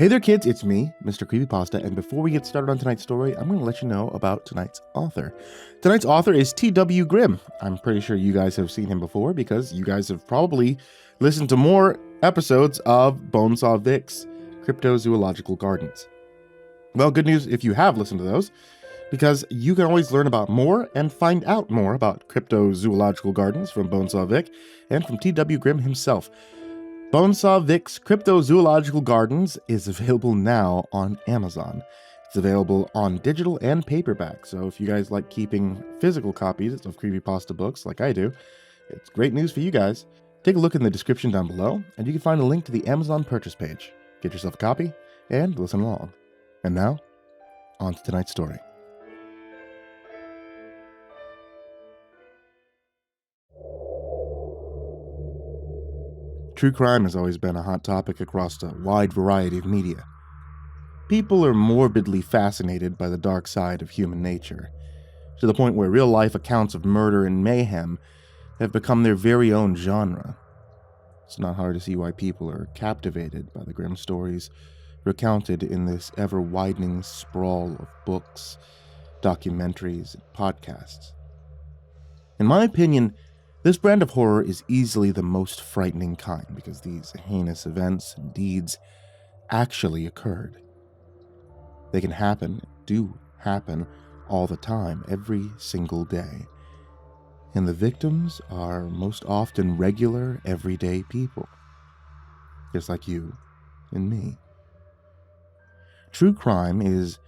Hey there kids, it's me, MrCreepyPasta, and before we get started on tonight's story, I'm going to let you know about tonight's author. Tonight's author is T.W. Grimm. I'm pretty sure you guys have seen him before because you guys have probably listened to more episodes of Bonesaw Vic's Cryptozoological Gardens. Well, good news if you have listened to those, because you can always learn about more and find out more about Cryptozoological Gardens from Bonesaw Vic and from T.W. Grimm himself. Bonesaw Vic's Cryptozoological Gardens is available now on Amazon. It's available on digital and paperback, so if you guys like keeping physical copies of Creepypasta books like I do, it's great news for you guys. Take a look in the description down below, and you can find a link to the Amazon purchase page. Get yourself a copy, and listen along. And now, on to tonight's story. True crime has always been a hot topic across a wide variety of media. People are morbidly fascinated by the dark side of human nature, to the point where real-life accounts of murder and mayhem have become their very own genre. It's not hard to see why people are captivated by the grim stories recounted in this ever-widening sprawl of books, documentaries, and podcasts. In my opinion, this brand of horror is easily the most frightening kind because these heinous events and deeds actually occurred. They can happen, do happen, all the time, every single day. And the victims are most often regular, everyday people. Just like you and me. True crime is,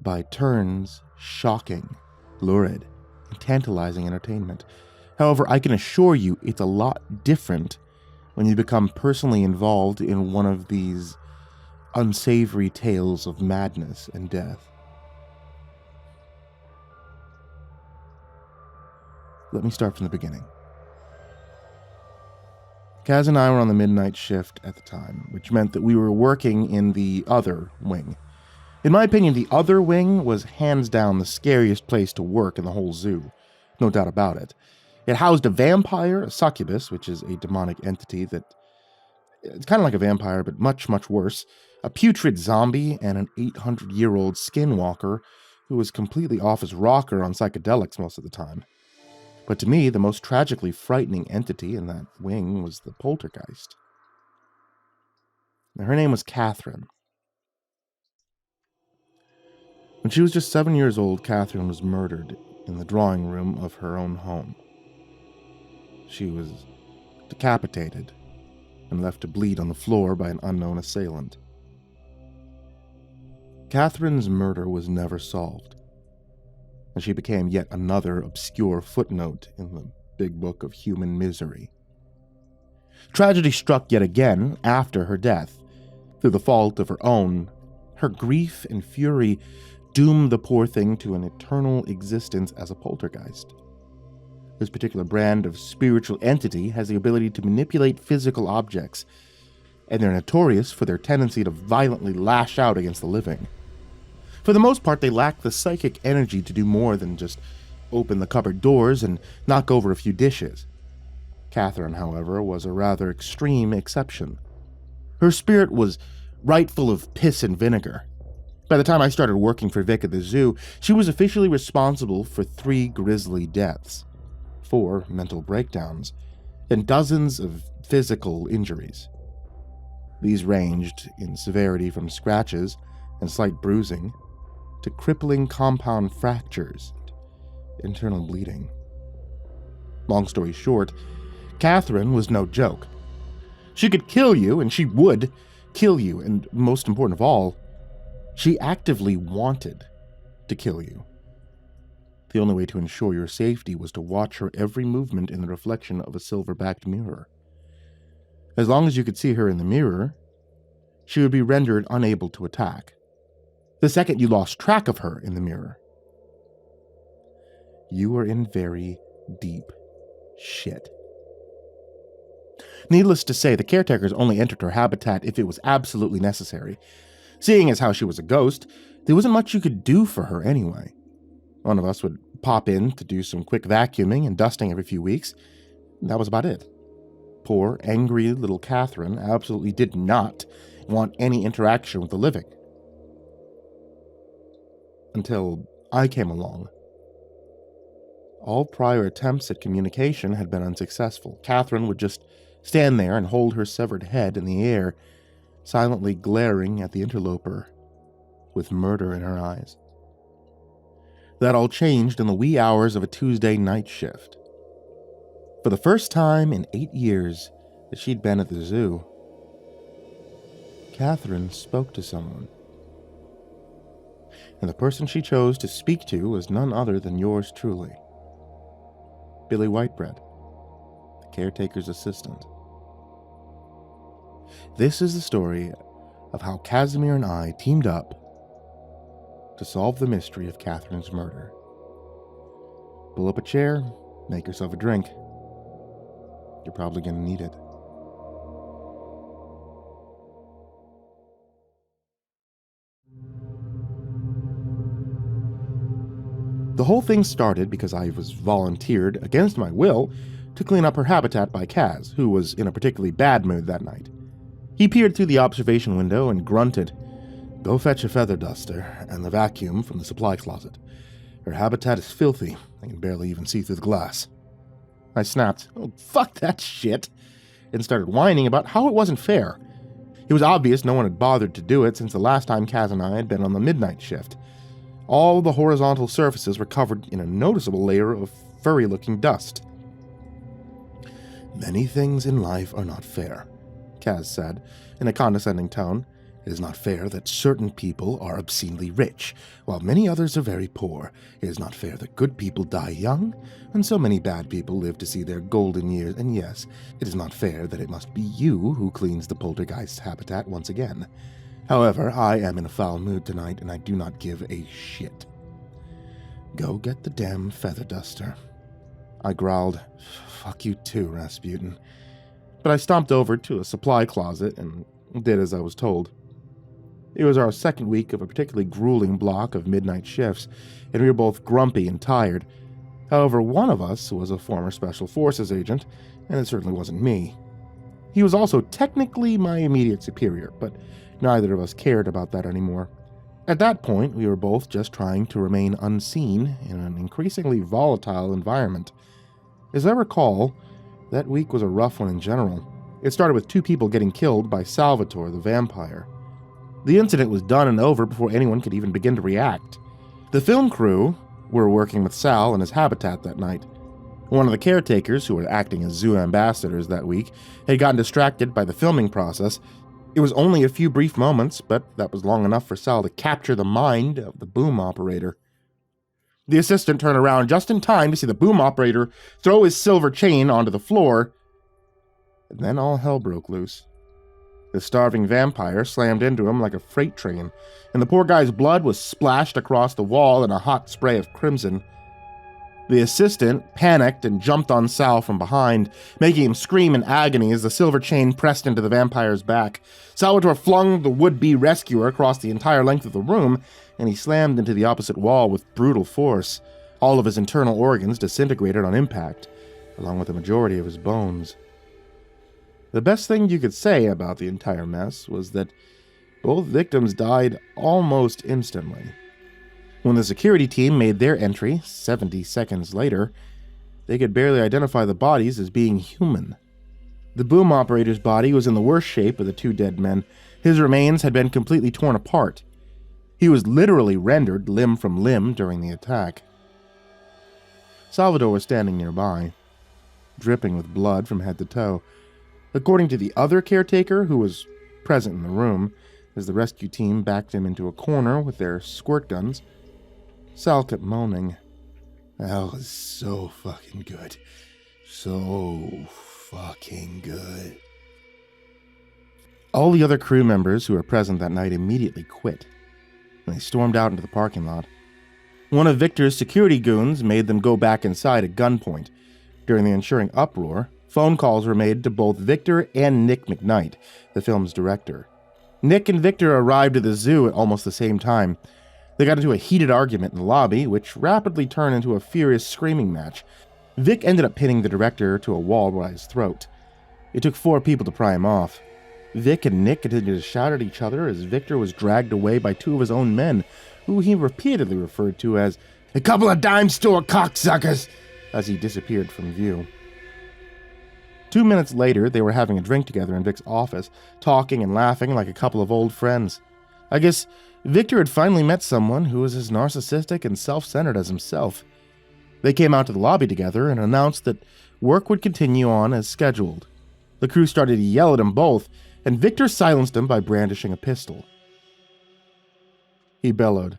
by turns, shocking, lurid, and tantalizing entertainment. However, I can assure you it's a lot different when you become personally involved in one of these unsavory tales of madness and death. Let me start from the beginning. Kaz and I were on the midnight shift at the time, which meant that we were working in the other wing. In my opinion, the other wing was hands down the scariest place to work in the whole zoo. No doubt about it. It housed a vampire, a succubus, which is a demonic entity that... it's kind of like a vampire, but much, much worse. A putrid zombie and an 800-year-old skinwalker who was completely off his rocker on psychedelics most of the time. But to me, the most tragically frightening entity in that wing was the poltergeist. Now, her name was Catherine. When she was just 7 years old, Catherine was murdered in the drawing room of her own home. She was decapitated and left to bleed on the floor by an unknown assailant. Catherine's murder was never solved, and she became yet another obscure footnote in the big book of human misery. Tragedy struck yet again after her death. Through the fault of her own, her grief and fury doomed the poor thing to an eternal existence as a poltergeist. This particular brand of spiritual entity has the ability to manipulate physical objects, and they're notorious for their tendency to violently lash out against the living. For the most part, they lack the psychic energy to do more than just open the cupboard doors and knock over a few dishes. Catherine, however, was a rather extreme exception. Her spirit was right full of piss and vinegar. By the time I started working for Vic at the zoo, she was officially responsible for 3 grisly deaths, 4 mental breakdowns, and dozens of physical injuries. These ranged in severity from scratches and slight bruising to crippling compound fractures and internal bleeding. Long story short, Catherine was no joke. She could kill you, and she would kill you, and most important of all, she actively wanted to kill you. The only way to ensure your safety was to watch her every movement in the reflection of a silver-backed mirror. As long as you could see her in the mirror, she would be rendered unable to attack. The second you lost track of her in the mirror, you were in very deep shit. Needless to say, the caretakers only entered her habitat if it was absolutely necessary. Seeing as how she was a ghost, there wasn't much you could do for her anyway. One of us would pop in to do some quick vacuuming and dusting every few weeks. That was about it. Poor, angry little Catherine absolutely did not want any interaction with the living. Until I came along. All prior attempts at communication had been unsuccessful. Catherine would just stand there and hold her severed head in the air, silently glaring at the interloper, with murder in her eyes. That all changed in the wee hours of a Tuesday night shift. For the first time in 8 years that she'd been at the zoo, Catherine spoke to someone. And the person she chose to speak to was none other than yours truly, Billy Whitebread, the caretaker's assistant. This is the story of how Casimir and I teamed up to solve the mystery of Catherine's murder. Pull up a chair, make yourself a drink. You're probably going to need it. The whole thing started because I was volunteered, against my will, to clean up her habitat by Kaz, who was in a particularly bad mood that night. He peered through the observation window and grunted, "Go fetch a feather duster and the vacuum from the supply closet. Her habitat is filthy. I can barely even see through the glass." I snapped, "Oh, fuck that shit," and started whining about how it wasn't fair. It was obvious no one had bothered to do it since the last time Kaz and I had been on the midnight shift. All the horizontal surfaces were covered in a noticeable layer of furry-looking dust. "Many things in life are not fair," Kaz said, in a condescending tone. "It is not fair that certain people are obscenely rich, while many others are very poor. It is not fair that good people die young, and so many bad people live to see their golden years. And yes, it is not fair that it must be you who cleans the poltergeist's habitat once again. However, I am in a foul mood tonight, and I do not give a shit. Go get the damn feather duster." I growled, "Fuck you too, Rasputin." But I stomped over to a supply closet and did as I was told. It was our second week of a particularly grueling block of midnight shifts, and we were both grumpy and tired. However, one of us was a former Special Forces agent, and it certainly wasn't me. He was also technically my immediate superior, but neither of us cared about that anymore. At that point, we were both just trying to remain unseen in an increasingly volatile environment. As I recall, that week was a rough one in general. It started with 2 people getting killed by Salvatore the vampire. The incident was done and over before anyone could even begin to react. The film crew were working with Sal and his habitat that night. One of the caretakers, who were acting as zoo ambassadors that week, had gotten distracted by the filming process. It was only a few brief moments, but that was long enough for Sal to capture the mind of the boom operator. The assistant turned around just in time to see the boom operator throw his silver chain onto the floor, and then all hell broke loose. The starving vampire slammed into him like a freight train, and the poor guy's blood was splashed across the wall in a hot spray of crimson. The assistant panicked and jumped on Sal from behind, making him scream in agony as the silver chain pressed into the vampire's back. Salvatore flung the would-be rescuer across the entire length of the room, and he slammed into the opposite wall with brutal force. All of his internal organs disintegrated on impact, along with the majority of his bones. The best thing you could say about the entire mess was that both victims died almost instantly. When the security team made their entry 70 seconds later, they could barely identify the bodies as being human. The boom operator's body was in the worst shape of the 2 dead men. His remains had been completely torn apart. He was literally rendered limb from limb during the attack. Salvatore was standing nearby, dripping with blood from head to toe. According to the other caretaker, who was present in the room, as the rescue team backed him into a corner with their squirt guns, Sal kept moaning. "That was so fucking good. So fucking good." All the other crew members who were present that night immediately quit, and they stormed out into the parking lot. One of Victor's security goons made them go back inside at gunpoint. During the ensuing uproar, phone calls were made to both Victor and Nick McKnight, the film's director. Nick and Victor arrived at the zoo at almost the same time. They got into a heated argument in the lobby, which rapidly turned into a furious screaming match. Vic ended up pinning the director to a wall by his throat. It took 4 people to pry him off. Vic and Nick continued to shout at each other as Victor was dragged away by two of his own men, who he repeatedly referred to as a couple of dime store cocksuckers, as he disappeared from view. 2 minutes later, they were having a drink together in Vic's office, talking and laughing like a couple of old friends. I guess Victor had finally met someone who was as narcissistic and self-centered as himself. They came out to the lobby together and announced that work would continue on as scheduled. The crew started to yell at them both, and Victor silenced them by brandishing a pistol. He bellowed,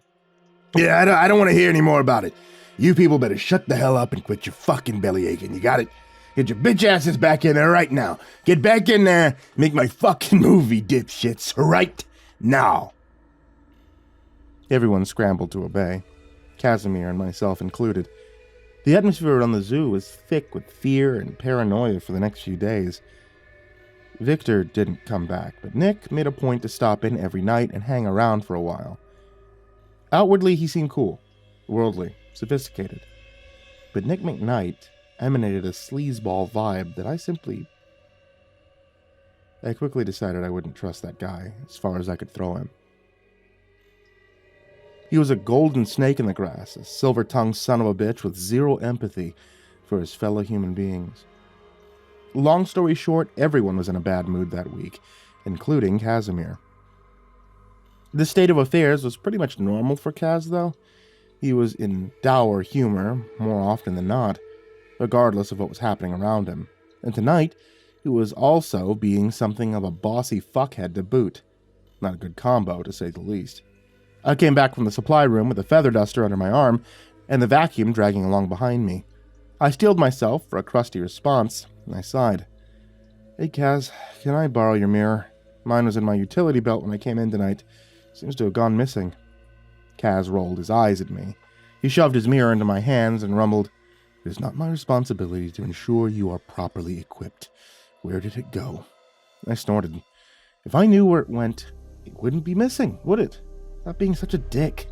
"Yeah, I don't want to hear any more about it. You people better shut the hell up and quit your fucking belly aching. You got it? Get your bitch asses back in there right now. Get back in there. Make my fucking movie, dipshits, right now." Everyone scrambled to obey, Casimir and myself included. The atmosphere on the zoo was thick with fear and paranoia for the next few days. Victor didn't come back, but Nick made a point to stop in every night and hang around for a while. Outwardly, he seemed cool, worldly, sophisticated. But Nick McKnight emanated a sleazeball vibe that I quickly decided I wouldn't trust that guy as far as I could throw him. He was a golden snake in the grass, a silver-tongued son of a bitch with zero empathy for his fellow human beings. Long story short, everyone was in a bad mood that week, including Casimir. This state of affairs was pretty much normal for Kaz, though. He was in dour humor more often than not, regardless of what was happening around him. And tonight, he was also being something of a bossy fuckhead to boot. Not a good combo, to say the least. I came back from the supply room with a feather duster under my arm and the vacuum dragging along behind me. I steeled myself for a crusty response, and I sighed. "Hey, Kaz, can I borrow your mirror? Mine was in my utility belt when I came in tonight. Seems to have gone missing." Kaz rolled his eyes at me. He shoved his mirror into my hands and rumbled, "It is not my responsibility to ensure you are properly equipped. Where did it go?" I snorted. "If I knew where it went, it wouldn't be missing, would it? Stop being such a dick.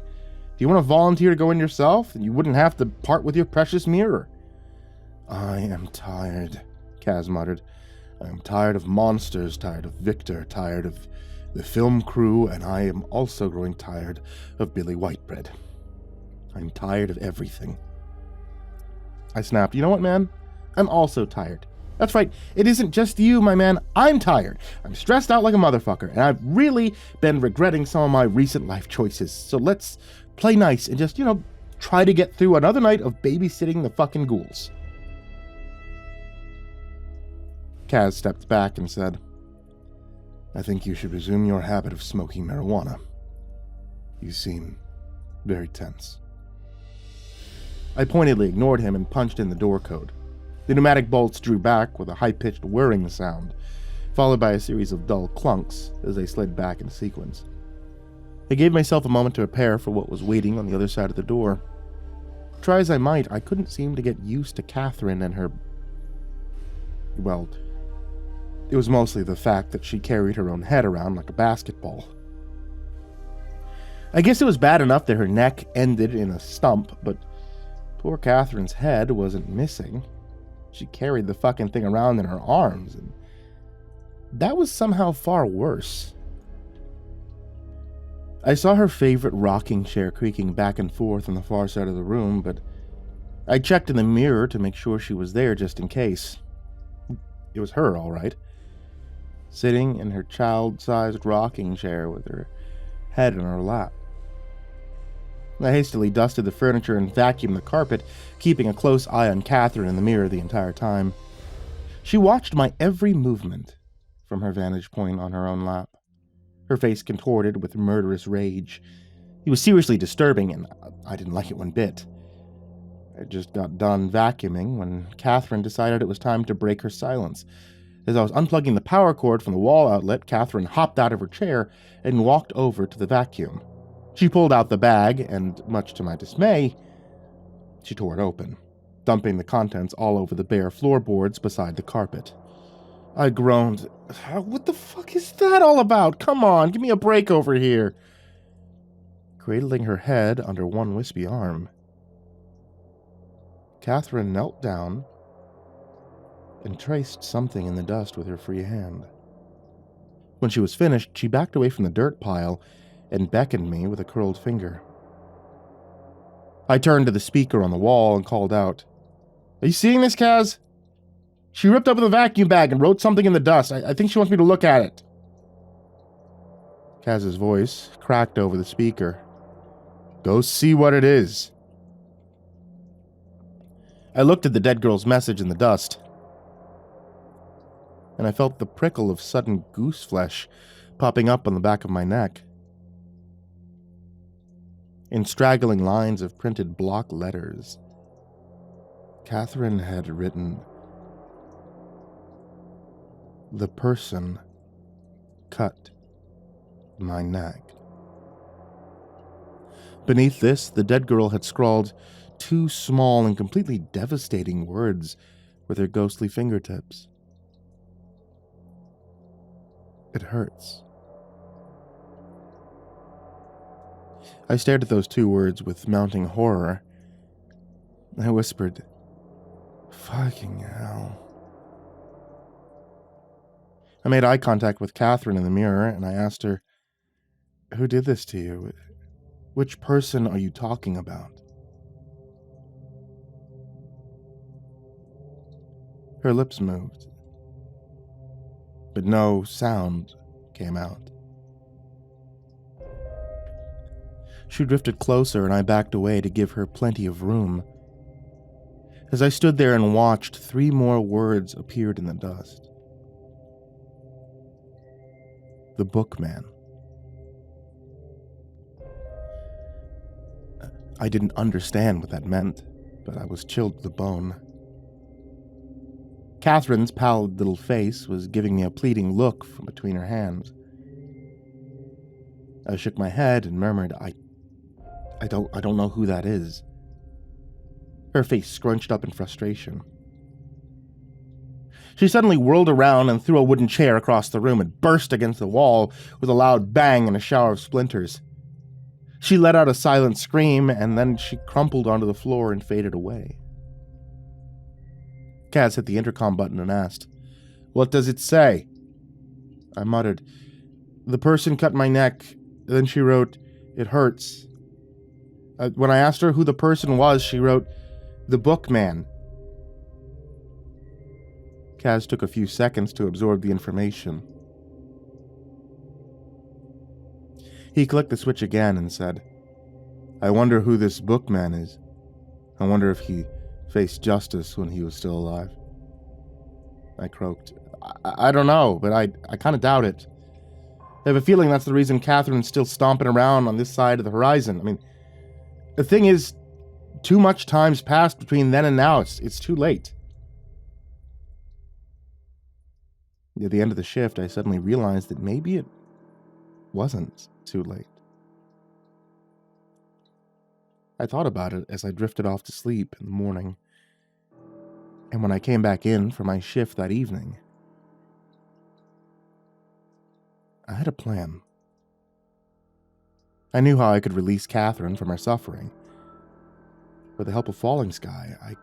Do you want to volunteer to go in yourself? Then you wouldn't have to part with your precious mirror." "I am tired," Kaz muttered. "I am tired of monsters, tired of Victor, tired of the film crew, and I am also growing tired of Billy Whitebread. I'm tired of everything." I snapped, "You know what, man? I'm also tired. That's right, it isn't just you, my man. I'm tired. I'm stressed out like a motherfucker, and I've really been regretting some of my recent life choices. So let's play nice and just, try to get through another night of babysitting the fucking ghouls." Kaz stepped back and said, "I think you should resume your habit of smoking marijuana. You seem very tense." I pointedly ignored him and punched in the door code. The pneumatic bolts drew back with a high-pitched whirring sound, followed by a series of dull clunks as they slid back in sequence. I gave myself a moment to prepare for what was waiting on the other side of the door. Try as I might, I couldn't seem to get used to Catherine and her... Well, it was mostly the fact that she carried her own head around like a basketball. I guess it was bad enough that her neck ended in a stump, but poor Catherine's head wasn't missing. She carried the fucking thing around in her arms, and that was somehow far worse. I saw her favorite rocking chair creaking back and forth on the far side of the room, but I checked in the mirror to make sure she was there just in case. It was her, all right. Sitting in her child-sized rocking chair with her head in her lap. I hastily dusted the furniture and vacuumed the carpet, keeping a close eye on Catherine in the mirror the entire time. She watched my every movement from her vantage point on her own lap, her face contorted with murderous rage. It was seriously disturbing, and I didn't like it one bit. I just got done vacuuming when Catherine decided it was time to break her silence. As I was unplugging the power cord from the wall outlet, Catherine hopped out of her chair and walked over to the vacuum. She pulled out the bag, and much to my dismay, she tore it open, dumping the contents all over the bare floorboards beside the carpet. I groaned. "What the fuck is that all about? Come on, give me a break over here." Cradling her head under one wispy arm, Catherine knelt down and traced something in the dust with her free hand. When she was finished, she backed away from the dirt pile and beckoned me with a curled finger. I turned to the speaker on the wall and called out, "Are you seeing this, Kaz? She ripped open the vacuum bag and wrote something in the dust. I think she wants me to look at it." Kaz's voice cracked over the speaker. "Go see what it is." I looked at the dead girl's message in the dust, and I felt the prickle of sudden goose flesh popping up on the back of my neck. In straggling lines of printed block letters, Catherine had written, "The person cut my neck." Beneath this, the dead girl had scrawled two small and completely devastating words with her ghostly fingertips. "It hurts." I stared at those two words with mounting horror. I whispered, "Fucking hell." I made eye contact with Catherine in the mirror, and I asked her, "Who did this to you? Which person are you talking about?" Her lips moved, but no sound came out. She drifted closer, and I backed away to give her plenty of room. As I stood there and watched, 3 more words appeared in the dust. The Bookman. I didn't understand what that meant, but I was chilled to the bone. Catherine's pallid little face was giving me a pleading look from between her hands. I shook my head and murmured, I don't know who that is." Her face scrunched up in frustration. She suddenly whirled around and threw a wooden chair across the room and burst against the wall with a loud bang and a shower of splinters. She let out a silent scream, and then she crumpled onto the floor and faded away. Kaz hit the intercom button and asked, "What does it say?" I muttered, "The person cut my neck." Then she wrote, "It hurts." When I asked her who the person was, she wrote, "The Bookman." Kaz took a few seconds to absorb the information. He clicked the switch again and said, "I wonder who this Bookman is. I wonder if he faced justice when he was still alive." I croaked, I don't know, but I kind of doubt it. I have a feeling that's the reason Catherine's still stomping around on this side of the horizon. I mean, the thing is, too much time's passed between then and now. It's too late." At the end of the shift, I suddenly realized that maybe it wasn't too late. I thought about it as I drifted off to sleep in the morning. And when I came back in for my shift that evening, I had a plan. I knew how I could release Catherine from her suffering. With the help of Falling Sky,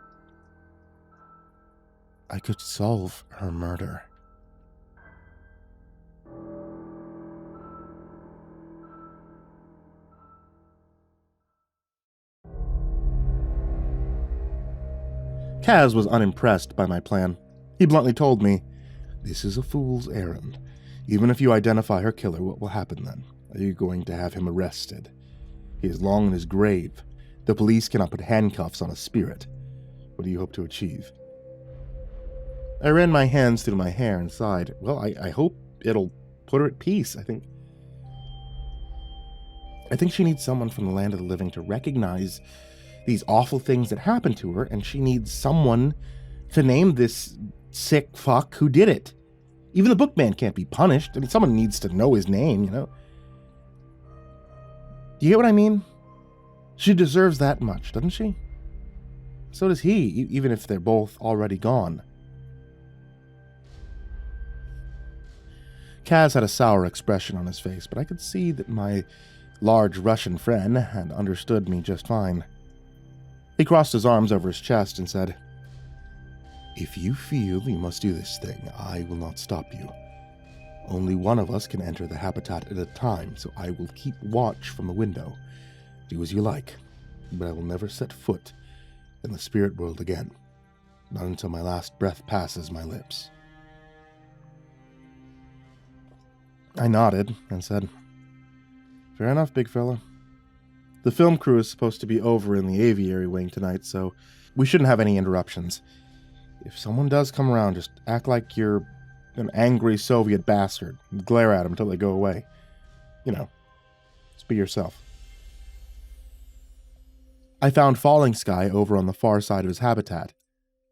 I could solve her murder. Kaz was unimpressed by my plan. He bluntly told me, "This is a fool's errand. Even if you identify her killer, what will happen then? Are you going to have him arrested? He is long in his grave. The police cannot put handcuffs on a spirit. What do you hope to achieve?" I ran my hands through my hair and sighed. Well, I hope it'll put her at peace. I think she needs someone from the land of the living to recognize these awful things that happened to her, and she needs someone to name this sick fuck who did it. Even the Bookman can't be punished. I mean, someone needs to know his name, you know? You get what I mean? She deserves that much, doesn't she? So does he, even if they're both already gone. Kaz had a sour expression on his face, but I could see that my large Russian friend had understood me just fine. He crossed his arms over his chest and said, "If you feel you must do this thing, I will not stop you. Only one of us can enter the habitat at a time, so I will keep watch from the window. Do as you like, but I will never set foot in the spirit world again. Not until my last breath passes my lips. I nodded and said, "Fair enough, big fella. The film crew is supposed to be over in the aviary wing tonight, so we shouldn't have any interruptions. If someone does come around, just act like you're an angry Soviet bastard and glare at them until they go away. You know, just be yourself." I found Falling Sky over on the far side of his habitat.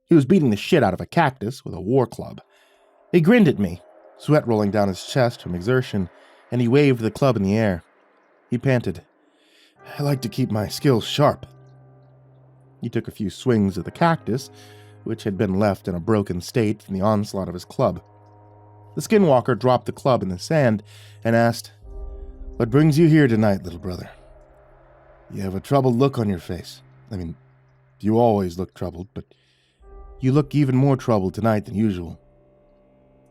He was beating the shit out of a cactus with a war club. He grinned at me, sweat rolling down his chest from exertion, and he waved the club in the air. He panted, "I like to keep my skills sharp." He took a few swings at the cactus, which had been left in a broken state from the onslaught of his club. The skinwalker dropped the club in the sand and asked, "What brings you here tonight, little brother? You have a troubled look on your face. I mean, you always look troubled, but you look even more troubled tonight than usual."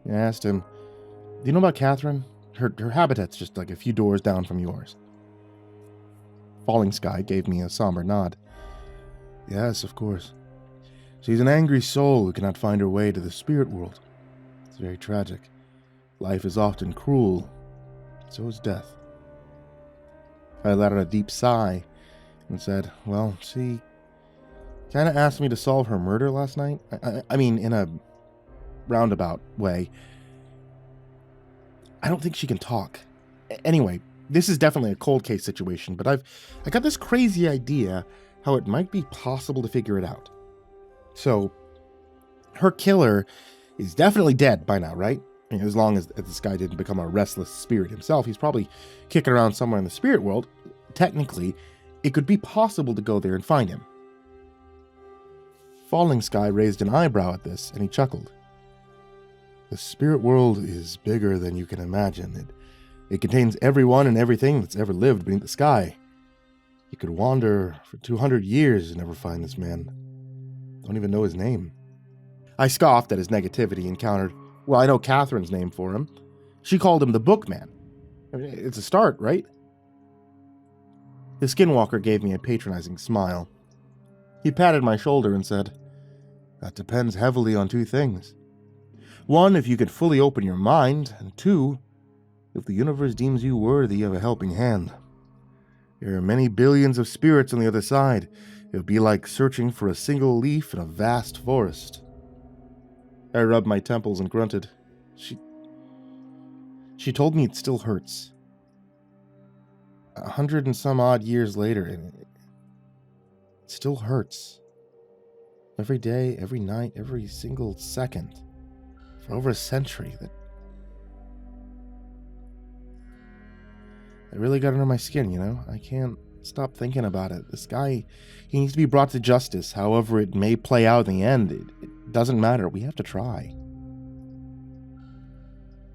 I asked him, "Do you know about Catherine? Her habitat's just like a few doors down from yours." Falling Sky gave me a somber nod. "Yes, of course. She's an angry soul who cannot find her way to the spirit world. It's very tragic. Life is often cruel. So is death." I let out a deep sigh and said, "Well, she kind of asked me to solve her murder last night. I mean, in a roundabout way. I don't think she can talk. Anyway, this is definitely a cold case situation, but I got this crazy idea how it might be possible to figure it out. So, her killer is definitely dead by now, right? I mean, as long as this guy didn't become a restless spirit himself, he's probably kicking around somewhere in the spirit world. Technically, it could be possible to go there and find him." Falling Sky raised an eyebrow at this, and he chuckled. "The spirit world is bigger than you can imagine. It contains everyone and everything that's ever lived beneath the sky. You could wander for 200 years and never find this man. Don't even know his name." I scoffed at his negativity and countered, "Well, I know Catherine's name for him. She called him the Bookman. I mean, it's a start, right?" The skinwalker gave me a patronizing smile. He patted my shoulder and said, "That depends heavily on two things. One, if you can fully open your mind, and two, if the universe deems you worthy of a helping hand. There are many billions of spirits on the other side. It would be like searching for a single leaf in a vast forest." I rubbed my temples and grunted. She told me it still hurts. 100 and some odd years later, and it still hurts. Every day, every night, every single second. For over a century. That really got under my skin, you know? I can't stop thinking about it. This guy, he needs to be brought to justice. However it may play out in the end, it doesn't matter. We have to try.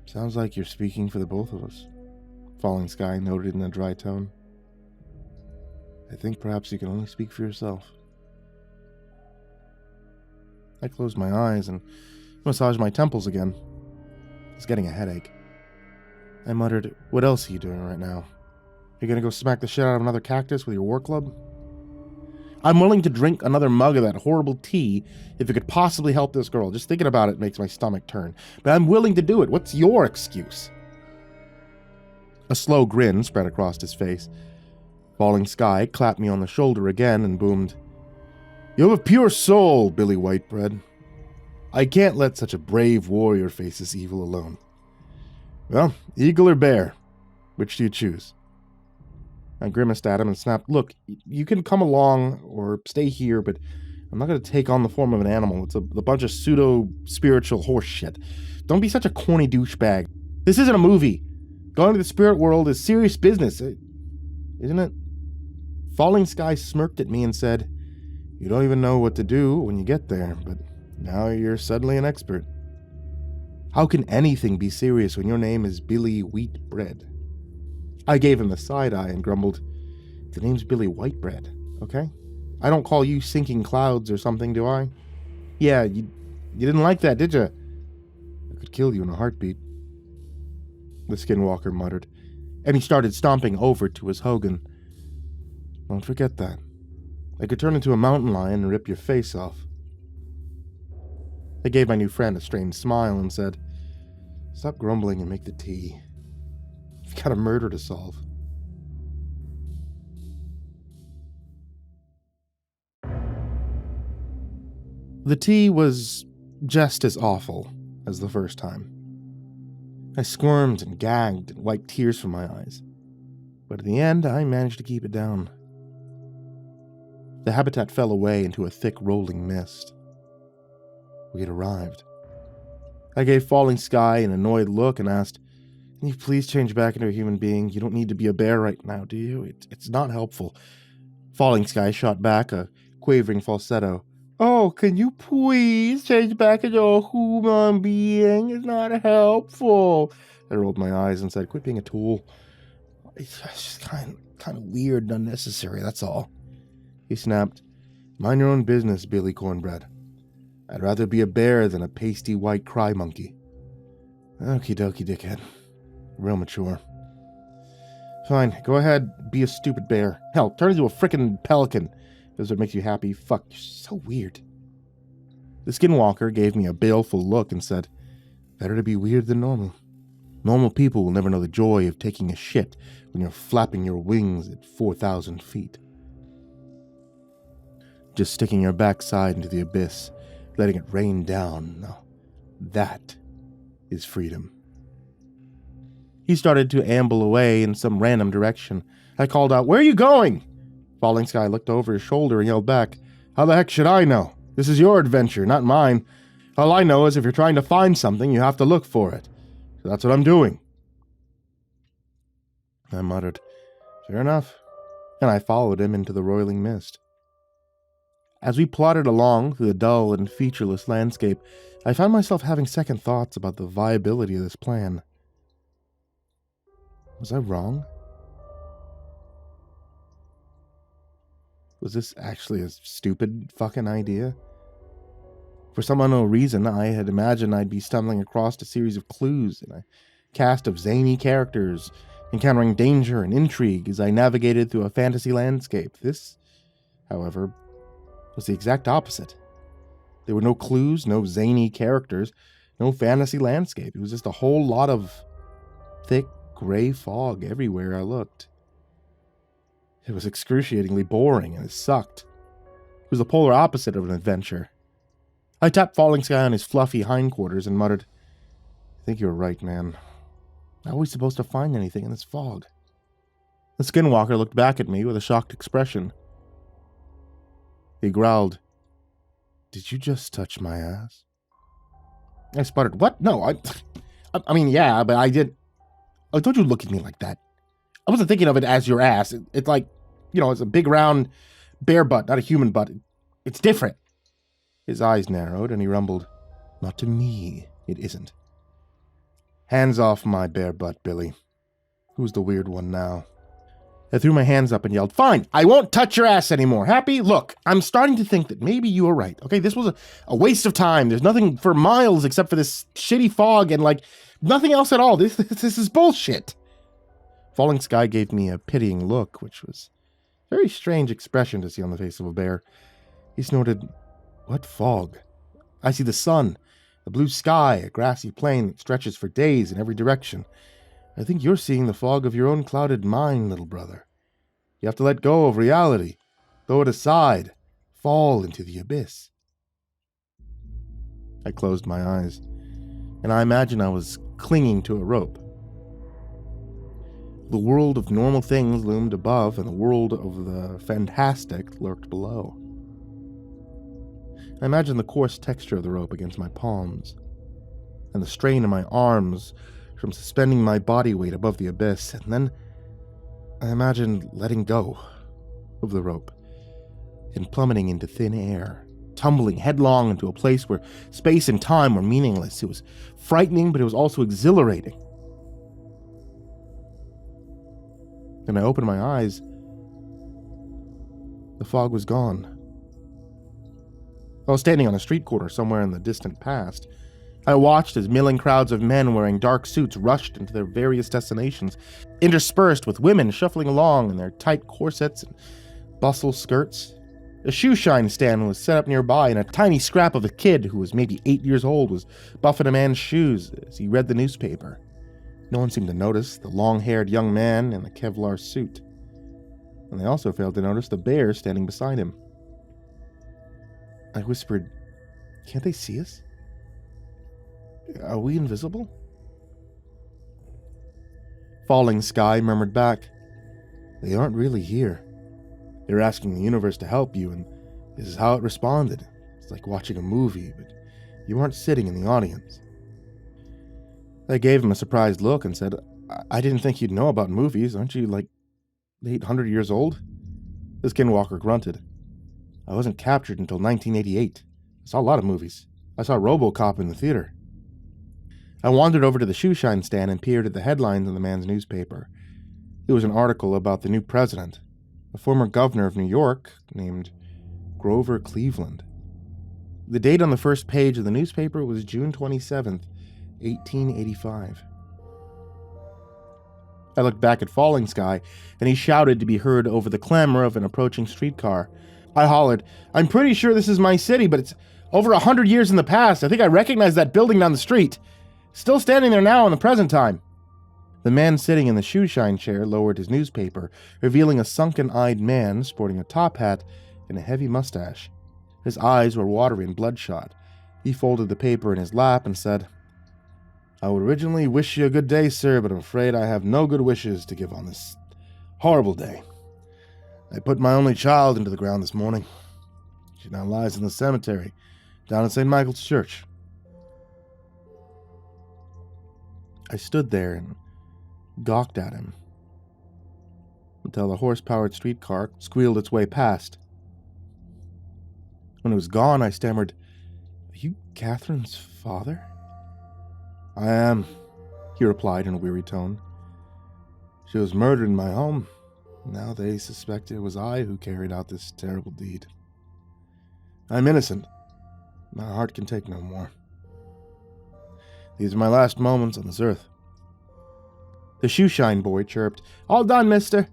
"Sounds like you're speaking for the both of us," Falling Sky noted in a dry tone. "I think perhaps you can only speak for yourself." I closed my eyes and massaged my temples again. I was getting a headache. I muttered, "What else are you doing right now? You're gonna go smack the shit out of another cactus with your war club?" "I'm willing to drink another mug of that horrible tea if it could possibly help this girl. Just thinking about it makes my stomach turn. But I'm willing to do it. What's your excuse?" A slow grin spread across his face. Falling Sky clapped me on the shoulder again and boomed, "You have a pure soul, Billy Whitebread. I can't let such a brave warrior face this evil alone. Well, eagle or bear? Which do you choose?" I grimaced at him and snapped, "Look, you can come along or stay here, but I'm not going to take on the form of an animal. It's a bunch of pseudo-spiritual horse shit. Don't be such a corny douchebag. This isn't a movie. Going to the spirit world is serious business, isn't it?" Falling Sky smirked at me and said, "You don't even know what to do when you get there, but now you're suddenly an expert. How can anything be serious when your name is Billy Wheatbread?" I gave him the side eye and grumbled, "The name's Billy Whitebread, okay? I don't call you Sinking Clouds or something, do I? Yeah, you didn't like that, did you? I could kill you in a heartbeat." the skinwalker muttered, and he started stomping over to his Hogan. Don't forget that. I could turn into a mountain lion and rip your face off. I gave my new friend a strange smile and said, Stop grumbling and make the tea. You've got a murder to solve. The tea was just as awful as the first time. I squirmed and gagged and wiped tears from my eyes, but in the end I managed to keep it down. The habitat fell away into a thick rolling mist. We had arrived. I gave Falling Sky an annoyed look and asked, Can you please change back into a human being? You don't need to be a bear right now, do you? It's not helpful. Falling Sky shot back a quavering falsetto. Oh, can you please change back into a human being? It's not helpful. I rolled my eyes and said, Quit being a tool. It's just kind of weird and unnecessary, that's all. He snapped, Mind your own business, Billy Cornbread. I'd rather be a bear than a pasty white cry monkey. Okie dokie, dickhead. Real mature. Fine, go ahead, be a stupid bear. Hell, turn into a frickin' pelican. If it makes you happy. Fuck, you're so weird. The skinwalker gave me a baleful look and said, Better to be weird than normal. Normal people will never know the joy of taking a shit when you're flapping your wings at 4,000 feet. Just sticking your backside into the abyss, letting it rain down. Now, that is freedom. He started to amble away in some random direction. I called out, Where are you going? Falling Sky looked over his shoulder and yelled back, How the heck should I know? This is your adventure, not mine. All I know is if you're trying to find something, you have to look for it. So that's what I'm doing. I muttered, Fair enough, and I followed him into the roiling mist. As we plodded along through the dull and featureless landscape, I found myself having second thoughts about the viability of this plan. Was I wrong? Was this actually a stupid fucking idea? For some unknown reason, I had imagined I'd be stumbling across a series of clues and a cast of zany characters, encountering danger and intrigue as I navigated through a fantasy landscape. This, however, was the exact opposite. There were no clues, no zany characters, no fantasy landscape. It was just a whole lot of thick, gray fog everywhere I looked. It was excruciatingly boring, and it sucked. It was the polar opposite of an adventure. I tapped Falling Sky on his fluffy hindquarters and muttered, I think you were right, man. How are we supposed to find anything in this fog? The skinwalker looked back at me with a shocked expression. He growled, Did you just touch my ass? I sputtered, What? No, I mean, yeah, but I did. Oh, don't you look at me like that. I wasn't thinking of it as your ass. It's like, it's a big round bear butt, not a human butt. It's different. His eyes narrowed and he rumbled, Not to me, it isn't. Hands off my bear butt, Billy. Who's the weird one now? I threw my hands up and yelled, Fine, I won't touch your ass anymore. Happy? Look, I'm starting to think that maybe you were right. Okay, this was a waste of time. There's nothing for miles except for this shitty fog and nothing else at all. This is bullshit. Falling Sky gave me a pitying look, which was a very strange expression to see on the face of a bear. He snorted, What fog? I see the sun, the blue sky, a grassy plain that stretches for days in every direction. I think you're seeing the fog of your own clouded mind, little brother. You have to let go of reality, throw it aside, fall into the abyss. I closed my eyes, and I imagined I was clinging to a rope. The world of normal things loomed above, and the world of the fantastic lurked below. I imagined the coarse texture of the rope against my palms, and the strain in my arms from suspending my body weight above the abyss, and then I imagined letting go of the rope and plummeting into thin air, tumbling headlong into a place where space and time were meaningless. It was frightening, but it was also exhilarating. And I opened my eyes. The fog was gone. I was standing on a street corner somewhere in the distant past, I watched as milling crowds of men wearing dark suits rushed into their various destinations, interspersed with women shuffling along in their tight corsets and bustle skirts. A shoe shine stand was set up nearby, and a tiny scrap of a kid who was maybe 8 years old was buffing a man's shoes as he read the newspaper. No one seemed to notice the long-haired young man in the Kevlar suit. And they also failed to notice the bear standing beside him. I whispered, "Can't they see us? Are we invisible?" Falling Sky murmured back, "They aren't really here. They're asking the universe to help you, and this is how it responded. It's like watching a movie, but you aren't sitting in the audience." I gave him a surprised look and said, I didn't think you'd know about movies. Aren't you, like, 800 years old?" The skinwalker grunted. "I wasn't captured until 1988. I saw a lot of movies. I saw RoboCop in the theater." I wandered over to the shoeshine stand and peered at the headlines in the man's newspaper. It was an article about the new president, a former governor of New York named Grover Cleveland. The date on the first page of the newspaper was June 27th, 1885. I looked back at Falling Sky, and he shouted to be heard over the clamor of an approaching streetcar. I hollered, "I'm pretty sure this is my city, but it's over 100 years in the past. I think I recognize that building down the street. Still standing there now in the present time." The man sitting in the shoeshine chair lowered his newspaper, revealing a sunken-eyed man sporting a top hat and a heavy mustache. His eyes were watery and bloodshot. He folded the paper in his lap and said, "I would originally wish you a good day, sir, but I'm afraid I have no good wishes to give on this horrible day. I put my only child into the ground this morning. She now lies in the cemetery down at St. Michael's Church." I stood there and gawked at him until the horse-powered streetcar squealed its way past. When it was gone, I stammered, "Are you Catherine's father?" "I am," he replied in a weary tone. "She was murdered in my home. Now they suspect it was I who carried out this terrible deed. I'm innocent. My heart can take no more. These are my last moments on this earth." The shoeshine boy chirped, "All done, mister,"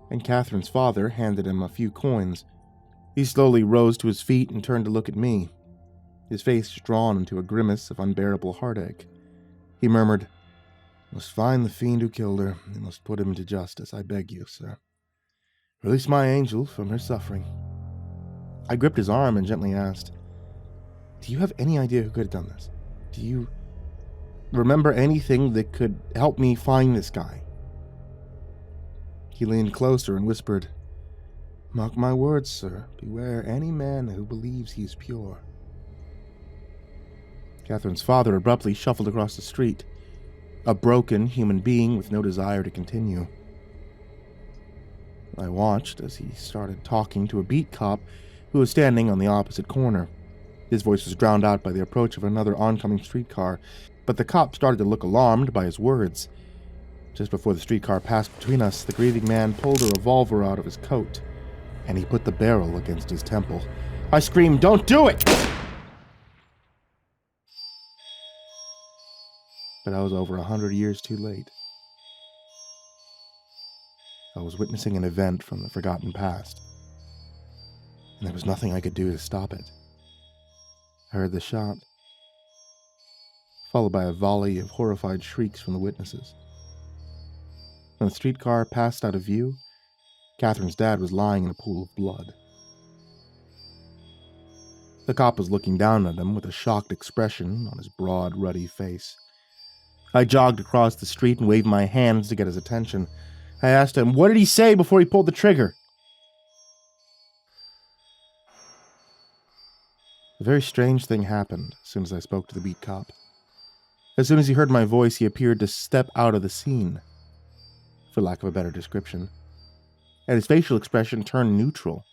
and Catherine's father handed him a few coins. He slowly rose to his feet and turned to look at me, his face drawn into a grimace of unbearable heartache. He murmured, "Must find the fiend who killed her, and must put him to justice, I beg you, sir. Release my angel from her suffering." I gripped his arm and gently asked, "Do you have any idea who could have done this? Do you remember anything that could help me find this guy?" He leaned closer and whispered, "Mark my words, sir. Beware any man who believes he is pure." Catherine's father abruptly shuffled across the street, a broken human being with no desire to continue. I watched as he started talking to a beat cop who was standing on the opposite corner. His voice was drowned out by the approach of another oncoming streetcar, but the cop started to look alarmed by his words. Just before the streetcar passed between us, the grieving man pulled a revolver out of his coat, and he put the barrel against his temple. I screamed, "Don't do it!" But I was over 100 years too late. I was witnessing an event from the forgotten past, and there was nothing I could do to stop it. I heard the shot, followed by a volley of horrified shrieks from the witnesses. When the streetcar passed out of view, Catherine's dad was lying in a pool of blood. The cop was looking down at him with a shocked expression on his broad, ruddy face. I jogged across the street and waved my hands to get his attention. I asked him, "What did he say before he pulled the trigger?" A very strange thing happened as soon as I spoke to the beat cop. As soon as he heard my voice, he appeared to step out of the scene, for lack of a better description, and his facial expression turned neutral.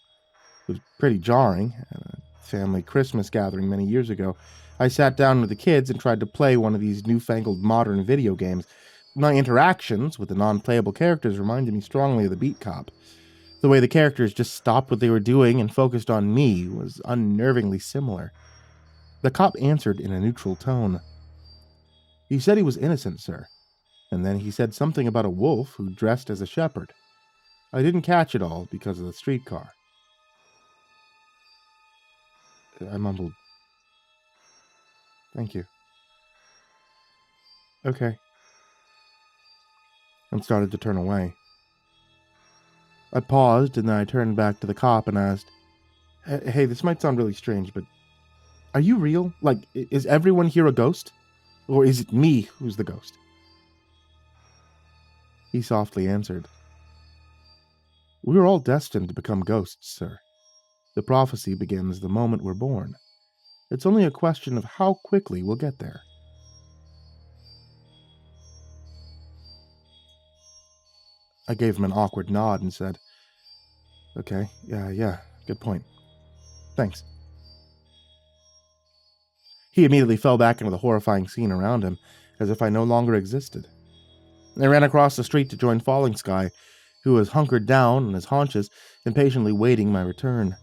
It was pretty jarring. At a family Christmas gathering many years ago, I sat down with the kids and tried to play one of these newfangled modern video games. My interactions with the non-playable characters reminded me strongly of the beat cop. The way the characters just stopped what they were doing and focused on me was unnervingly similar. The cop answered in a neutral tone. He said he was innocent, sir, and then he said something about a wolf who dressed as a shepherd. I didn't catch it all because of the streetcar. I mumbled, "Thank you." "Okay," and started to turn away. I paused, and then I turned back to the cop and asked, Hey, this might sound really strange, but are you real? Like, is everyone here a ghost? Or is it me who's the ghost?" He softly answered, "We are all destined to become ghosts, sir. The prophecy begins the moment we're born. It's only a question of how quickly we'll get there." I gave him an awkward nod and said, "Okay, yeah, good point. Thanks." He immediately fell back into the horrifying scene around him, as if I no longer existed. I ran across the street to join Falling Sky, who was hunkered down on his haunches, impatiently waiting my return.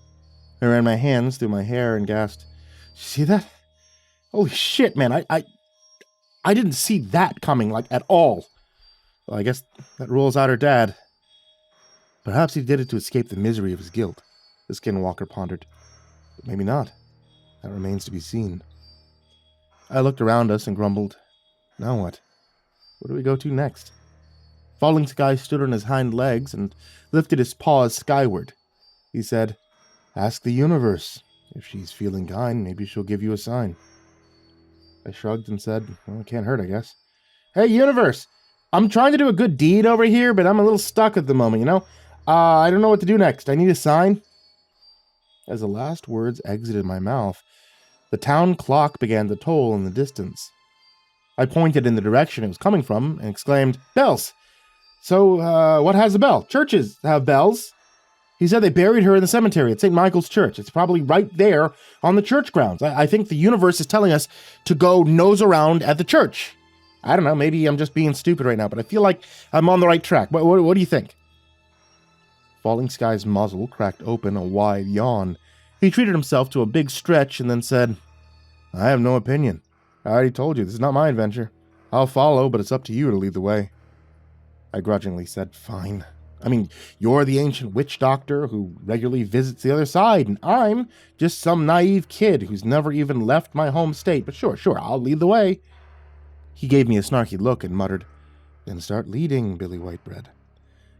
I ran my hands through my hair and gasped, "See that? Holy shit, man, I didn't see that coming, like, at all. Well, I guess that rules out her dad." "Perhaps he did it to escape the misery of his guilt," the skinwalker pondered. "But maybe not. That remains to be seen." I looked around us and grumbled, "Now what? Where do we go to next?" Falling Sky stood on his hind legs and lifted his paws skyward. He said, "Ask the universe. If she's feeling kind, maybe she'll give you a sign." I shrugged and said, "Well, it can't hurt, I guess." "Hey, universe! I'm trying to do a good deed over here, but I'm a little stuck at the moment, you know? I don't know what to do next. I need a sign." As the last words exited my mouth, the town clock began to toll in the distance. I pointed in the direction it was coming from and exclaimed, "Bells! So, what has a bell? Churches have bells." He said they buried her in the cemetery at St. Michael's Church. It's probably right there on the church grounds. I think the universe is telling us to go nose around at the church. I don't know, maybe I'm just being stupid right now, but I feel like I'm on the right track. What do you think? Falling Sky's muzzle cracked open a wide yawn. He treated himself to a big stretch and then said, "I have no opinion. I already told you, this is not my adventure. I'll follow, but it's up to you to lead the way." I grudgingly said, "Fine. I mean, you're the ancient witch doctor who regularly visits the other side, and I'm just some naive kid who's never even left my home state, but sure, I'll lead the way." He gave me a snarky look and muttered, "Then start leading, Billy Whitebread.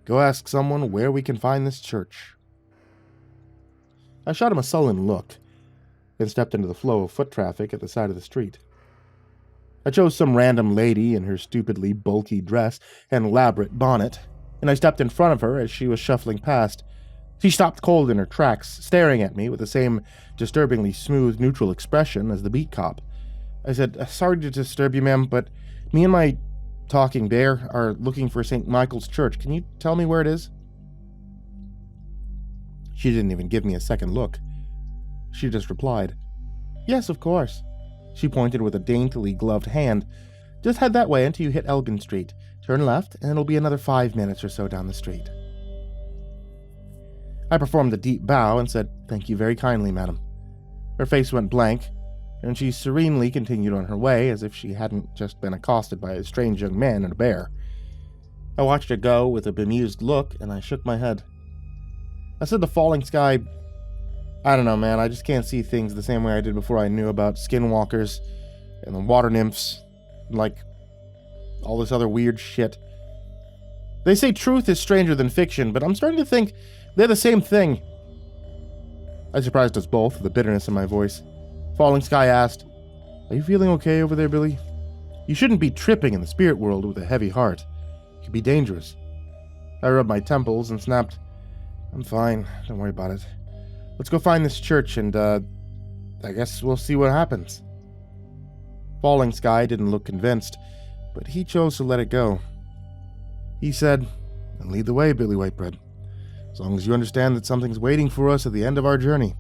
Go ask someone where we can find this church." I shot him a sullen look, then stepped into the flow of foot traffic at the side of the street. I chose some random lady in her stupidly bulky dress and elaborate bonnet, and I stepped in front of her as she was shuffling past. She stopped cold in her tracks, staring at me with the same disturbingly smooth, neutral expression as the beat cop. I said, "Sorry to disturb you, ma'am, but me and my talking bear are looking for St. Michael's Church. Can you tell me where it is?" She didn't even give me a second look. She just replied, "Yes, of course." She pointed with a daintily gloved hand. "Just head that way until you hit Elgin Street. Turn left, and it'll be another 5 minutes or so down the street." I performed a deep bow and said, "Thank you very kindly, madam." Her face went blank, and she serenely continued on her way as if she hadn't just been accosted by a strange young man and a bear. I watched her go with a bemused look, and I shook my head. I said to Falling Sky, "I don't know, man, I just can't see things the same way I did before I knew about skinwalkers and the water nymphs, and, like, all this other weird shit. They say truth is stranger than fiction, but I'm starting to think they're the same thing." I surprised us both with the bitterness in my voice. Falling Sky asked, "Are you feeling okay over there, Billy? You shouldn't be tripping in the spirit world with a heavy heart. It could be dangerous." I rubbed my temples and snapped, "I'm fine, don't worry about it. Let's go find this church and, I guess we'll see what happens." Falling Sky didn't look convinced, but he chose to let it go. He said, "And lead the way, Billy Whitebread. As long as you understand that something's waiting for us at the end of our journey.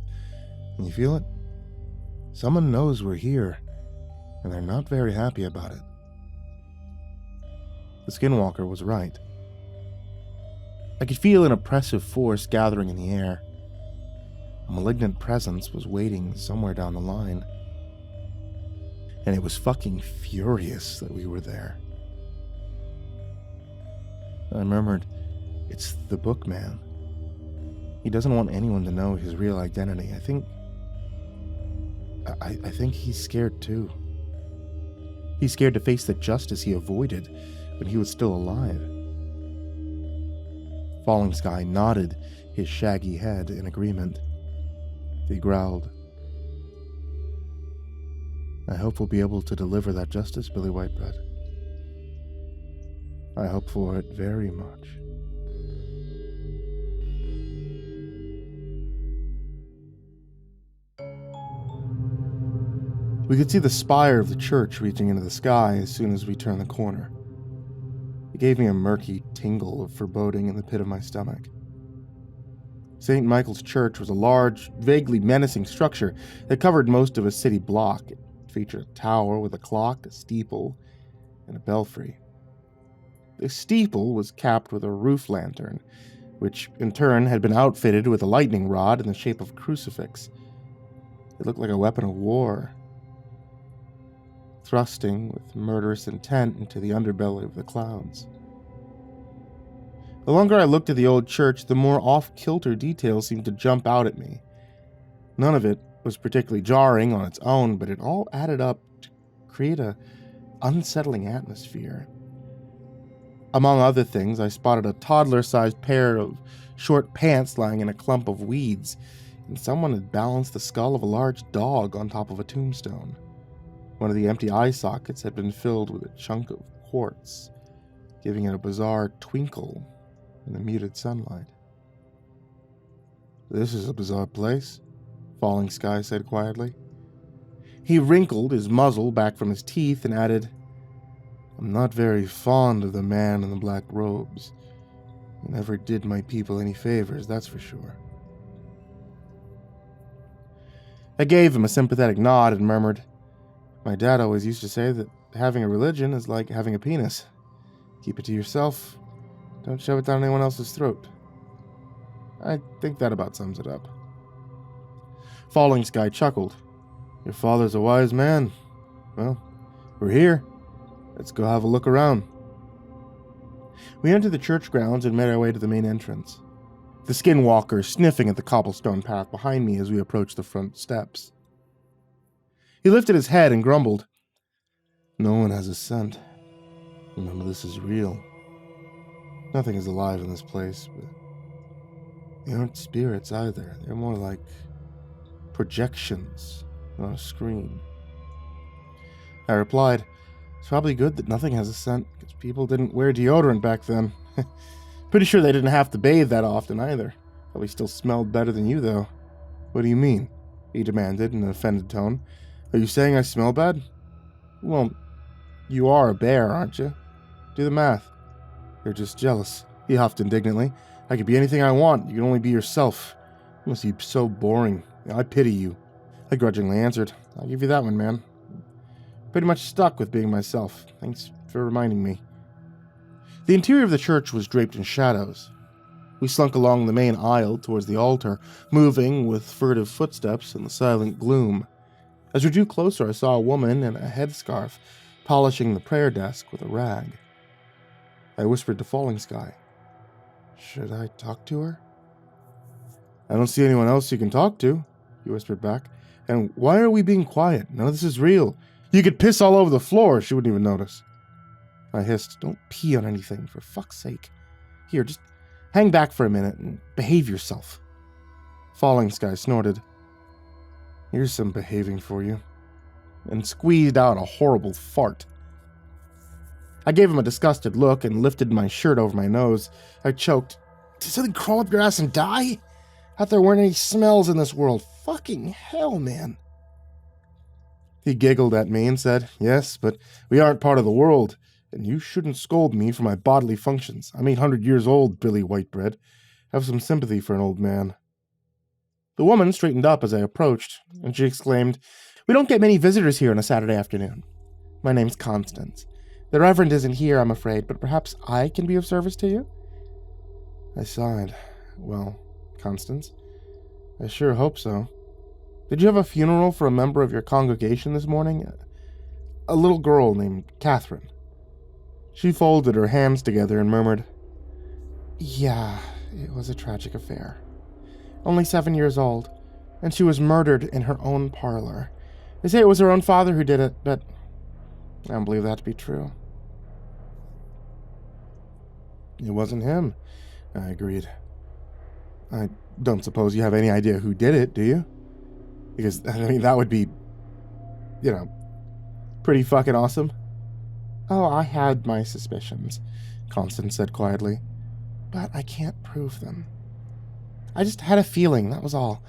Can you feel it? Someone knows we're here, and they're not very happy about it." The skinwalker was right. I could feel an oppressive force gathering in the air. A malignant presence was waiting somewhere down the line. and it was fucking furious that we were there. I murmured, "It's the Bookman. He doesn't want anyone to know his real identity. I think he's scared too. He's scared to face the justice he avoided when he was still alive." Falling Sky nodded his shaggy head in agreement. He growled, "I hope we'll be able to deliver that justice, Billy Whitebread. I hope for it very much." We could see the spire of the church reaching into the sky as soon as we turned the corner. It gave me a murky tingle of foreboding in the pit of my stomach. St. Michael's Church was a large, vaguely menacing structure that covered most of a city block. It featured a tower with a clock, a steeple, and a belfry. The steeple was capped with a roof lantern, which in turn had been outfitted with a lightning rod in the shape of a crucifix. It looked like a weapon of war, thrusting with murderous intent into the underbelly of the clouds. The longer I looked at the old church, the more off-kilter details seemed to jump out at me. None of it was particularly jarring on its own, but it all added up to create an unsettling atmosphere. Among other things, I spotted a toddler-sized pair of short pants lying in a clump of weeds, and someone had balanced the skull of a large dog on top of a tombstone. One of the empty eye sockets had been filled with a chunk of quartz, giving it a bizarre twinkle in the muted sunlight. "This is a bizarre place," Falling Sky said quietly. He wrinkled his muzzle back from his teeth and added, "I'm not very fond of the man in the black robes. He never did my people any favors, that's for sure." I gave him a sympathetic nod and murmured, "My dad always used to say that having a religion is like having a penis. Keep it to yourself. Don't shove it down anyone else's throat." I think that about sums it up. Falling Sky chuckled. "Your father's a wise man. Well, we're here. Let's go have a look around." We entered the church grounds and made our way to the main entrance, the skinwalker sniffing at the cobblestone path behind me as we approached the front steps. He lifted his head and grumbled, "No one has a scent. None of this is real. Nothing is alive in this place, but they aren't spirits either. They're more like projections on a screen." I replied, "It's probably good that nothing has a scent, because people didn't wear deodorant back then. Pretty sure they didn't have to bathe that often either. Probably still smelled better than you, though." "What do you mean?" he demanded in an offended tone. "Are you saying I smell bad?" "Well, you are a bear, aren't you? Do the math." "You're just jealous," he huffed indignantly. "I could be anything I want. You can only be yourself. You must be so boring. I pity you." I grudgingly answered, "I'll give you that one, man. Pretty much stuck with being myself. Thanks for reminding me." The interior of the church was draped in shadows. We slunk along the main aisle towards the altar, moving with furtive footsteps in the silent gloom. As we drew closer, I saw a woman in a headscarf polishing the prayer desk with a rag. I whispered to Falling Sky, "Should I talk to her?" "I don't see anyone else you can talk to," he whispered back. "And why are we being quiet? None of this is real. You could piss all over the floor. She wouldn't even notice." I hissed, "Don't pee on anything, for fuck's sake. Here, just hang back for a minute and behave yourself." Falling Sky snorted, "Here's some behaving for you," and squeezed out a horrible fart. I gave him a disgusted look and lifted my shirt over my nose. I choked. "Did something crawl up your ass and die? I thought there weren't any smells in this world. Fucking hell, man." He giggled at me and said, "Yes, but we aren't part of the world, and you shouldn't scold me for my bodily functions. I'm 800 years old, Billy Whitebread. Have some sympathy for an old man." The woman straightened up as I approached, and she exclaimed, "We don't get many visitors here on a Saturday afternoon. My name's Constance. The Reverend isn't here, I'm afraid, but perhaps I can be of service to you?" I sighed. "Well, Constance, I sure hope so. Did you have a funeral for a member of your congregation this morning? A little girl named Catherine. She folded her hands together and murmured, "Yeah, it was a tragic affair. Only 7 years old, and she was murdered in her own parlor. They say it was her own father who did it, but I don't believe that to be true." "It wasn't him," I agreed. "I don't suppose you have any idea who did it, do you? Because, that would be, pretty fucking awesome." "Oh, I had my suspicions," Constance said quietly, "but I can't prove them. I just had a feeling, that was all.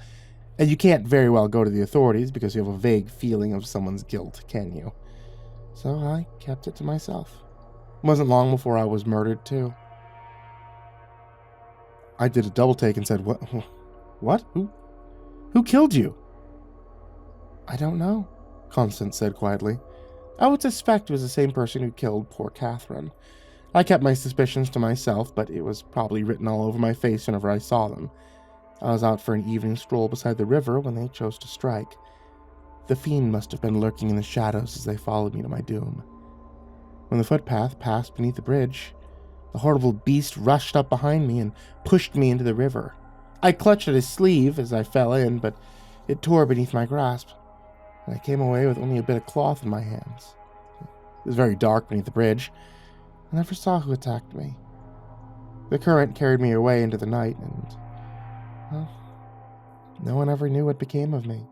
And you can't very well go to the authorities because you have a vague feeling of someone's guilt, can you? So I kept it to myself. It wasn't long before I was murdered, too." I did a double take and said, What? Who killed you?" "I don't know," Constance said quietly. "I would suspect it was the same person who killed poor Catherine. I kept my suspicions to myself, but it was probably written all over my face whenever I saw them. I was out for an evening stroll beside the river when they chose to strike. The fiend must have been lurking in the shadows as they followed me to my doom. When the footpath passed beneath the bridge, the horrible beast rushed up behind me and pushed me into the river. I clutched at his sleeve as I fell in, but it tore beneath my grasp, and I came away with only a bit of cloth in my hands. It was very dark beneath the bridge. I never saw who attacked me. The current carried me away into the night, and, well, no one ever knew what became of me."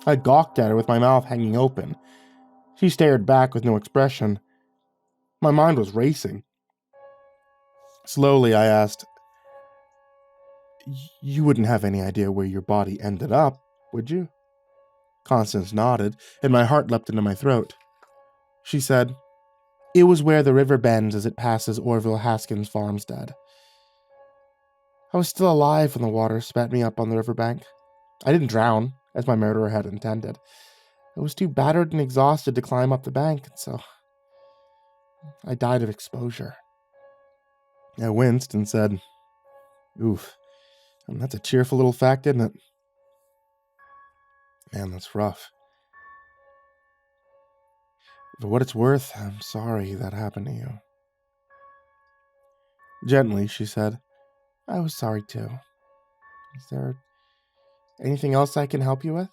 I gawked at her with my mouth hanging open. She stared back with no expression. My mind was racing. Slowly, I asked, "You wouldn't have any idea where your body ended up, would you?" Constance nodded, and my heart leapt into my throat. She said, "It was where the river bends as it passes Orville Haskins' farmstead. I was still alive when the water spat me up on the riverbank. I didn't drown, as my murderer had intended. I was too battered and exhausted to climb up the bank, and so I died of exposure." I winced and said, "Oof, that's a cheerful little fact, isn't it?" "Man, that's rough. For what it's worth, I'm sorry that happened to you." Gently, she said, "I was sorry too. Is there anything else I can help you with?"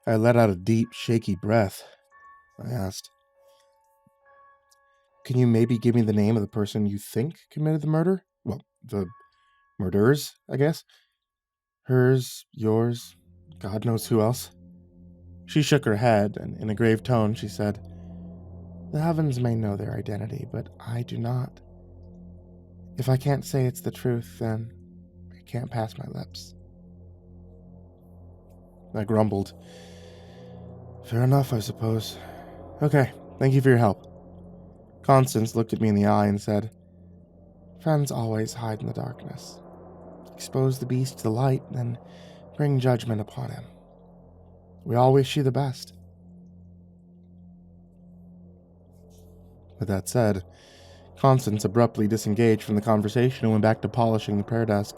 I let out a deep, shaky breath. I asked, "Can you maybe give me the name of the person you think committed the murder? Well, the murderers, I guess. Hers, yours, God knows who else." She shook her head, and in a grave tone she said, "The heavens may know their identity, but I do not. If I can't say it's the truth, then it can't pass my lips." I grumbled. "Fair enough, I suppose. Okay, thank you for your help." Constance looked at me in the eye and said, "Friends always hide in the darkness. Expose the beast to the light, then bring judgment upon him. We all wish you the best." With that said, Constance abruptly disengaged from the conversation and went back to polishing the prayer desk.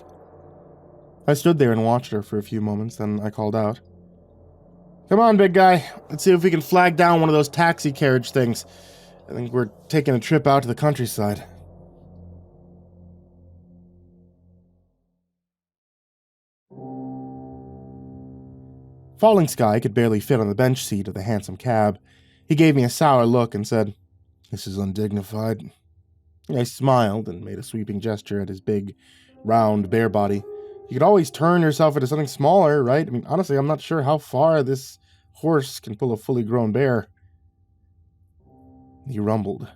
I stood there and watched her for a few moments, then I called out, "Come on, big guy. Let's see if we can flag down one of those taxi carriage things. I think we're taking a trip out to the countryside." Falling Sky could barely fit on the bench seat of the handsome cab. He gave me a sour look and said, "This is undignified." I smiled and made a sweeping gesture at his big, round, bare body. "You could always turn yourself into something smaller, right? Honestly, I'm not sure how far this horse can pull a fully grown bear." He rumbled.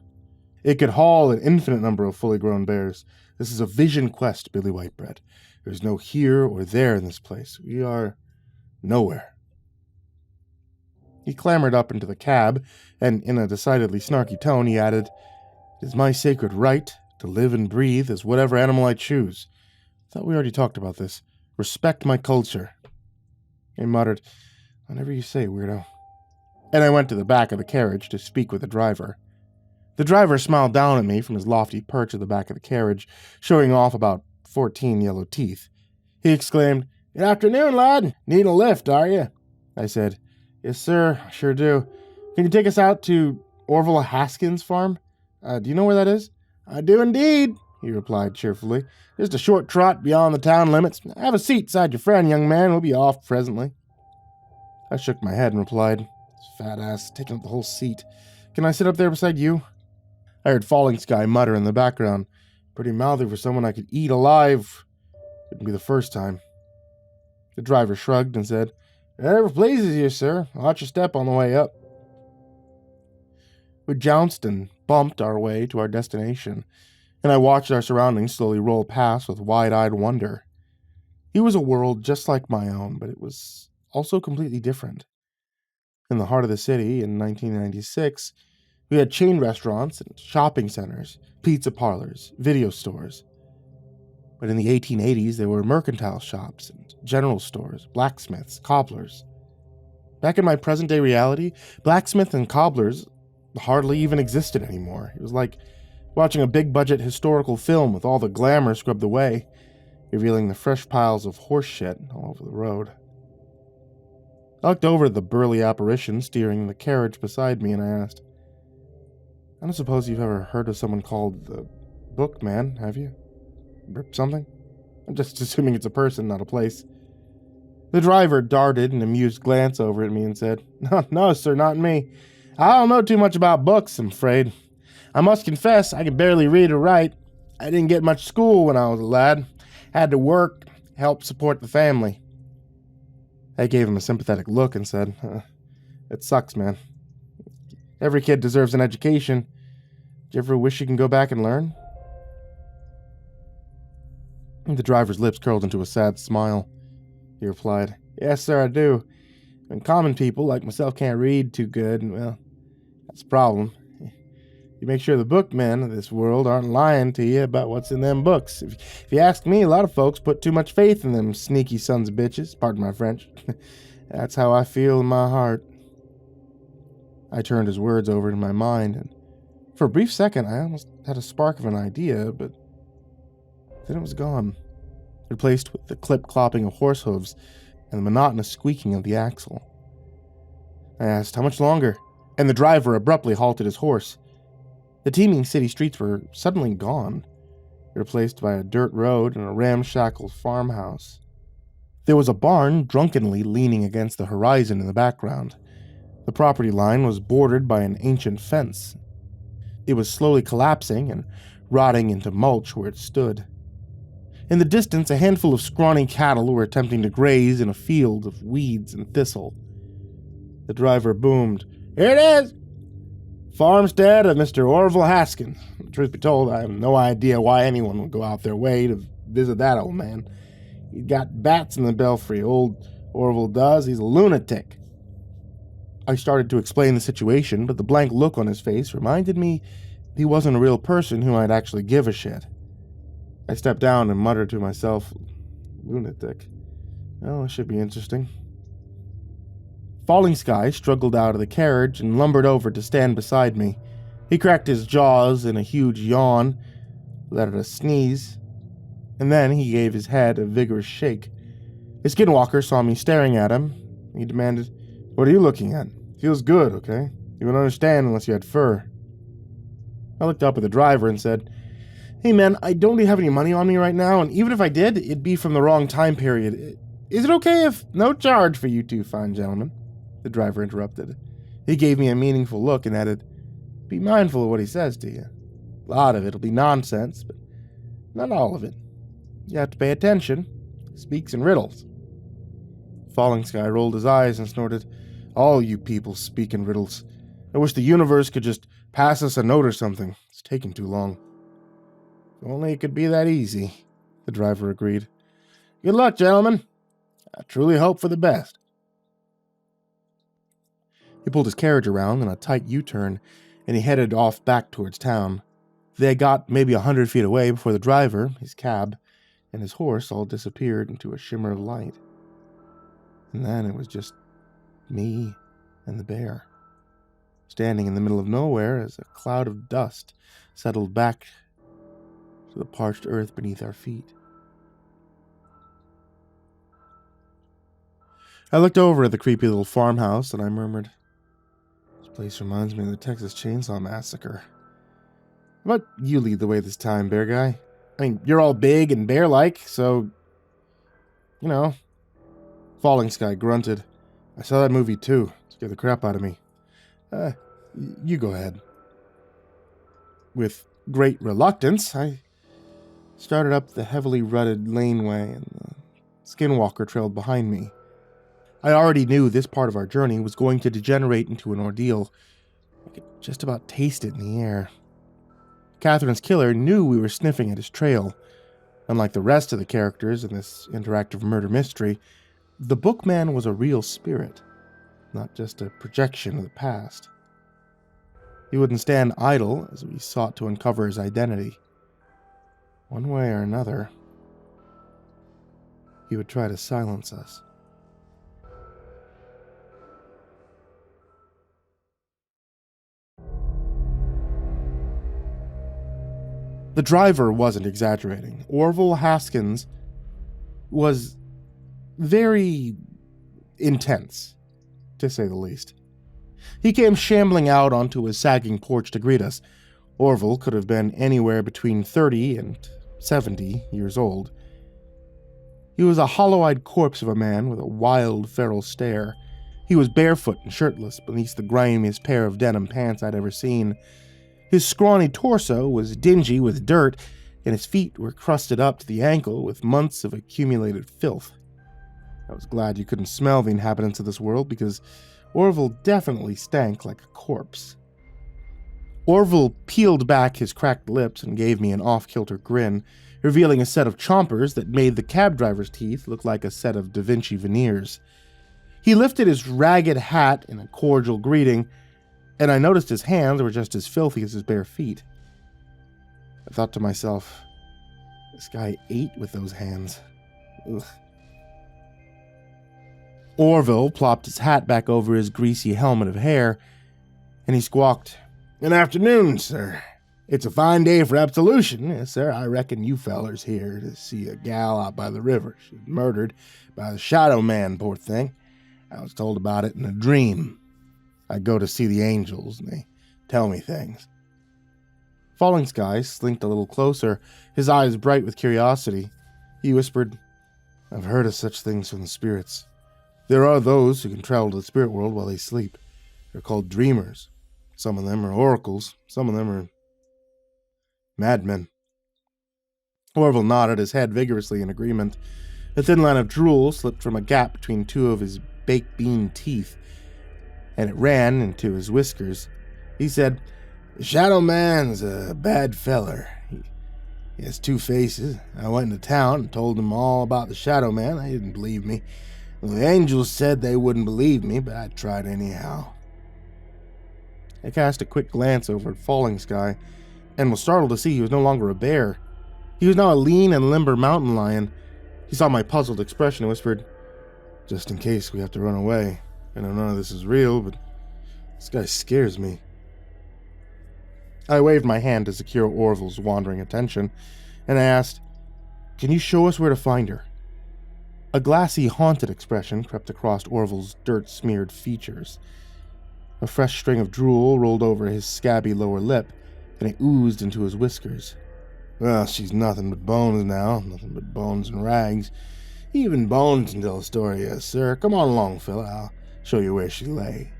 "It could haul an infinite number of fully grown bears. This is a vision quest, Billy Whitebread. There's no here or there in this place. We are nowhere." He clambered up into the cab, and in a decidedly snarky tone, he added, "It is my sacred right to live and breathe as whatever animal I choose. Thought we already talked about this. Respect my culture." I muttered, "Whatever you say, weirdo." And I went to the back of the carriage to speak with the driver. The driver smiled down at me from his lofty perch at the back of the carriage, showing off about 14 yellow teeth. He exclaimed, "Good afternoon, lad. Needing a lift, are you?" I said, Yes, sir, I sure do. Can you take us out to Orville Haskins' farm? Do you know where that is? I do indeed, he replied cheerfully. Just a short trot beyond the town limits. Have a seat beside your friend, young man. We'll be off presently. I shook my head and replied, "This fat ass taking up the whole seat. Can I sit up there beside you?" I heard Falling Sky mutter in the background. Pretty mouthy for someone I could eat alive. Couldn't be the first time. The driver shrugged and said, "Whatever pleases you, sir. Watch your step on the way up." We jounced and bumped our way to our destination, and I watched our surroundings slowly roll past with wide-eyed wonder. It was a world just like my own, but it was also completely different. In the heart of the city in 1996, we had chain restaurants and shopping centers, pizza parlors, video stores. But in the 1880s, there were mercantile shops and general stores, blacksmiths, cobblers. Back in my present-day reality, blacksmiths and cobblers hardly even existed anymore. It was like watching a big-budget historical film with all the glamour scrubbed away, revealing the fresh piles of horse shit all over the road. I looked over at the burly apparition steering the carriage beside me, and I asked, "I don't suppose you've ever heard of someone called the Bookman, have you? Or something? I'm just assuming it's a person, not a place." The driver darted an amused glance over at me and said, No, sir, not me. I don't know too much about books, I'm afraid. I must confess, I can barely read or write. I didn't get much school when I was a lad. Had to work, help support the family." I gave him a sympathetic look and said, "It sucks, man. Every kid deserves an education. Do you ever wish you can go back and learn?" The driver's lips curled into a sad smile. He replied, "Yes, sir, I do. When common people like myself can't read too good, well, that's a problem. You make sure the bookmen of this world aren't lying to you about what's in them books. If you ask me, a lot of folks put too much faith in them sneaky sons of bitches, pardon my French. That's how I feel in my heart." I turned his words over in my mind, and for a brief second I almost had a spark of an idea, but then it was gone, replaced with the clip-clopping of horse hooves and the monotonous squeaking of the axle. I asked, "How much longer?" And the driver abruptly halted his horse. The teeming city streets were suddenly gone, replaced by a dirt road and a ramshackle farmhouse. There was a barn drunkenly leaning against the horizon in the background. The property line was bordered by an ancient fence. It was slowly collapsing and rotting into mulch where it stood. In the distance, a handful of scrawny cattle were attempting to graze in a field of weeds and thistle. The driver boomed, "Here it is! Farmstead of Mr. Orville Haskins. Truth be told, I have no idea why anyone would go out their way to visit that old man. He's got bats in the belfry, old Orville does. He's a lunatic." I started to explain the situation, but the blank look on his face reminded me he wasn't a real person who I'd actually give a shit. I stepped down and muttered to myself, "Lunatic. Well, it should be interesting." Falling Sky struggled out of the carriage and lumbered over to stand beside me. He cracked his jaws in a huge yawn, let out a sneeze, and then he gave his head a vigorous shake. The skinwalker saw me staring at him. He demanded, "What are you looking at? Feels good, okay? You wouldn't understand unless you had fur." I looked up at the driver and said, "Hey man, I don't really have any money on me right now, and even if I did, it'd be from the wrong time period. Is it okay if no charge for you two fine gentlemen?" The driver interrupted. He gave me a meaningful look and added, "Be mindful of what he says to you. A lot of it'll be nonsense, but not all of it. You have to pay attention. He speaks in riddles." Falling Sky rolled his eyes and snorted, "All you people speak in riddles. I wish the universe could just pass us a note or something. It's taking too long." "If only it could be that easy," the driver agreed. "Good luck, gentlemen. I truly hope for the best." He pulled his carriage around in a tight U-turn, and he headed off back towards town. They got maybe 100 feet away before the driver, his cab, and his horse all disappeared into a shimmer of light. And then it was just me and the bear, standing in the middle of nowhere as a cloud of dust settled back to the parched earth beneath our feet. I looked over at the creepy little farmhouse and I murmured, "This place reminds me of the Texas Chainsaw Massacre. How about you lead the way this time, bear guy? I mean, you're all big and bear-like, so, you know." Falling Sky grunted. "I saw that movie too. It scared the crap out of me. You go ahead." With great reluctance, I started up the heavily rutted laneway, and the skinwalker trailed behind me. I already knew this part of our journey was going to degenerate into an ordeal. I could just about taste it in the air. Catherine's killer knew we were sniffing at his trail. Unlike the rest of the characters in this interactive murder mystery, the Bookman was a real spirit, not just a projection of the past. He wouldn't stand idle as we sought to uncover his identity. One way or another, he would try to silence us. The driver wasn't exaggerating. Orville Haskins was very intense, to say the least. He came shambling out onto his sagging porch to greet us. Orville could have been anywhere between 30 and 70 years old. He was a hollow-eyed corpse of a man with a wild, feral stare. He was barefoot and shirtless beneath the grimiest pair of denim pants I'd ever seen. His scrawny torso was dingy with dirt, and his feet were crusted up to the ankle with months of accumulated filth. I was glad you couldn't smell the inhabitants of this world, because Orville definitely stank like a corpse. Orville peeled back his cracked lips and gave me an off-kilter grin, revealing a set of chompers that made the cab driver's teeth look like a set of Da Vinci veneers. He lifted his ragged hat in a cordial greeting, and I noticed his hands were just as filthy as his bare feet. I thought to myself, this guy ate with those hands. Ugh. Orville plopped his hat back over his greasy helmet of hair, and he squawked, "Good afternoon, sir. It's a fine day for absolution. Yes, sir, I reckon you fellers here to see a gal out by the river. She's murdered by the Shadow Man, poor thing. I was told about it in a dream. I go to see the angels, and they tell me things." Falling Sky slinked a little closer, his eyes bright with curiosity. He whispered, "I've heard of such things from the spirits. There are those who can travel to the spirit world while they sleep. They're called dreamers. Some of them are oracles. Some of them are madmen." Orville nodded his head vigorously in agreement. A thin line of drool slipped from a gap between two of his baked bean teeth, and it ran into his whiskers. He said, "The Shadow Man's a bad feller. He has two faces. I went into town and told him all about the Shadow Man. They didn't believe me. The angels said they wouldn't believe me, but I tried anyhow." I cast a quick glance over at Falling Sky, and was startled to see he was no longer a bear. He was now a lean and limber mountain lion. He saw my puzzled expression and whispered, "Just in case we have to run away. I know none of this is real, but this guy scares me." I waved my hand to secure Orville's wandering attention, and I asked, "Can you show us where to find her?" A glassy, haunted expression crept across Orville's dirt-smeared features. A fresh string of drool rolled over his scabby lower lip, and it oozed into his whiskers. "Well, she's nothing but bones now, nothing but bones and rags. Even bones can tell a story, yes, sir. Come on along, fella, I'll show you where she lay."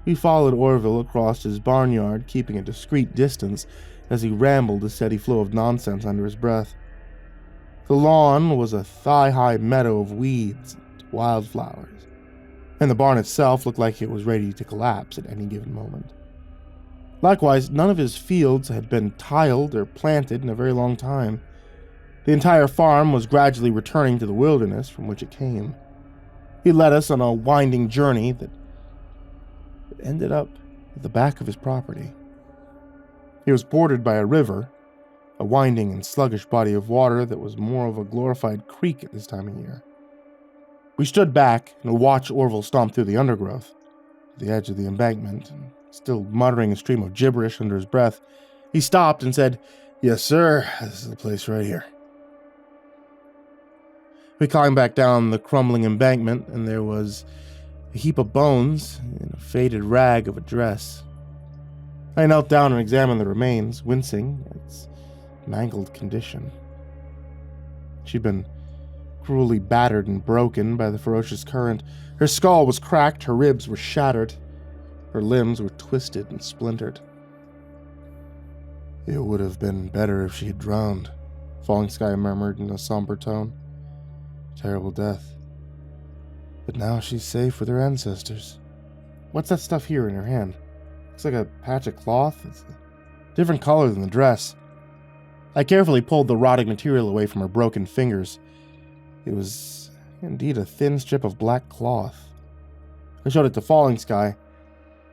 We followed Orville across his barnyard, keeping a discreet distance as he rambled a steady flow of nonsense under his breath. The lawn was a thigh-high meadow of weeds and wildflowers, and the barn itself looked like it was ready to collapse at any given moment. Likewise, none of his fields had been tiled or planted in a very long time. The entire farm was gradually returning to the wilderness from which it came. He led us on a winding journey that ended up at the back of his property. It was bordered by a river, a winding and sluggish body of water that was more of a glorified creek at this time of year. We stood back and watched Orville stomp through the undergrowth, to the edge of the embankment, and still muttering a stream of gibberish under his breath. He stopped and said, "Yes, sir, this is the place right here." We climbed back down the crumbling embankment, and there was a heap of bones and a faded rag of a dress. I knelt down and examined the remains, wincing at its mangled condition. She'd been cruelly battered and broken by the ferocious current. Her skull was cracked, her ribs were shattered, her limbs were twisted and splintered. "It would have been better if she had drowned," Falling Sky murmured in a somber tone. "Terrible death. But now she's safe with her ancestors." "What's that stuff here in her hand? Looks like a patch of cloth. It's a different color than the dress." I carefully pulled the rotting material away from her broken fingers. It was indeed a thin strip of black cloth. I showed it to Falling Sky.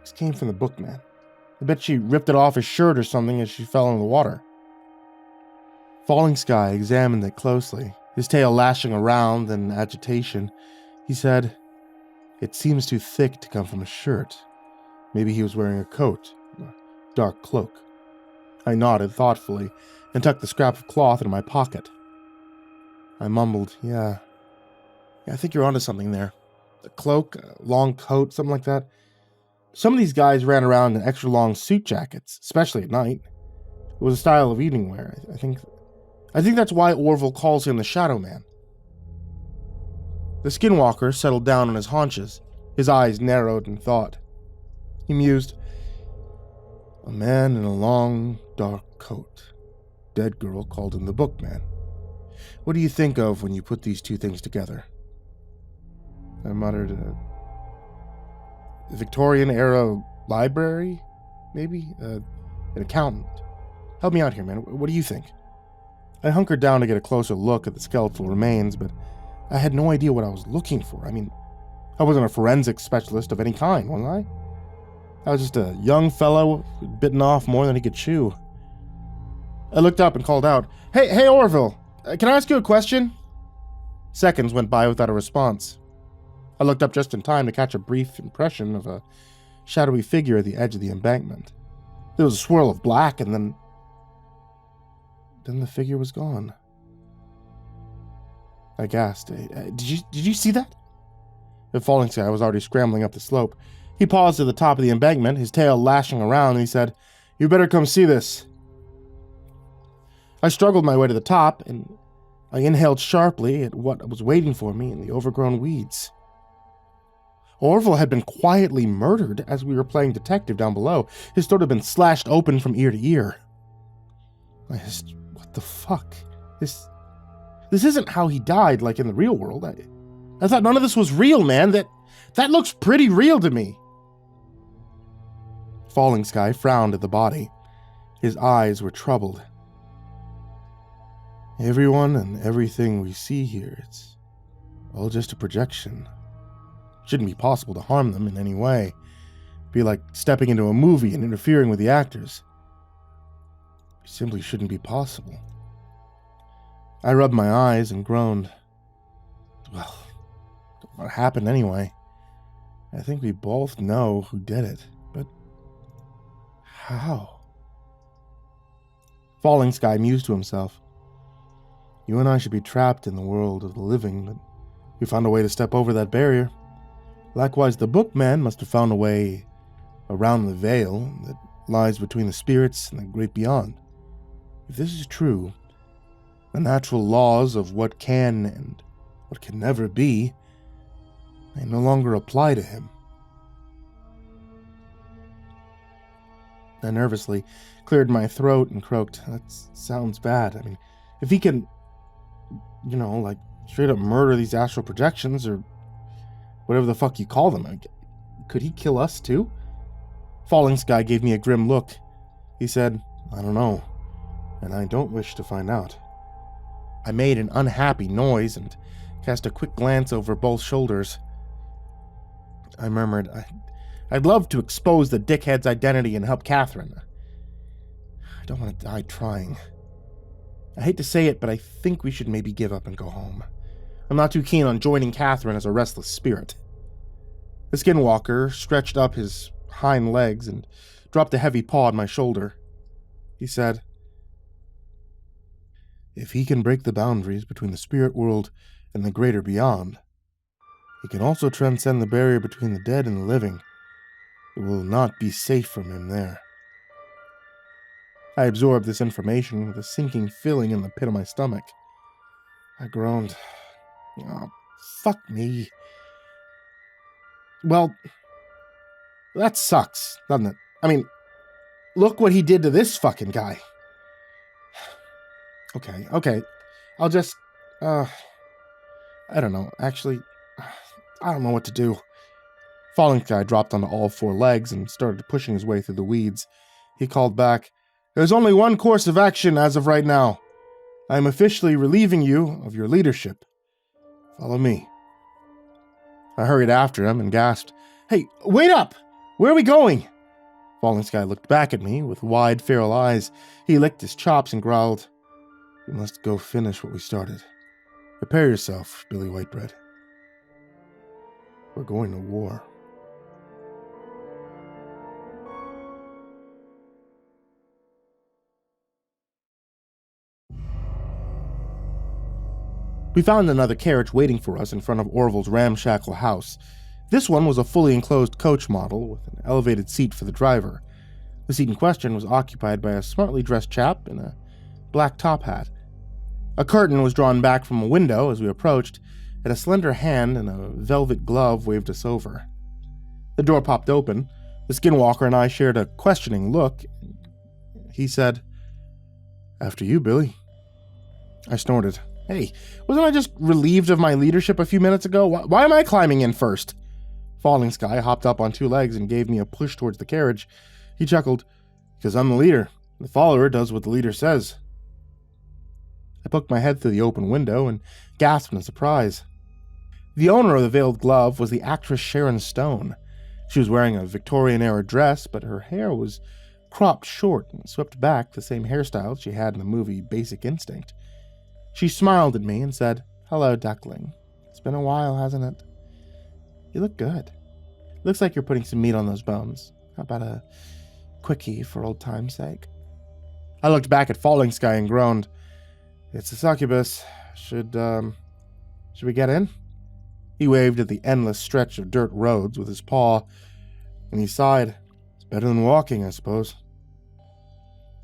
"This came from the Bookman. I bet she ripped it off his shirt or something as she fell into the water." Falling Sky examined it closely, his tail lashing around in agitation. He said, "It seems too thick to come from a shirt. Maybe he was wearing a coat, a dark cloak." I nodded thoughtfully and tucked the scrap of cloth into my pocket. I mumbled, Yeah, I think you're onto something there. A cloak, a long coat, something like that. Some of these guys ran around in extra long suit jackets, especially at night. It was a style of evening wear. I think that's why Orville calls him the Shadow Man." The skinwalker settled down on his haunches. His eyes narrowed in thought. He mused, "A man in a long, dark coat. Dead girl called him the Bookman. What do you think of when you put these two things together?" I muttered, Victorian-era library, maybe? An accountant. Help me out here, man. What do you think? I hunkered down to get a closer look at the skeletal remains, but I had no idea what I was looking for. I mean, I wasn't a forensics specialist of any kind, was I? I was just a young fellow who'd bitten off more than he could chew. I looked up and called out, Hey, Orville, can I ask you a question?" Seconds went by without a response. I looked up just in time to catch a brief impression of a shadowy figure at the edge of the embankment. There was a swirl of black, and then the figure was gone. I gasped. Did you see that?" The Falling Sky was already scrambling up the slope. He paused at the top of the embankment, his tail lashing around, and he said, "You better come see this." I struggled my way to the top, and I inhaled sharply at what was waiting for me in the overgrown weeds. Orville had been quietly murdered as we were playing detective down below. His throat had been slashed open from ear to ear. I hissed, "What the fuck? This isn't how he died like in the real world. I thought none of this was real, man. That looks pretty real to me." Falling Sky frowned at the body. His eyes were troubled. "Everyone and everything we see here, it's all just a projection. It shouldn't be possible to harm them in any way. It'd be like stepping into a movie and interfering with the actors. It simply shouldn't be possible." I rubbed my eyes and groaned. "Well, what happened anyway? I think we both know who did it, but how?" Falling Sky mused to himself. "You and I should be trapped in the world of the living, but we found a way to step over that barrier. Likewise, the Bookman must have found a way around the veil that lies between the spirits and the great beyond. If this is true, the natural laws of what can and what can never be, they no longer apply to him." I nervously cleared my throat and croaked, "That sounds bad. I mean, if he can, like, straight up murder these astral projections, or whatever the fuck you call them, could he kill us too?" Falling Sky gave me a grim look. He said, "I don't know, and I don't wish to find out." I made an unhappy noise and cast a quick glance over both shoulders. I murmured, I'd love to expose the dickhead's identity and help Catherine. I don't want to die trying. I hate to say it, but I think we should maybe give up and go home. I'm not too keen on joining Catherine as a restless spirit." The skinwalker stretched up his hind legs and dropped a heavy paw on my shoulder. He said, "If he can break the boundaries between the spirit world in the greater beyond. He can also transcend the barrier between the dead and the living. It will not be safe from him there. I absorbed this information with a sinking feeling in the pit of my stomach. I groaned. Oh, fuck me. Well, that sucks, doesn't it? I mean, look what he did to this fucking guy. Okay. I'll just, I don't know. Actually, I don't know what to do. Falling Guy dropped onto all four legs and started pushing his way through the weeds. He called back, "There's only one course of action as of right now. I am officially relieving you of your leadership. Follow me." I hurried after him and gasped, "Hey, wait up! Where are we going?" Falling Sky looked back at me with wide, feral eyes. He licked his chops and growled, "We must go finish what we started. Prepare yourself, Billy Whitebread. We're going to war." We found another carriage waiting for us in front of Orville's ramshackle house. This one was a fully enclosed coach model with an elevated seat for the driver. The seat in question was occupied by a smartly dressed chap in a black top hat. A curtain was drawn back from a window as we approached, and a slender hand in a velvet glove waved us over. The door popped open. The skinwalker and I shared a questioning look. He said, "After you, Billy." I snorted. "Hey, wasn't I just relieved of my leadership a few minutes ago? Why am I climbing in first?" Falling Sky hopped up on two legs and gave me a push towards the carriage. He chuckled, "Because I'm the leader. The follower does what the leader says." I poked my head through the open window and gasped in surprise. The owner of the veiled glove was the actress Sharon Stone. She was wearing a Victorian-era dress, but her hair was cropped short and swept back, the same hairstyle she had in the movie Basic Instinct. She smiled at me and said, "Hello, duckling. It's been a while, hasn't it? You look good. Looks like you're putting some meat on those bones. How about a quickie for old time's sake?" I looked back at Falling Sky and groaned. "It's a succubus. Should we get in?" He waved at the endless stretch of dirt roads with his paw, and he sighed. "It's better than walking, I suppose."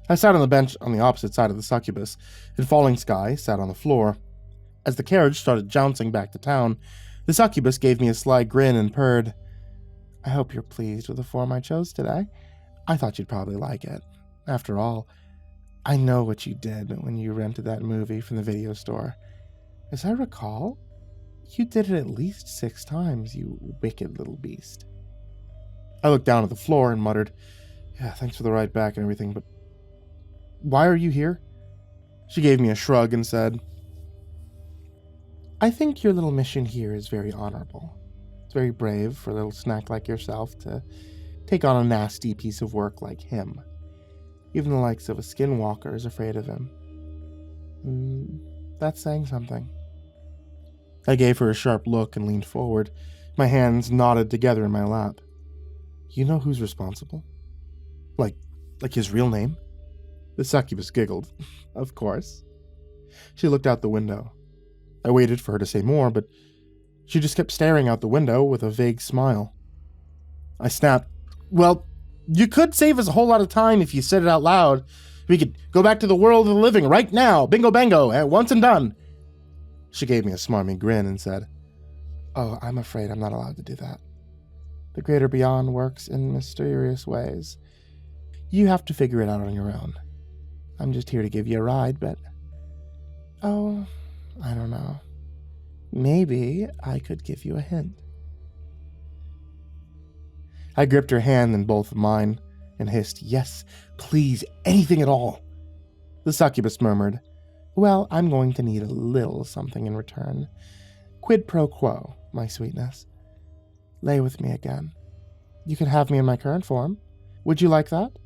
I sat on the bench on the opposite side of the succubus, and Falling Sky sat on the floor. As the carriage started jouncing back to town, the succubus gave me a sly grin and purred. "I hope you're pleased with the form I chose today. I thought you'd probably like it. After all, I know what you did when you rented that movie from the video store. As I recall, you did it at least 6 times, you wicked little beast." I looked down at the floor and muttered, "Yeah, thanks for the ride back and everything, but why are you here?" She gave me a shrug and said, "I think your little mission here is very honorable. It's very brave for a little snack like yourself to take on a nasty piece of work like him. Even the likes of a skinwalker is afraid of him. That's saying something." I gave her a sharp look and leaned forward. My hands knotted together in my lap. "You know who's responsible? Like his real name?" The succubus giggled. "Of course." She looked out the window. I waited for her to say more, but she just kept staring out the window with a vague smile. I snapped, "Well, you could save us a whole lot of time if you said it out loud. We could go back to the world of the living right now, bingo bango, and once and done." She gave me a smarmy grin and said, "Oh, I'm afraid I'm not allowed to do that. The greater beyond works in mysterious ways. You have to figure it out on your own. I'm just here to give you a ride, but... oh, I don't know. Maybe I could give you a hint." I gripped her hand in both of mine and hissed, "Yes, please, anything at all." The succubus murmured, "Well, I'm going to need a little something in return. Quid pro quo, my sweetness. Lay with me again. You could have me in my current form. Would you like that?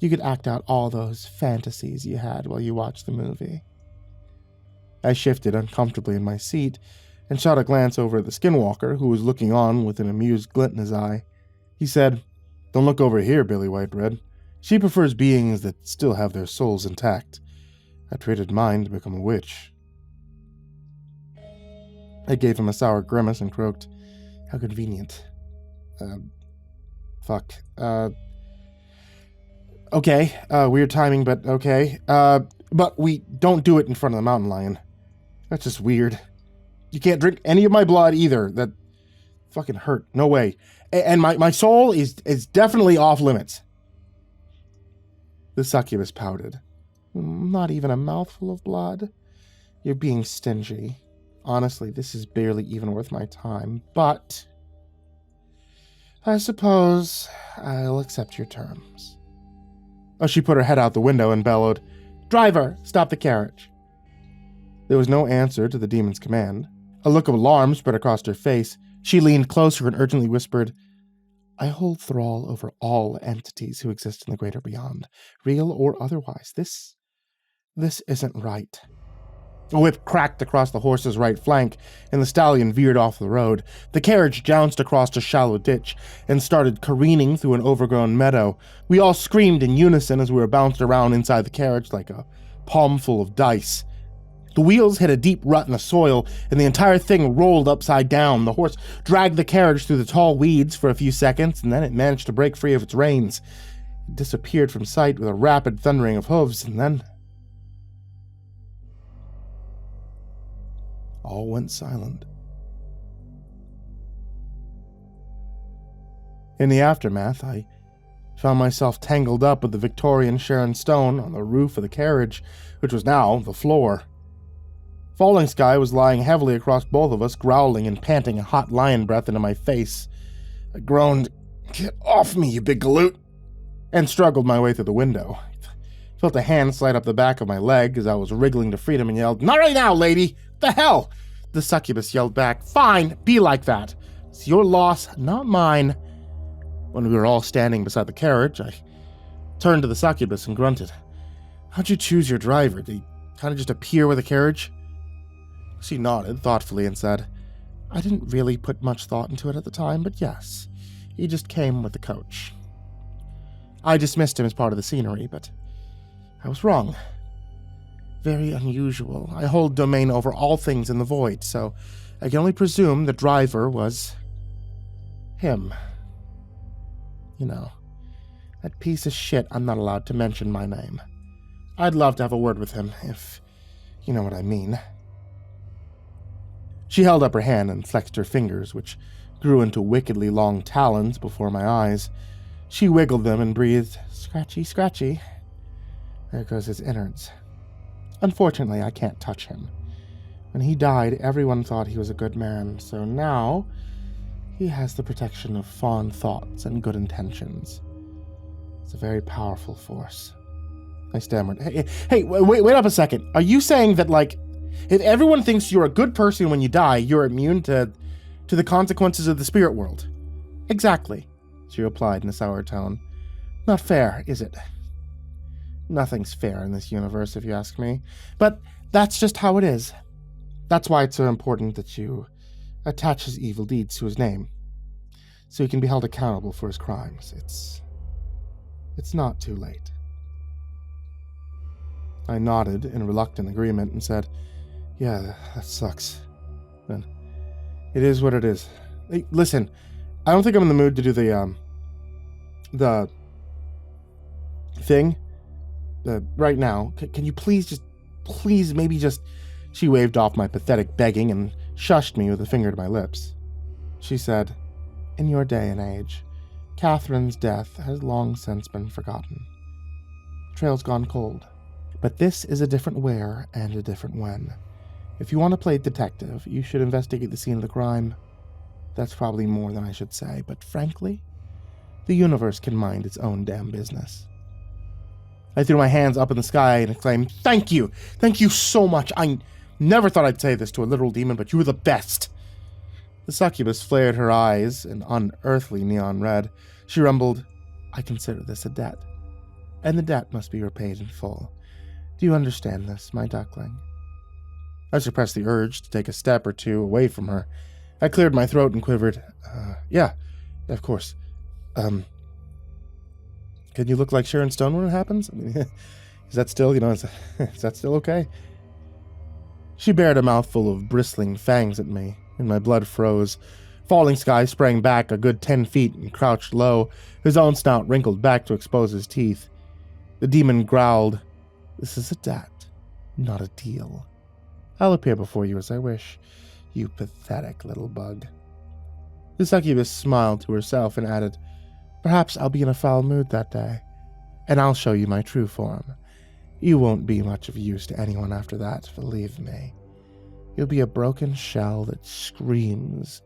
You could act out all those fantasies you had while you watched the movie." I shifted uncomfortably in my seat and shot a glance over at the skinwalker, who was looking on with an amused glint in his eye. He said, "Don't look over here, Billy Whitebread. She prefers beings that still have their souls intact. I traded mine to become a witch." I gave him a sour grimace and croaked, "How convenient." Fuck. Okay, weird timing, but okay. But we don't do it in front of the mountain lion. That's just weird. You can't drink any of my blood either. That fucking hurt. No way. And my soul is definitely off limits. The succubus pouted. "Not even a mouthful of blood? You're being stingy. Honestly, this is barely even worth my time, but I suppose I'll accept your terms." Oh, she put her head out the window and bellowed, "Driver, stop the carriage." There was no answer to the demon's command. A look of alarm spread across her face. She leaned closer and urgently whispered, "I hold thrall over all entities who exist in the greater beyond, real or otherwise. This isn't right." A whip cracked across the horse's right flank, and the stallion veered off the road. The carriage jounced across a shallow ditch and started careening through an overgrown meadow. We all screamed in unison as we were bounced around inside the carriage like a palmful of dice. The wheels hit a deep rut in the soil, and the entire thing rolled upside down. The horse dragged the carriage through the tall weeds for a few seconds, and then it managed to break free of its reins. It disappeared from sight with a rapid thundering of hooves, and then all went silent. In the aftermath, I found myself tangled up with the Victorian Sharon Stone on the roof of the carriage, which was now the floor. Falling Sky was lying heavily across both of us, growling and panting hot lion breath into my face. I groaned, "Get off me, you big galoot," and struggled my way through the window. Felt a hand slide up the back of my leg as I was wriggling to freedom and yelled, "Not right now, lady! The hell!" The succubus yelled back, "Fine, be like that. It's your loss, not mine." When we were all standing beside the carriage, I turned to the succubus and grunted, "How'd you choose your driver? Did he kind of just appear with the carriage?" She nodded thoughtfully and said, "I didn't really put much thought into it at the time, but yes, he just came with the coach. I dismissed him as part of the scenery, but I was wrong. Very unusual. I hold domain over all things in the void, so I can only presume the driver was him. You know, that piece of shit I'm not allowed to mention my name. I'd love to have a word with him, if you know what I mean." She held up her hand and flexed her fingers, which grew into wickedly long talons before my eyes. She wiggled them and breathed, "Scratchy, scratchy. There goes his innards. Unfortunately, I can't touch him. When he died, everyone thought he was a good man, so now he has the protection of fond thoughts and good intentions. It's a very powerful force." I stammered, Hey, wait up a second. Are you saying that, like, if everyone thinks you're a good person when you die, you're immune to the consequences of the spirit world?" "Exactly," she replied in a sour tone. "Not fair, is it?" "Nothing's fair in this universe, if you ask me. But that's just how it is. That's why it's so important that you attach his evil deeds to his name, so he can be held accountable for his crimes. It's not too late." I nodded in reluctant agreement and said, "Yeah, that sucks. But it is what it is. Hey, listen, I don't think I'm in the mood to do the thing right now. Can you please maybe just..." She waved off my pathetic begging and shushed me with a finger to my lips. She said, "In your day and age, Catherine's death has long since been forgotten. The trail's gone cold. But this is a different where and a different when. If you want to play detective, you should investigate the scene of the crime. That's probably more than I should say, but frankly, the universe can mind its own damn business." I threw my hands up in the sky and exclaimed, Thank you so much. I never thought I'd say this to a literal demon, but you were the best." The succubus flared her eyes an unearthly neon red. She rumbled, "I consider this a debt, and the debt must be repaid in full. Do you understand this, my duckling?" I suppressed the urge to take a step or two away from her. I cleared my throat and quivered. Yeah, of course. Can you look like Sharon Stone when it happens? I mean, is that still, is that still okay?" She bared a mouthful of bristling fangs at me, and my blood froze. Falling Sky sprang back a good 10 feet and crouched low, his own snout wrinkled back to expose his teeth. The demon growled, "This is a debt, not a deal. I'll appear before you as I wish, you pathetic little bug." The succubus smiled to herself and added, "Perhaps I'll be in a foul mood that day, and I'll show you my true form. You won't be much of use to anyone after that, believe me. You'll be a broken shell that screams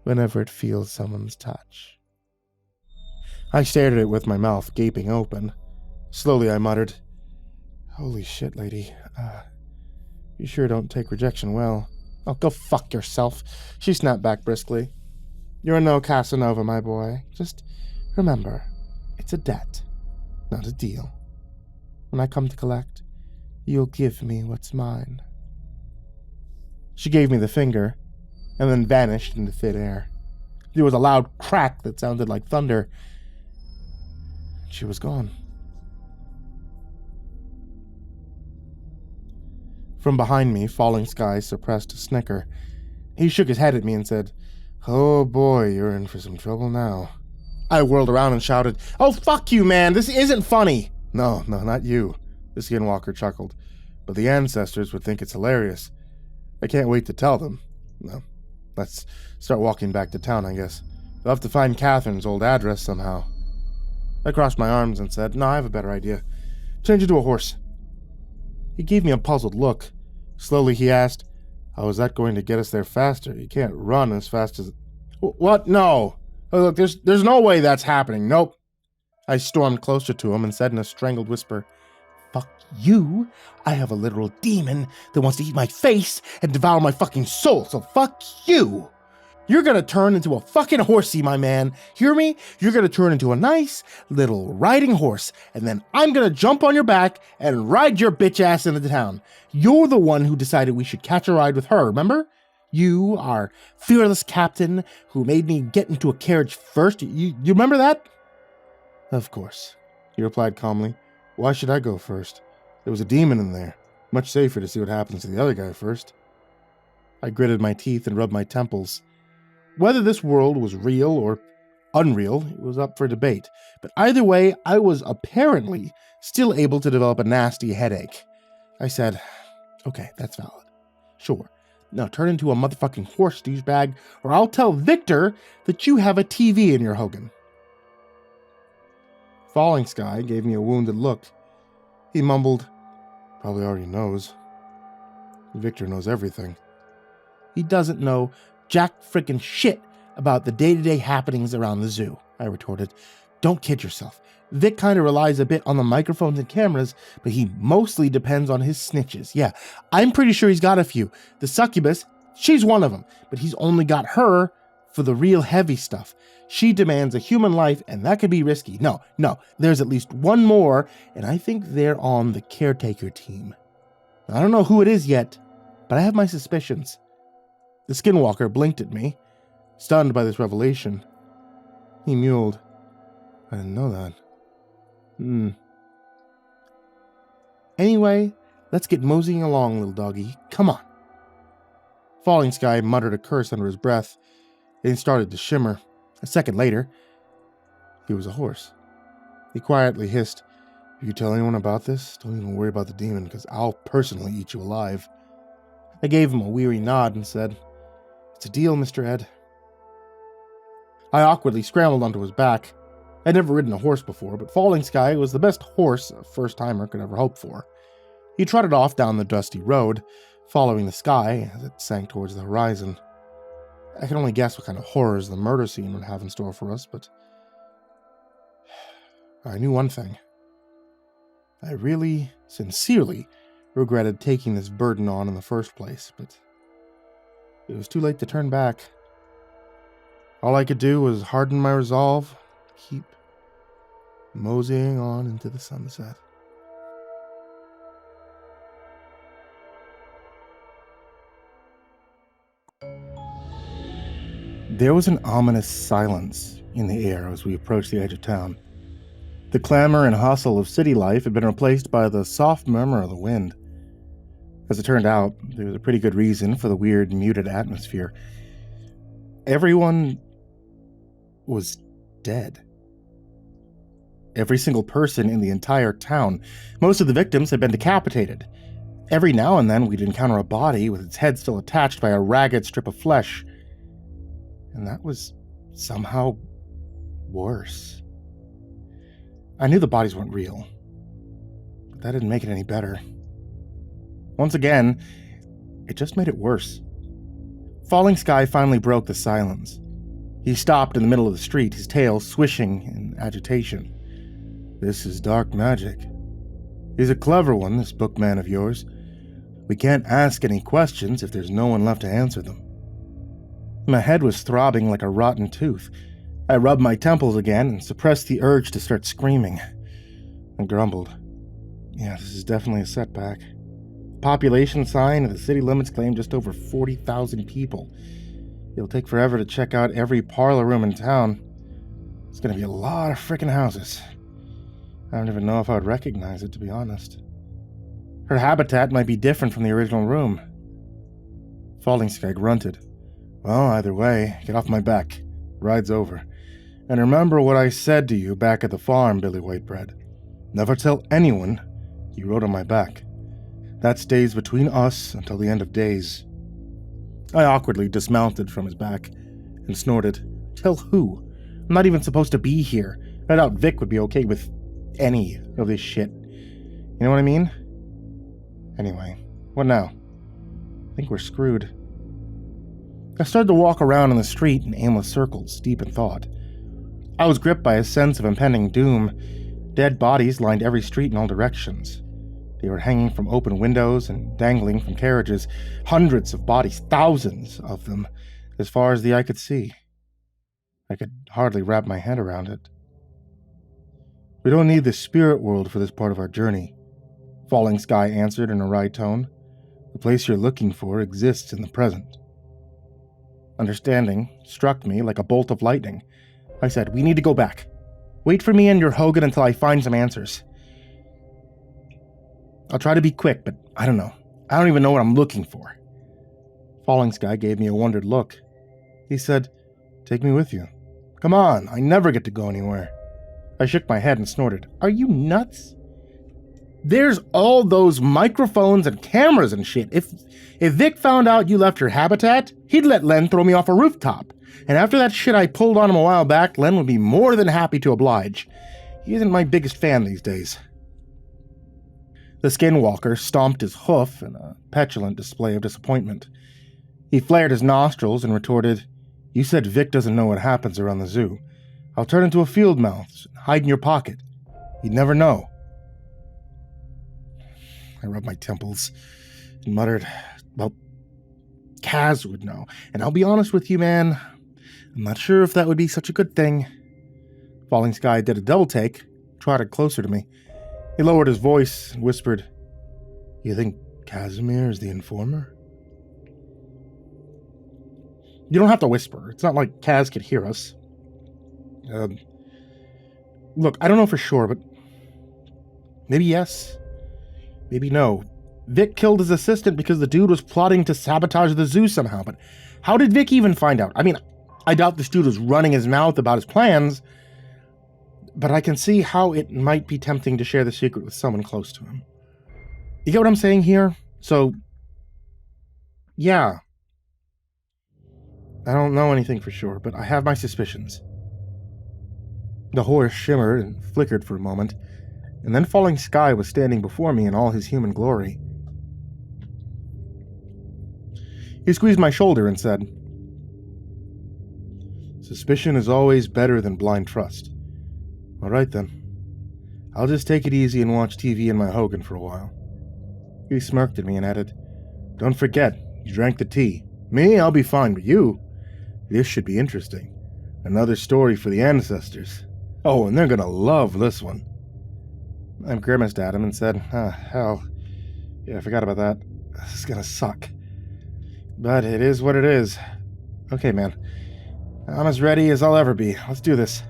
whenever it feels someone's touch." I stared at it with my mouth gaping open. Slowly I muttered, "Holy shit, lady. You sure don't take rejection well." "Oh, go fuck yourself," she snapped back briskly. "You're no Casanova, my boy. Just remember, it's a debt, not a deal. When I come to collect, you'll give me what's mine." She gave me the finger, and then vanished into thin air. There was a loud crack that sounded like thunder. She was gone. From behind me, Falling Sky suppressed a snicker. He shook his head at me and said, "Oh boy, you're in for some trouble now." I whirled around and shouted, "Oh, fuck you, man! This isn't funny!" No, not you," the skinwalker chuckled. "But the ancestors would think it's hilarious. I can't wait to tell them. No, let's start walking back to town, I guess. They'll have to find Catherine's old address somehow." I crossed my arms and said, "No, I have a better idea. Change into a horse." He gave me a puzzled look. Slowly he asked, "How is that going to get us there faster? You can't run as fast as..." "What? No! Oh, look, there's no way that's happening. Nope." I stormed closer to him and said in a strangled whisper, "Fuck you. I have a literal demon that wants to eat my face and devour my fucking soul, so fuck you. You're gonna turn into a fucking horsey, my man. Hear me? You're gonna turn into a nice little riding horse, and then I'm gonna jump on your back and ride your bitch ass into town. You're the one who decided we should catch a ride with her, remember? You, our fearless captain who made me get into a carriage first. You remember that?" "Of course," he replied calmly. "Why should I go first? There was a demon in there. Much safer to see what happens to the other guy first." I gritted my teeth and rubbed my temples. Whether this world was real or unreal, it was up for debate. But either way, I was apparently still able to develop a nasty headache. I said, "Okay, that's valid. Sure. Now turn into a motherfucking horse, douchebag, or I'll tell Victor that you have a TV in your Hogan." Falling Sky gave me a wounded look. He mumbled, "Probably already knows. Victor knows everything." "He doesn't know jack frickin' shit about the day-to-day happenings around the zoo," I retorted. "Don't kid yourself. Vic kinda relies a bit on the microphones and cameras, but he mostly depends on his snitches. Yeah, I'm pretty sure he's got a few. The succubus, she's one of them, but he's only got her for the real heavy stuff. She demands a human life, and that could be risky. No, there's at least one more, and I think they're on the caretaker team. I don't know who it is yet, but I have my suspicions." The skinwalker blinked at me, stunned by this revelation. He mewed, "I didn't know that. Anyway, let's get moseying along, little doggy. Come on." Falling Sky muttered a curse under his breath, and he started to shimmer. A second later, he was a horse. He quietly hissed, "If you tell anyone about this, don't even worry about the demon, because I'll personally eat you alive." I gave him a weary nod and said, "It's a deal, Mr. Ed." I awkwardly scrambled onto his back. I'd never ridden a horse before, but Falling Sky was the best horse a first-timer could ever hope for. He trotted off down the dusty road, following the sky as it sank towards the horizon. I can only guess what kind of horrors the murder scene would have in store for us, but I knew one thing. I really, sincerely regretted taking this burden on in the first place, but it was too late to turn back. All I could do was harden my resolve, keep moseying on into the sunset. There was an ominous silence in the air as we approached the edge of town. The clamor and hustle of city life had been replaced by the soft murmur of the wind. As it turned out, there was a pretty good reason for the weird, muted atmosphere. Everyone was dead. Every single person in the entire town. Most of the victims had been decapitated. Every now and then we'd encounter a body with its head still attached by a ragged strip of flesh. And that was somehow worse. I knew the bodies weren't real, but that didn't make it any better. Once again, it just made it worse. Falling Sky finally broke the silence. He stopped in the middle of the street, his tail swishing in agitation. "This is dark magic. He's a clever one, this bookman of yours. We can't ask any questions if there's no one left to answer them." My head was throbbing like a rotten tooth. I rubbed my temples again and suppressed the urge to start screaming. I grumbled. "Yeah, this is definitely a setback. Population sign of the city limits claim just over 40,000 people. It'll take forever to check out every parlor room in town. It's gonna be a lot of frickin' houses. I don't even know if I would recognize it, to be honest. Her habitat might be different from the original room." Falling Sky grunted. "Well, either way, get off my back. Ride's over. And remember what I said to you back at the farm, Billy Whitebread. Never tell anyone you rode on my back. That stays between us until the end of days." I awkwardly dismounted from his back and snorted. "Tell who? I'm not even supposed to be here. I doubt Vic would be okay with any of this shit. You know what I mean? Anyway, what now? I think we're screwed." I started to walk around in the street in aimless circles, deep in thought. I was gripped by a sense of impending doom. Dead bodies lined every street in all directions. They were hanging from open windows and dangling from carriages. Hundreds of bodies, thousands of them, as far as the eye could see. I could hardly wrap my head around it. "We don't need the spirit world for this part of our journey," Falling Sky answered in a wry tone. "The place you're looking for exists in the present." Understanding struck me like a bolt of lightning. I said, "We need to go back. Wait for me and your Hogan until I find some answers. I'll try to be quick, but I don't know. I don't even know what I'm looking for." Falling Sky gave me a wondered look. He said, "Take me with you." "Come on, I never get to go anywhere." I shook my head and snorted. "Are you nuts? There's all those microphones and cameras and shit. If Vic found out you left your habitat, he'd let Len throw me off a rooftop. And after that shit I pulled on him a while back, Len would be more than happy to oblige. He isn't my biggest fan these days." The skinwalker stomped his hoof in a petulant display of disappointment. He flared his nostrils and retorted, "You said Vic doesn't know what happens around the zoo. I'll turn into a field mouse and hide in your pocket. He'd never know." I rubbed my temples and muttered, "Well, Kaz would know. And I'll be honest with you, man, I'm not sure if that would be such a good thing." Falling Sky did a double take, trotted closer to me. He lowered his voice and whispered, "You think Casimir is the informer?" "You don't have to whisper. It's not like Kaz could hear us. Look, I don't know for sure, but maybe yes, maybe no. Vic killed his assistant because the dude was plotting to sabotage the zoo somehow, but how did Vic even find out? I mean, I doubt this dude was running his mouth about his plans, but I can see how it might be tempting to share the secret with someone close to him. You get what I'm saying here? So, yeah. I don't know anything for sure, but I have my suspicions." The horse shimmered and flickered for a moment, and then Falling Sky was standing before me in all his human glory. He squeezed my shoulder and said, "Suspicion is always better than blind trust. All right then. I'll just take it easy and watch TV in my Hogan for a while." He smirked at me and added, "Don't forget, you drank the tea. Me, I'll be fine, but you? This should be interesting. Another story for the ancestors. Oh, and they're gonna love this one." I grimaced at him and said, "Hell. Yeah, I forgot about that. This is gonna suck. But it is what it is. Okay, man. I'm as ready as I'll ever be. Let's do this."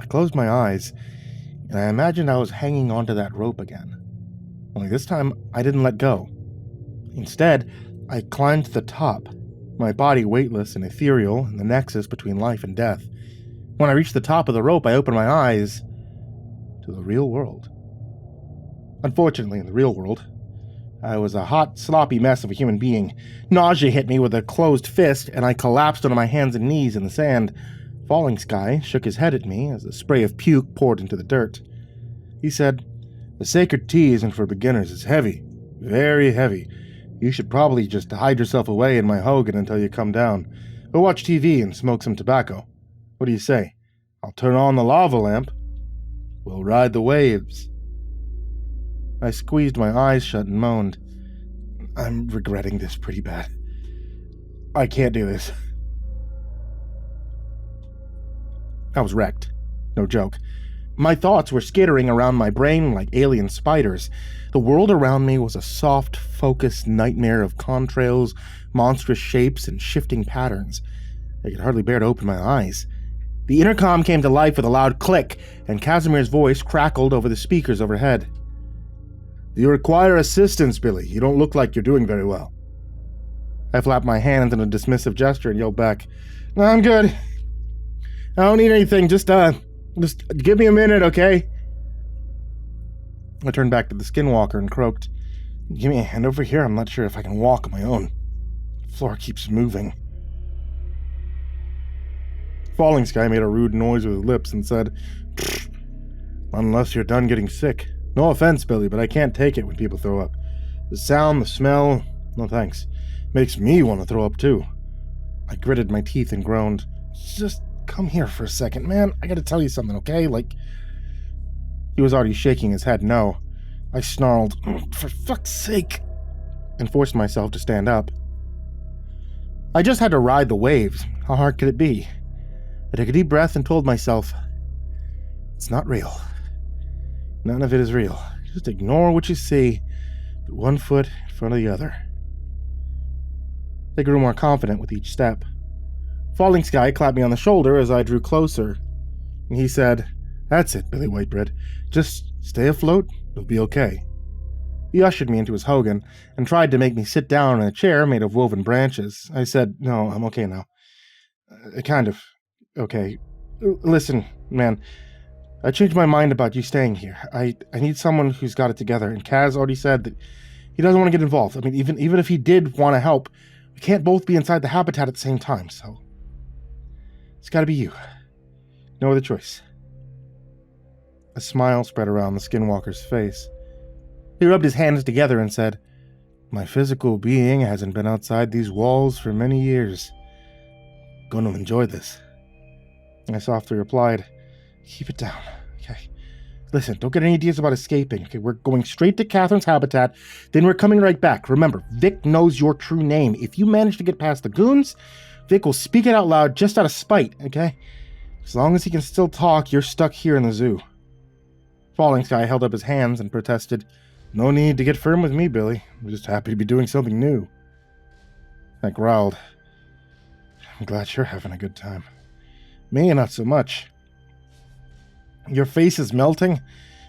I closed my eyes, and I imagined I was hanging onto that rope again. Only this time, I didn't let go. Instead, I climbed to the top, my body weightless and ethereal in the nexus between life and death. When I reached the top of the rope, I opened my eyes to the real world. Unfortunately, in the real world, I was a hot, sloppy mess of a human being. Nausea hit me with a closed fist, and I collapsed onto my hands and knees in the sand. Falling Sky shook his head at me as a spray of puke poured into the dirt. He said, "The sacred tea isn't for beginners. It's heavy. Very heavy. You should probably just hide yourself away in my hogan until you come down. Go watch TV and smoke some tobacco. What do you say? I'll turn on the lava lamp. We'll ride the waves." I squeezed my eyes shut and moaned. I'm regretting this pretty bad. I can't do this. I was wrecked. No joke. My thoughts were skittering around my brain like alien spiders. The world around me was a soft, focused nightmare of contrails, monstrous shapes, and shifting patterns. I could hardly bear to open my eyes. The intercom came to life with a loud click, and Casimir's voice crackled over the speakers overhead. "You require assistance, Billy. You don't look like you're doing very well." I flapped my hands in a dismissive gesture and yelled back, "No, I'm good. I don't need anything. Just give me a minute, okay?" I turned back to the skinwalker and croaked, "Give me a hand over here. I'm not sure if I can walk on my own. The floor keeps moving." Falling Sky made a rude noise with his lips and said, "Unless you're done getting sick. No offense, Billy, but I can't take it when people throw up. The sound, the smell, no thanks. Makes me want to throw up too." I gritted my teeth and groaned, "Just come here for a second, man. I gotta tell you something, okay? He was already shaking his head no. I snarled, "For fuck's sake," and forced myself to stand up. I just had to ride the waves. How hard could it be? I took a deep breath and told myself, it's not real. None of it is real. Just ignore what you see. Put one foot in front of the other. I grew more confident with each step. Falling Sky clapped me on the shoulder as I drew closer. And he said, "That's it, Billy Whitebread. Just stay afloat. You'll be okay." He ushered me into his hogan and tried to make me sit down in a chair made of woven branches. I said, "No, I'm okay now. Kind of okay. Listen, man. I changed my mind about you staying here. I need someone who's got it together, and Kaz already said that he doesn't want to get involved. I mean, even if he did want to help, we can't both be inside the habitat at the same time, so it's got to be you. No other choice." A smile spread around the skinwalker's face. He rubbed his hands together and said, "My physical being hasn't been outside these walls for many years. Gonna enjoy this." I softly replied, "Keep it down, okay? Listen, don't get any ideas about escaping, okay? We're going straight to Catherine's habitat, then we're coming right back. Remember, Vic knows your true name. If you manage to get past the goons, Vic will speak it out loud just out of spite, okay? As long as he can still talk, you're stuck here in the zoo." Falling Sky held up his hands and protested, "No need to get firm with me, Billy. I'm just happy to be doing something new." I growled, "I'm glad you're having a good time. Me, not so much. Your face is melting,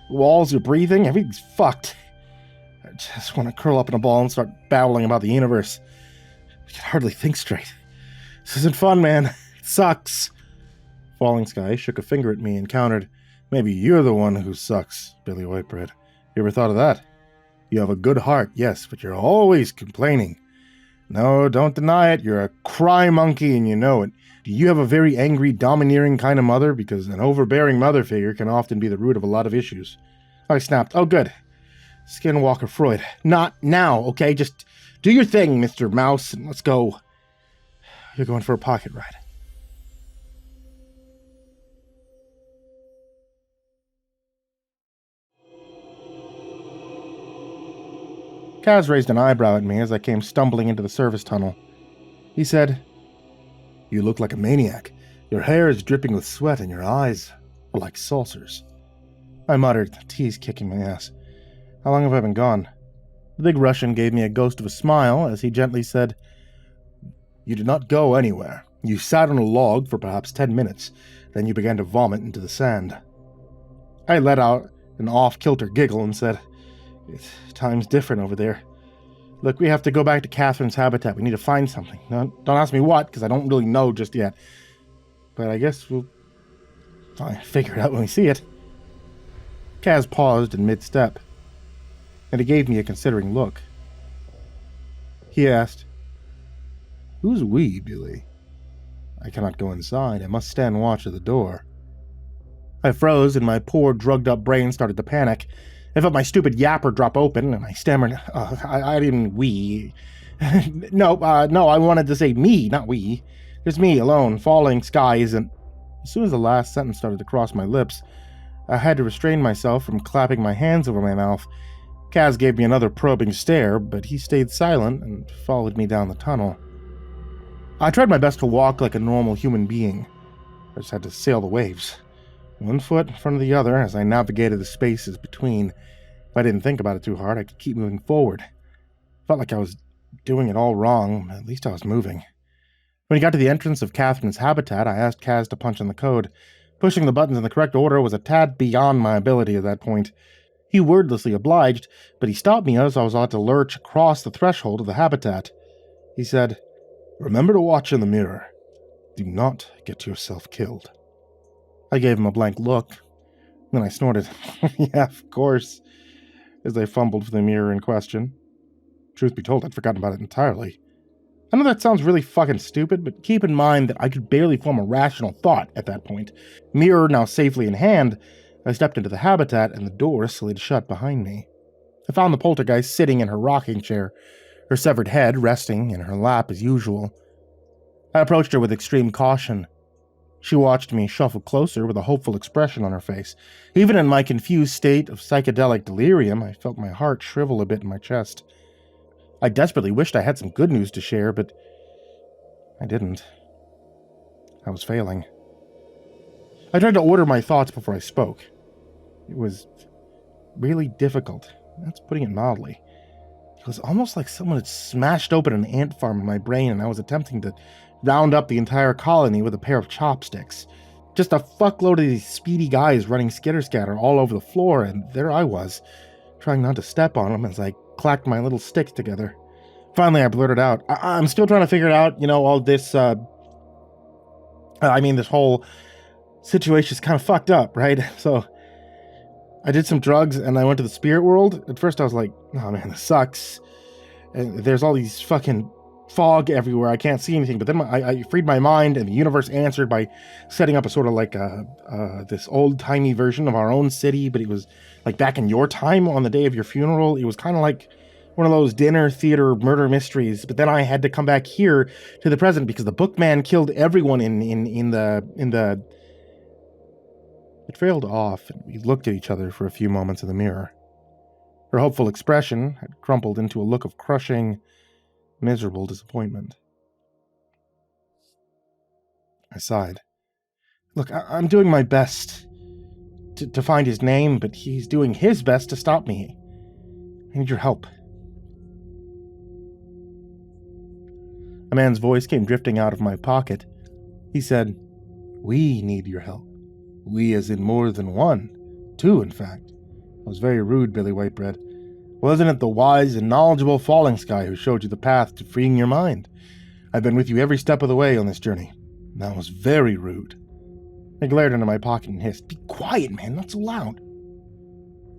walls are breathing, everything's fucked. I just want to curl up in a ball and start babbling about the universe. I can hardly think straight. This isn't fun, man. It sucks." Falling Sky shook a finger at me and countered, "Maybe you're the one who sucks, Billy Whitebread. You ever thought of that? You have a good heart, yes, but you're always complaining. No, don't deny it. You're a cry monkey and you know it. Do you have a very angry, domineering kind of mother? Because an overbearing mother figure can often be the root of a lot of issues." I snapped, "Oh, good. Skinwalker Freud. Not now, okay? Just do your thing, Mr. Mouse, and let's go. You're going for a pocket ride." Kaz raised an eyebrow at me as I came stumbling into the service tunnel. He said, "You look like a maniac. Your hair is dripping with sweat and your eyes are like saucers." I muttered, the tea's kicking my ass. "How long have I been gone?" The big Russian gave me a ghost of a smile as he gently said, "You did not go anywhere. You sat on a log for perhaps 10 minutes, then you began to vomit into the sand." I let out an off-kilter giggle and said, Time's different over there. Look, we have to go back to Catherine's habitat. We need to find something. Don't ask me what, because I don't really know just yet. But I guess we'll figure it out when we see it. Kaz paused in mid-step, and he gave me a considering look. He asked, "Who's we, Billy? I cannot go inside. I must stand watch at the door." I froze, and my poor, drugged-up brain started to panic. I felt my stupid yapper drop open, and I stammered, I didn't we. No, I wanted to say me, not we. Just me, alone, falling skies, and as soon as the last sentence started to cross my lips, I had to restrain myself from clapping my hands over my mouth. Kaz gave me another probing stare, but he stayed silent and followed me down the tunnel. I tried my best to walk like a normal human being. I just had to sail the waves, one foot in front of the other as I navigated the spaces between. If I didn't think about it too hard, I could keep moving forward. Felt like I was doing it all wrong, but at least I was moving. When he got to the entrance of Catherine's habitat, I asked Kaz to punch in the code. Pushing the buttons in the correct order was a tad beyond my ability at that point. He wordlessly obliged, but he stopped me as I was about to lurch across the threshold of the habitat. He said, "Remember to watch in the mirror. Do not get yourself killed." I gave him a blank look. Then I snorted, "Yeah, of course," as I fumbled for the mirror in question. Truth be told, I'd forgotten about it entirely. I know that sounds really fucking stupid, but keep in mind that I could barely form a rational thought at that point. Mirror now safely in hand, I stepped into the habitat and the door slid shut behind me. I found the poltergeist sitting in her rocking chair, her severed head resting in her lap as usual. I approached her with extreme caution. She watched me shuffle closer with a hopeful expression on her face. Even in my confused state of psychedelic delirium, I felt my heart shrivel a bit in my chest. I desperately wished I had some good news to share, but I didn't. I was failing. I tried to order my thoughts before I spoke. It was really difficult. That's putting it mildly. It was almost like someone had smashed open an ant farm in my brain and I was attempting to round up the entire colony with a pair of chopsticks. Just a fuckload of these speedy guys running skitter-scatter all over the floor, and there I was, trying not to step on them as I clacked my little sticks together. Finally, I blurted out, I'm still trying to figure it out, all this, this whole situation's kind of fucked up, right? So I did some drugs and I went to the spirit world. At first I was like, oh man, this sucks. And there's all these fucking fog everywhere. I can't see anything. But then I freed my mind and the universe answered by setting up a sort of like this old-timey version of our own city. But it was like back in your time on the day of your funeral. It was kind of like one of those dinner theater murder mysteries. But then I had to come back here to the present because the bookman killed everyone in the... It trailed off, and we looked at each other for a few moments in the mirror. Her hopeful expression had crumpled into a look of crushing, miserable disappointment. I sighed. Look, I'm doing my best to find his name, but he's doing his best to stop me. I need your help. A man's voice came drifting out of my pocket. He said, "We need your help. We as in more than one. Two, in fact." I was very rude, Billy Whitebread. Wasn't it the wise and knowledgeable Falling Sky who showed you the path to freeing your mind? I've been with you every step of the way on this journey. That was very rude. I glared into my pocket and hissed, "Be quiet, man, not so loud."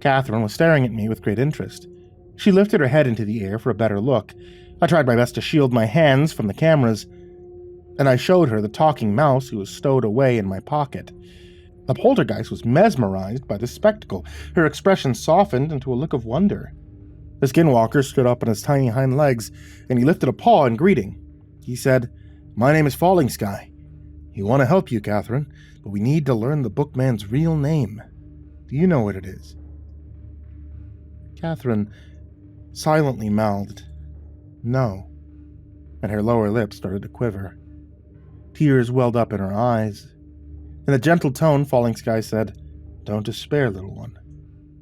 Catherine was staring at me with great interest. She lifted her head into the air for a better look. I tried my best to shield my hands from the cameras, and I showed her the talking mouse who was stowed away in my pocket. The poltergeist was mesmerized by the spectacle. Her expression softened into a look of wonder. The skinwalker stood up on his tiny hind legs, and he lifted a paw in greeting. He said, "My name is Falling Sky. We want to help you, Catherine, but we need to learn the bookman's real name. Do you know what it is?" Catherine silently mouthed, "No," and her lower lip started to quiver. Tears welled up in her eyes. In a gentle tone, Falling Sky said, "Don't despair, little one.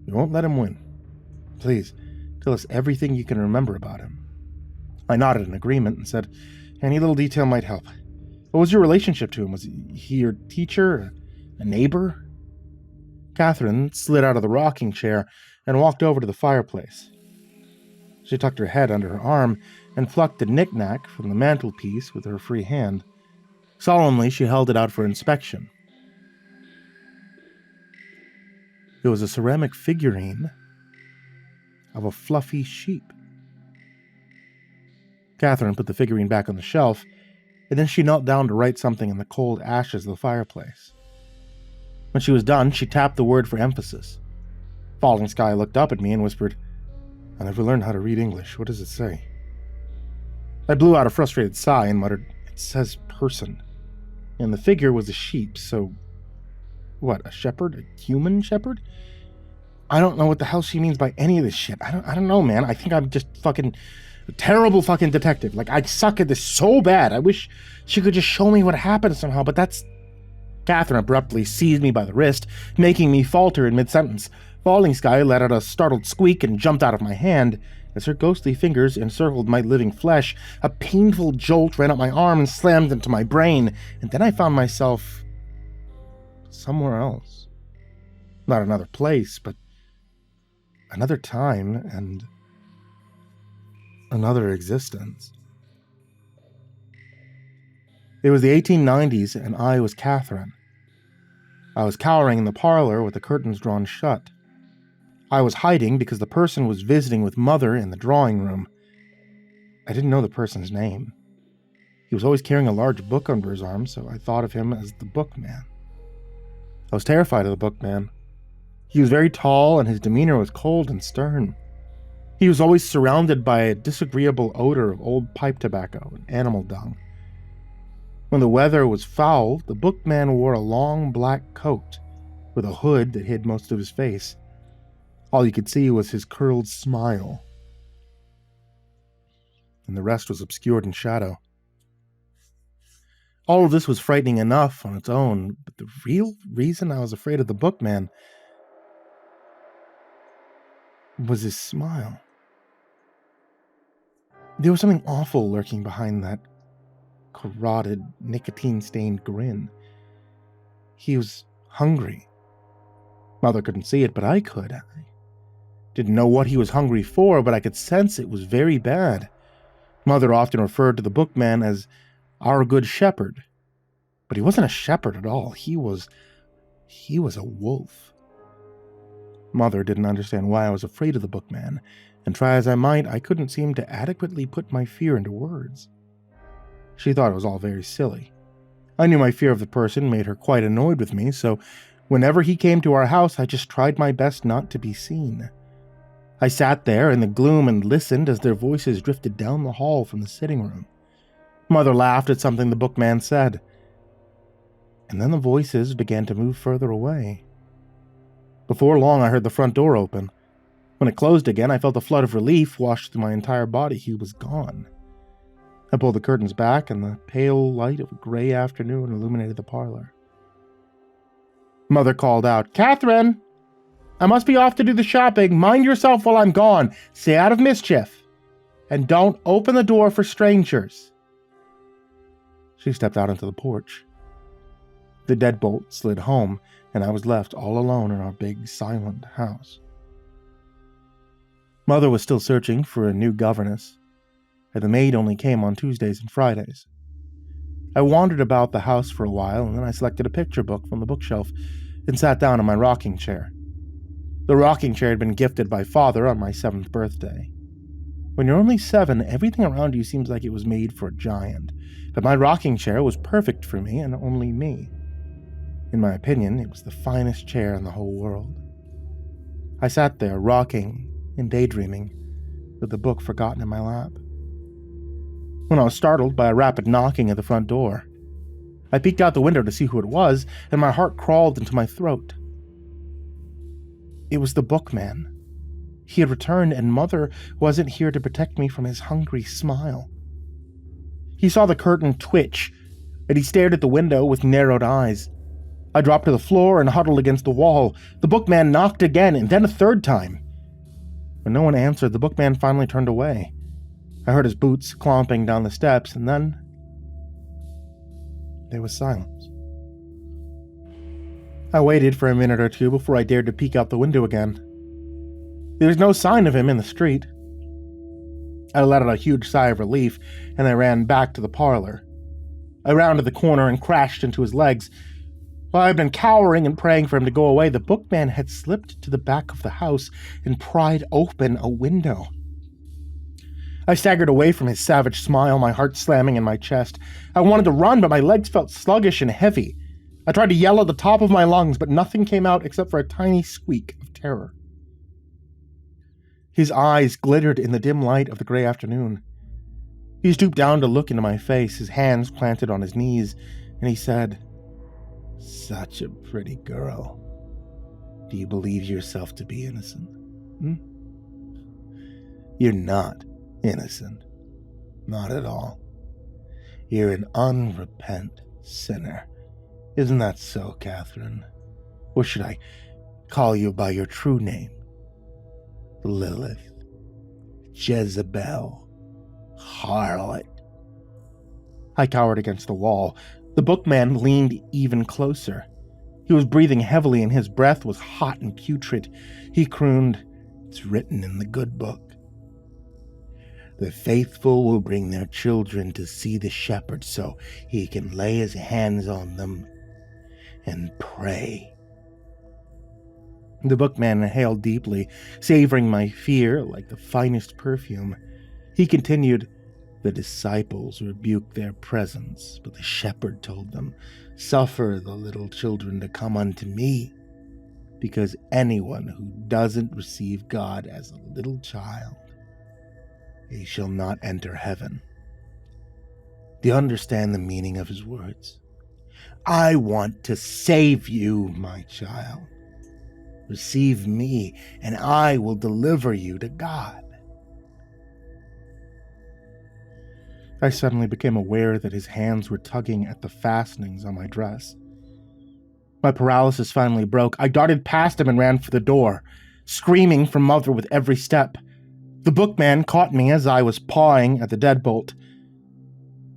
We won't let him win. Please, tell us everything you can remember about him." I nodded in agreement and said, "Any little detail might help. What was your relationship to him? Was he your teacher? A neighbor?" Catherine slid out of the rocking chair and walked over to the fireplace. She tucked her head under her arm and plucked a knick-knack from the mantelpiece with her free hand. Solemnly, she held it out for inspection. It was a ceramic figurine of a fluffy sheep. Catherine put the figurine back on the shelf, and then she knelt down to write something in the cold ashes of the fireplace. When she was done, she tapped the word for emphasis. Falling Sky looked up at me and whispered, "I never learned how to read English. What does it say?" I blew out a frustrated sigh and muttered, "It says person." And the figure was a sheep, so... what, a shepherd? A human shepherd? I don't know what the hell she means by any of this shit. I don't know, man. I think I'm just fucking a terrible fucking detective. Like, I suck at this so bad. I wish she could just show me what happened somehow, but that's... Catherine abruptly seized me by the wrist, making me falter in mid-sentence. Falling Sky let out a startled squeak and jumped out of my hand. As her ghostly fingers encircled my living flesh, a painful jolt ran up my arm and slammed into my brain, and then I found myself somewhere else. Not another place, but another time and another existence. It was the 1890s, and I was Catherine. I was cowering in the parlor with the curtains drawn shut. I was hiding because the person was visiting with Mother in the drawing room. I didn't know the person's name. He was always carrying a large book under his arm, so I thought of him as the Bookman. I was terrified of the Bookman. He was very tall, and his demeanor was cold and stern. He was always surrounded by a disagreeable odor of old pipe tobacco and animal dung. When the weather was foul, the Bookman wore a long black coat with a hood that hid most of his face. All you could see was his curled smile, and the rest was obscured in shadow. All of this was frightening enough on its own, but the real reason I was afraid of the Bookman was his smile. There was something awful lurking behind that carotid, nicotine-stained grin. He was hungry. Mother couldn't see it, but I could. I didn't know what he was hungry for, but I could sense it was very bad. Mother often referred to the Bookman as our good shepherd. But he wasn't a shepherd at all. He was a wolf. Mother didn't understand why I was afraid of the Bookman, and try as I might, I couldn't seem to adequately put my fear into words. She thought it was all very silly. I knew my fear of the person made her quite annoyed with me, so whenever he came to our house, I just tried my best not to be seen. I sat there in the gloom and listened as their voices drifted down the hall from the sitting room. Mother laughed at something the Bookman said. And then the voices began to move further away. Before long, I heard the front door open. When it closed again, I felt a flood of relief wash through my entire body. He was gone. I pulled the curtains back, and the pale light of a gray afternoon illuminated the parlor. Mother called out, "Catherine! I must be off to do the shopping. Mind yourself while I'm gone. Stay out of mischief. And don't open the door for strangers." She stepped out into the porch. The deadbolt slid home, and I was left all alone in our big, silent house. Mother was still searching for a new governess, and the maid only came on Tuesdays and Fridays. I wandered about the house for a while, and then I selected a picture book from the bookshelf and sat down in my rocking chair. The rocking chair had been gifted by Father on my 7th birthday. When you're only 7, everything around you seems like it was made for a giant, but my rocking chair was perfect for me and only me. In my opinion, it was the finest chair in the whole world. I sat there, rocking and daydreaming, with the book forgotten in my lap, when I was startled by a rapid knocking at the front door. I peeked out the window to see who it was, and my heart crawled into my throat. It was the Bookman. He had returned, and Mother wasn't here to protect me from his hungry smile. He saw the curtain twitch, and he stared at the window with narrowed eyes. I dropped to the floor and huddled against the wall. The Bookman knocked again, and then a third time. When no one answered, the Bookman finally turned away. I heard his boots clomping down the steps, and then there was silence. I waited for a minute or two before I dared to peek out the window again. There was no sign of him in the street. I let out a huge sigh of relief, and I ran back to the parlor. I rounded the corner and crashed into his legs. While I had been cowering and praying for him to go away, the bookman had slipped to the back of the house and pried open a window. I staggered away from his savage smile, my heart slamming in my chest. I wanted to run, but my legs felt sluggish and heavy. I tried to yell at the top of my lungs, but nothing came out except for a tiny squeak of terror. His eyes glittered in the dim light of the gray afternoon. He stooped down to look into my face, his hands planted on his knees, and he said, "Such a pretty girl. Do you believe yourself to be innocent? You're not innocent. Not at all. You're an unrepentant sinner. Isn't that so, Catherine? Or should I call you by your true name? Lilith, Jezebel, harlot." I cowered against the wall. The bookman leaned even closer. He was breathing heavily and his breath was hot and putrid. He crooned, "It's written in the good book. The faithful will bring their children to see the shepherd so he can lay his hands on them and pray." The bookman inhaled deeply, savoring my fear like the finest perfume. He continued, "The disciples rebuked their presence, but the shepherd told them, 'Suffer the little children to come unto me, because anyone who doesn't receive God as a little child, he shall not enter heaven.' Do you understand the meaning of his words? I want to save you, my child. Receive me, and I will deliver you to God." I suddenly became aware that his hands were tugging at the fastenings on my dress. My paralysis finally broke. I darted past him and ran for the door, screaming for Mother with every step. The bookman caught me as I was pawing at the deadbolt.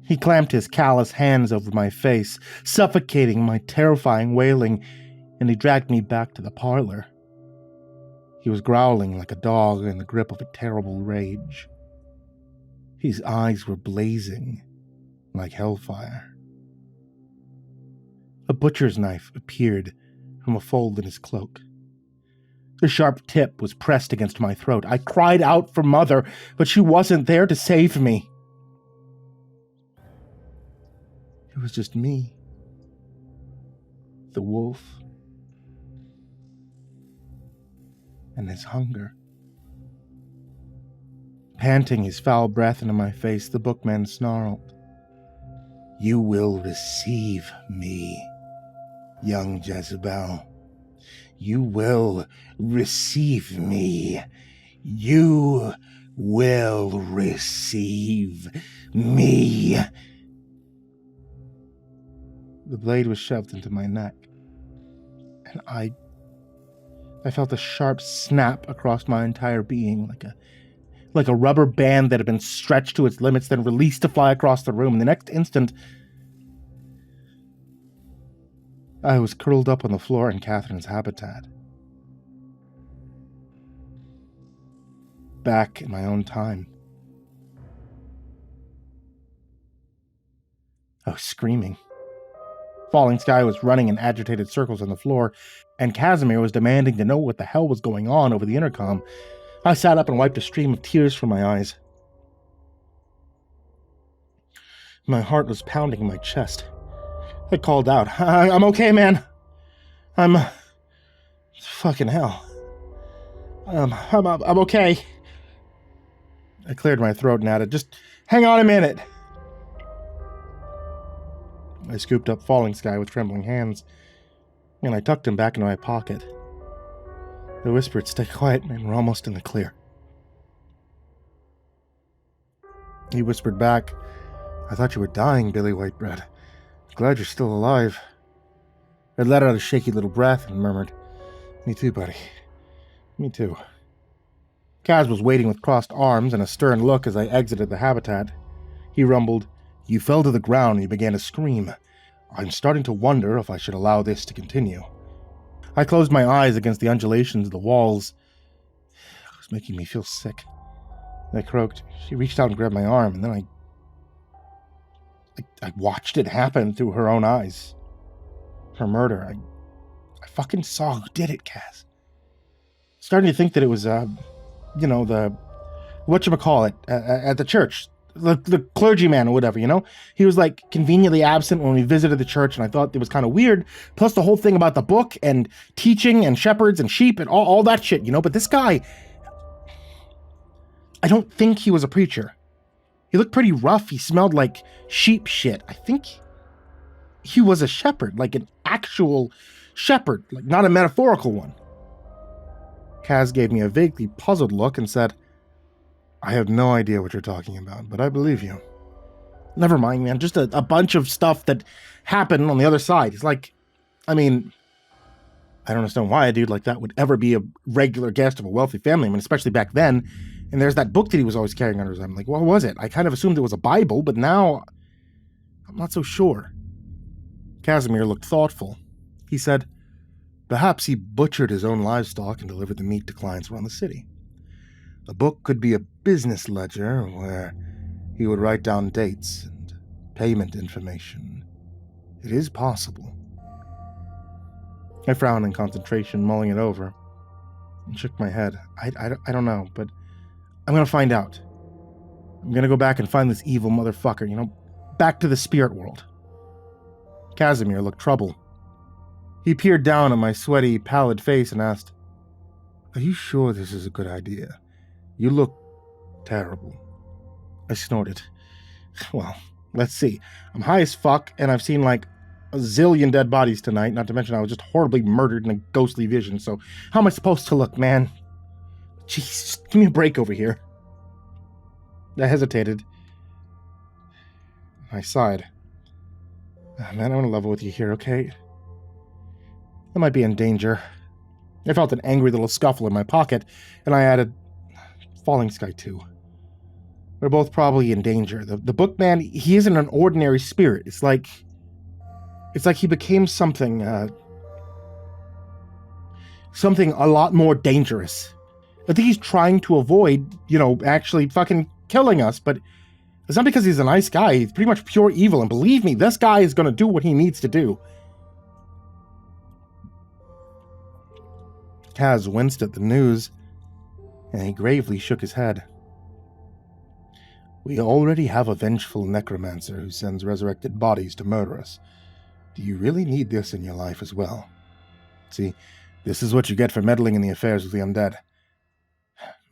He clamped his callous hands over my face, suffocating my terrifying wailing, and he dragged me back to the parlor. He was growling like a dog in the grip of a terrible rage. His eyes were blazing like hellfire. A butcher's knife appeared from a fold in his cloak. The sharp tip was pressed against my throat. I cried out for Mother, but she wasn't there to save me. It was just me, the wolf, and his hunger. Panting his foul breath into my face, the bookman snarled, "You will receive me, young Jezebel. You will receive me. You will receive me." The blade was shoved into my neck, and I felt a sharp snap across my entire being, like a rubber band that had been stretched to its limits, then released to fly across the room. In the next instant, I was curled up on the floor in Catherine's habitat. Back in my own time. I was screaming. Falling Sky was running in agitated circles on the floor, and Casimir was demanding to know what the hell was going on over the intercom. I sat up and wiped a stream of tears from my eyes. My heart was pounding in my chest. I called out, I'm okay, man. Fucking hell. I'm okay." I cleared my throat and added, "Just hang on a minute." I scooped up Falling Sky with trembling hands, and I tucked him back into my pocket. I whispered, "Stay quiet, man, we're almost in the clear." He whispered back, "I thought you were dying, Billy Whitebread. Glad you're still alive." I let out a shaky little breath and murmured, "Me too, buddy. Me too." Kaz was waiting with crossed arms and a stern look as I exited the habitat. He rumbled, "You fell to the ground and you began to scream. I'm starting to wonder if I should allow this to continue." I closed my eyes against the undulations of the walls. was making me feel sick. I croaked. She reached out and grabbed my arm, and then I watched it happen through her own eyes. Her murder. I fucking saw who did it, Kaz. Starting to think that it was, the whatchamacallit, at the church. The clergyman or whatever, He was, conveniently absent when we visited the church, and I thought it was kind of weird. Plus the whole thing about the book and teaching and shepherds and sheep and all that shit, But this guy, I don't think he was a preacher. He looked pretty rough. He smelled like sheep shit. I think he was a shepherd, like an actual shepherd, not a metaphorical one. Kaz gave me a vaguely puzzled look and said, I have no idea what you're talking about, but I believe you. Never mind, man. Just a bunch of stuff that happened on the other side. It's I don't understand why a dude like that would ever be a regular guest of a wealthy family, especially back then. And there's that book that he was always carrying under his arm. What was it? I kind of assumed it was a Bible, but now I'm not so sure. Casimir looked thoughtful. He said, perhaps he butchered his own livestock and delivered the meat to clients around the city. The book could be a business ledger where he would write down dates and payment information. It is possible. I frowned in concentration, mulling it over, and shook my head. I don't know, but I'm going to find out. I'm going to go back and find this evil motherfucker, back to the spirit world. Casimir looked troubled. He peered down at my sweaty, pallid face and asked, are you sure this is a good idea? You look terrible. I snorted. Well, let's see. I'm high as fuck, and I've seen a zillion dead bodies tonight, not to mention I was just horribly murdered in a ghostly vision, so how am I supposed to look, man? Jeez, give me a break over here. I hesitated. I sighed. Man, I want to level with you here, okay? I might be in danger. I felt an angry little scuffle in my pocket, and I added, Falling Sky too. We're both probably in danger. The bookman, he isn't an ordinary spirit. It's like he became something a lot more dangerous. I think he's trying to avoid, actually fucking killing us, but it's not because he's a nice guy. He's pretty much pure evil, and believe me, this guy is going to do what he needs to do. Kaz winced at the news, and he gravely shook his head. We already have a vengeful necromancer who sends resurrected bodies to murder us. Do you really need this in your life as well? See, this is what you get for meddling in the affairs of the undead.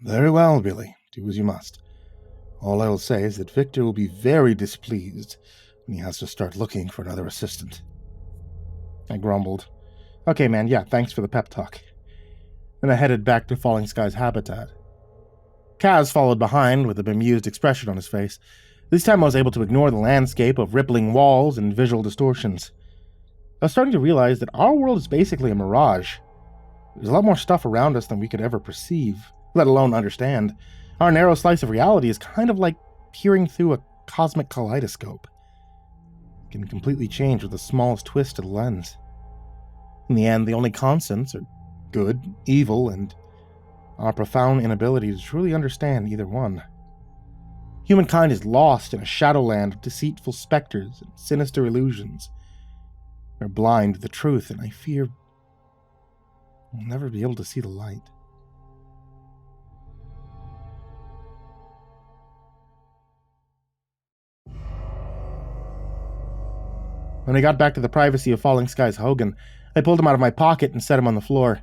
Very well, Billy. Do as you must. All I will say is that Victor will be very displeased when he has to start looking for another assistant. I grumbled. Okay, man, yeah, thanks for the pep talk. Then I headed back to Falling Sky's habitat. Kaz followed behind with a bemused expression on his face. This time I was able to ignore the landscape of rippling walls and visual distortions. I was starting to realize that our world is basically a mirage. There's a lot more stuff around us than we could ever perceive, let alone understand. Our narrow slice of reality is kind of like peering through a cosmic kaleidoscope. It can completely change with the smallest twist of the lens. In the end, the only constants are good, evil, and our profound inability to truly understand either one. Humankind is lost in a shadowland of deceitful specters and sinister illusions. We're blind to the truth, and I fear we'll never be able to see the light. When I got back to the privacy of Falling Sky's Hogan, I pulled him out of my pocket and set him on the floor.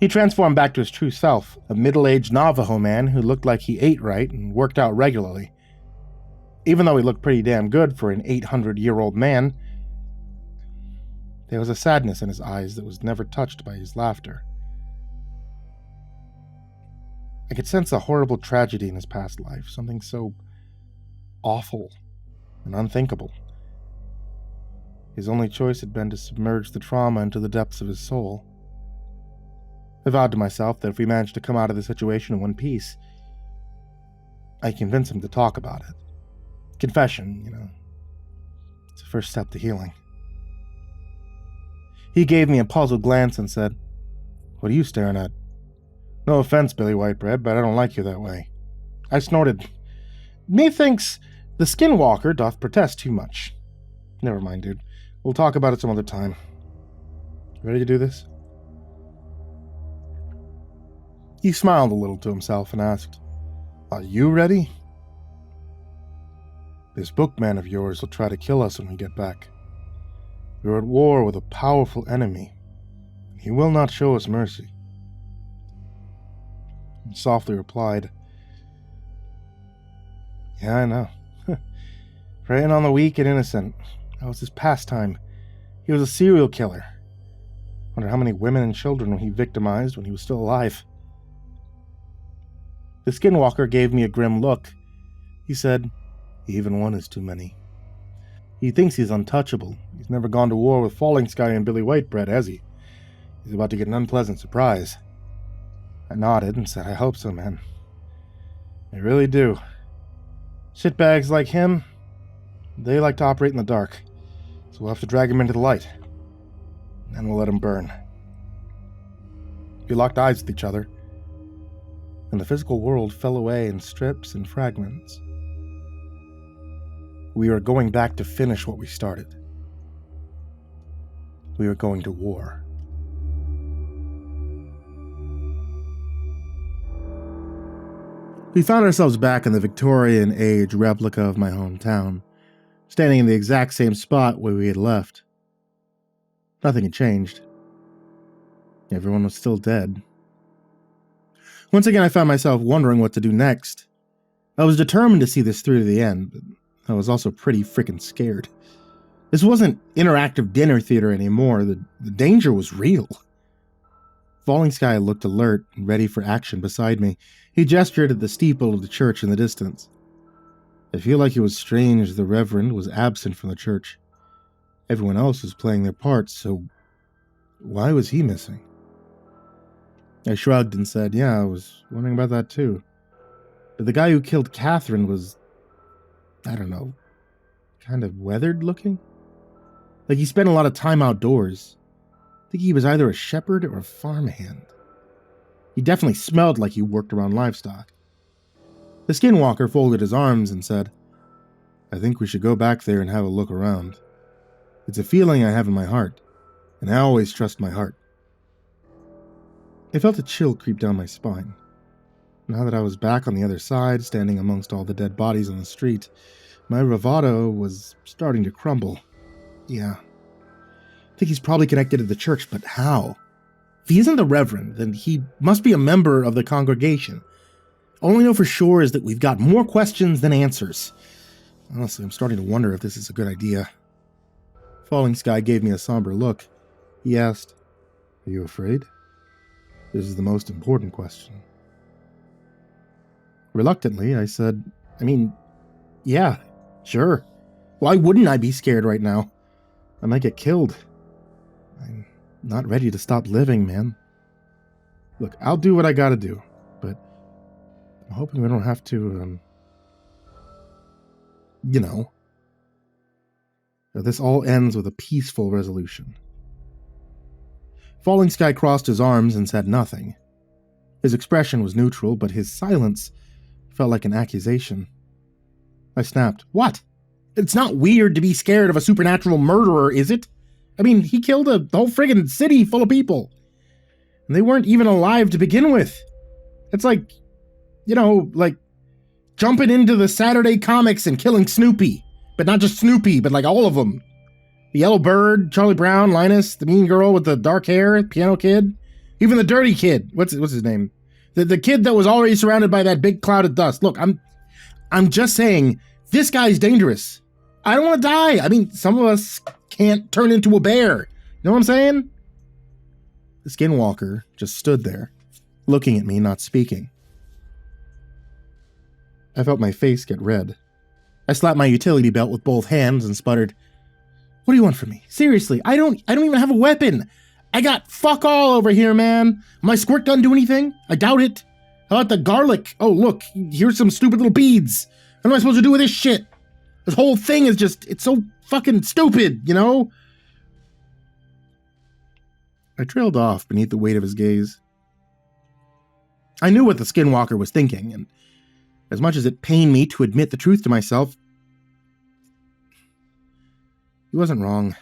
He transformed back to his true self, a middle-aged Navajo man who looked like he ate right and worked out regularly. Even though he looked pretty damn good for an 800-year-old man, there was a sadness in his eyes that was never touched by his laughter. I could sense a horrible tragedy in his past life, something so awful and unthinkable. His only choice had been to submerge the trauma into the depths of his soul. I vowed to myself that if we managed to come out of the situation in one piece, I'd convince him to talk about it. Confession, it's the first step to healing. He gave me a puzzled glance and said, "What are you staring at?" No offense, Billy Whitebread, but I don't like you that way. I snorted. Methinks the skinwalker doth protest too much. Never mind, dude. We'll talk about it some other time. Ready to do this? He smiled a little to himself and asked, Are you ready? This bookman of yours will try to kill us when we get back. We're at war with a powerful enemy. He will not show us mercy. He softly replied, Yeah, I know. Preying on the weak and innocent. That was his pastime. He was a serial killer. Wonder how many women and children he victimized when he was still alive. The skinwalker gave me a grim look. He said, Even one is too many. He thinks he's untouchable. He's never gone to war with Falling Sky and Billy Whitebread, has he? He's about to get an unpleasant surprise. I nodded and said, I hope so, man. I really do. Shitbags like him, they like to operate in the dark. So we'll have to drag him into the light. And then we'll let him burn. We locked eyes with each other, and the physical world fell away in strips and fragments. We were going back to finish what we started. We were going to war. We found ourselves back in the Victorian age replica of my hometown, standing in the exact same spot where we had left. Nothing had changed. Everyone was still dead. Once again, I found myself wondering what to do next. I was determined to see this through to the end, but I was also pretty freaking scared. This wasn't interactive dinner theater anymore. The danger was real. Falling Sky looked alert and ready for action beside me. He gestured at the steeple of the church in the distance. I feel like it was strange the Reverend was absent from the church. Everyone else was playing their parts, so why was he missing? I shrugged and said, yeah, I was wondering about that too. But the guy who killed Catherine was, I don't know, kind of weathered looking? Like he spent a lot of time outdoors. I think he was either a shepherd or a farmhand. He definitely smelled like he worked around livestock. The skinwalker folded his arms and said, I think we should go back there and have a look around. It's a feeling I have in my heart, and I always trust my heart. I felt a chill creep down my spine. Now that I was back on the other side, standing amongst all the dead bodies on the street, my bravado was starting to crumble. Yeah. I think he's probably connected to the church, but how? If he isn't the Reverend, then he must be a member of the congregation. All I know for sure is that we've got more questions than answers. Honestly, I'm starting to wonder if this is a good idea. Falling Sky gave me a somber look. He asked, Are you afraid? This is the most important question. Reluctantly, I said, yeah, sure. Why wouldn't I be scared right now? I might get killed. I'm not ready to stop living, man. Look, I'll do what I gotta do, but I'm hoping we don't have to, that this all ends with a peaceful resolution. Falling Sky crossed his arms and said nothing. His expression was neutral, but his silence felt like an accusation. I snapped, What? It's not weird to be scared of a supernatural murderer, is it? He killed a whole friggin' city full of people. And they weren't even alive to begin with. It's like, jumping into the Saturday comics and killing Snoopy. But not just Snoopy, but all of them. The Yellow Bird, Charlie Brown, Linus, the mean girl with the dark hair, piano kid. Even the dirty kid. What's his name? The kid that was already surrounded by that big cloud of dust. Look, I'm just saying, this guy's dangerous. I don't want to die. Some of us can't turn into a bear. You know what I'm saying? The skinwalker just stood there, looking at me, not speaking. I felt my face get red. I slapped my utility belt with both hands and sputtered, What do you want from me? Seriously, I don't even have a weapon. I got fuck all over here, man. My squirt gun do anything? I doubt it. How about the garlic? Oh, look, here's some stupid little beads. What am I supposed to do with this shit? This whole thing is it's so fucking stupid, you know? I trailed off beneath the weight of his gaze. I knew what the skinwalker was thinking, and as much as it pained me to admit the truth to myself, he wasn't wrong.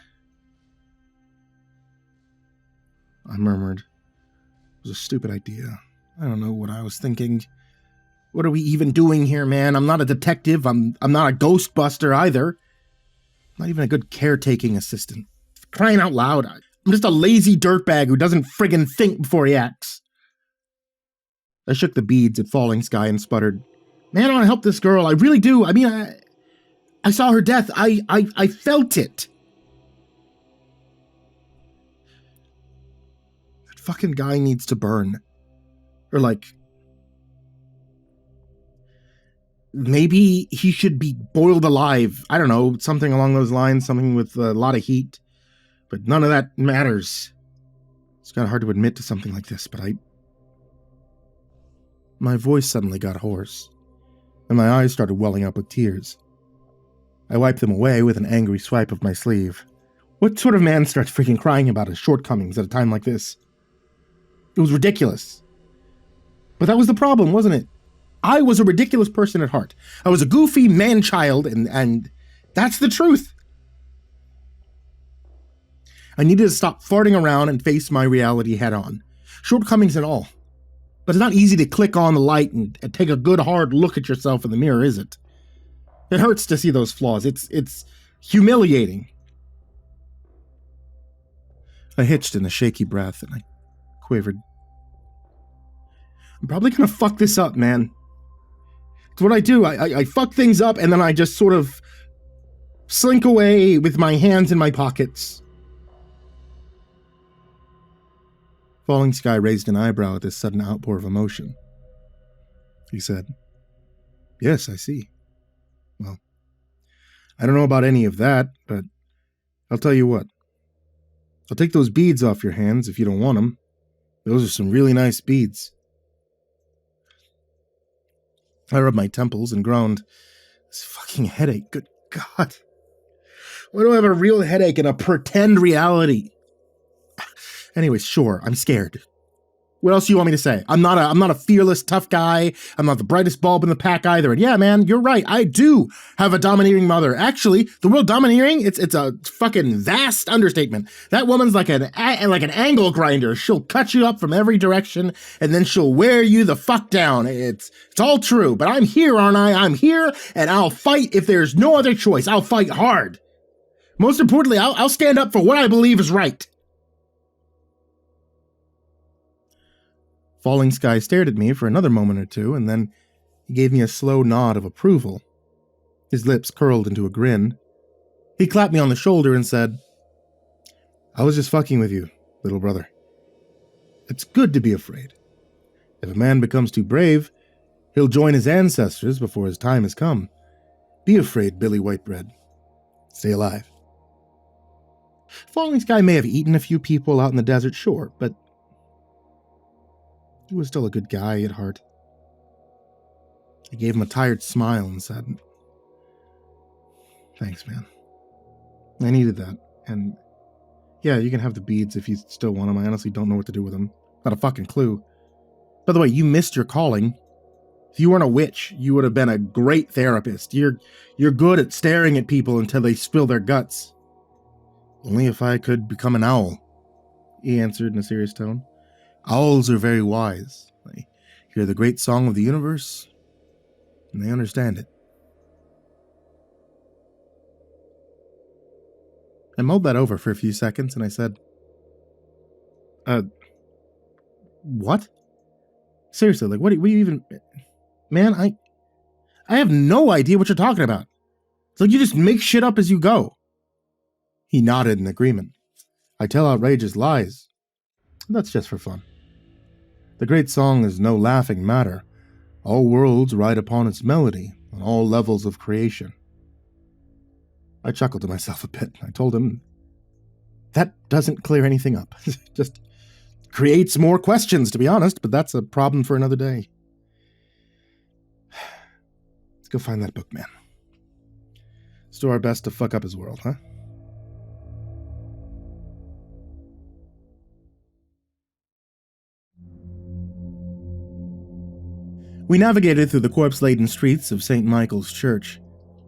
I murmured. It was a stupid idea. I don't know what I was thinking. What are we even doing here, man? I'm not a detective. I'm not a ghostbuster either. I'm not even a good caretaking assistant. For crying out loud, I'm just a lazy dirtbag who doesn't friggin' think before he acts. I shook the beads at Falling Sky and sputtered, man, I want to help this girl. I really do. I mean, I saw her death. I felt it. That fucking guy needs to burn. Or like, maybe he should be boiled alive. I don't know, something along those lines, something with a lot of heat. But none of that matters. It's kind of hard to admit to something like this, but my voice suddenly got hoarse, and my eyes started welling up with tears. I wiped them away with an angry swipe of my sleeve. What sort of man starts freaking crying about his shortcomings at a time like this? It was ridiculous. But that was the problem, wasn't it? I was a ridiculous person at heart. I was a goofy man-child, and that's the truth. I needed to stop farting around and face my reality head-on, shortcomings and all. But it's not easy to click on the light and take a good hard look at yourself in the mirror, is it? It hurts to see those flaws. It's humiliating. I hitched in a shaky breath and I quavered. I'm probably gonna fuck this up, man. It's what I do. I fuck things up and then I just sort of slink away with my hands in my pockets. Falling Sky raised an eyebrow at this sudden outpour of emotion. He said, yes, I see. Well, I don't know about any of that, but I'll tell you what. I'll take those beads off your hands if you don't want them. Those are some really nice beads. I rubbed my temples and groaned. This fucking headache, good God. Why do I have a real headache in a pretend reality? Anyways, sure, I'm scared. What else do you want me to say? I'm not a fearless, tough guy. I'm not the brightest bulb in the pack either. And yeah, man, you're right. I do have a domineering mother. Actually, the word domineering, it's a fucking vast understatement. That woman's like an angle grinder. She'll cut you up from every direction, and then she'll wear you the fuck down. It's all true. But I'm here, aren't I? I'm here, and I'll fight if there's no other choice. I'll fight hard. Most importantly, I'll stand up for what I believe is right. Falling Sky stared at me for another moment or two, and then he gave me a slow nod of approval. His lips curled into a grin. He clapped me on the shoulder and said, I was just fucking with you, little brother. It's good to be afraid. If a man becomes too brave, he'll join his ancestors before his time has come. Be afraid, Billy Whitebread. Stay alive. Falling Sky may have eaten a few people out in the desert, sure, but he was still a good guy at heart. I gave him a tired smile and said, thanks, man. I needed that. And yeah, you can have the beads if you still want them. I honestly don't know what to do with them. Not a fucking clue. By the way, you missed your calling. If you weren't a witch, you would have been a great therapist. You're good at staring at people until they spill their guts. Only if I could become an owl, he answered in a serious tone. Owls are very wise. They hear the great song of the universe, and they understand it. I mulled that over for a few seconds, and I said, what? Seriously, like, what do you even... Man, I have no idea what you're talking about. It's like you just make shit up as you go. He nodded in agreement. I tell outrageous lies. That's just for fun. The great song is no laughing matter. All worlds ride upon its melody, on all levels of creation. I chuckled to myself a bit. I told him, that doesn't clear anything up. Just creates more questions, to be honest, but that's a problem for another day. Let's go find that bookman. Let's do our best to fuck up his world, huh? We navigated through the corpse-laden streets of St. Michael's Church.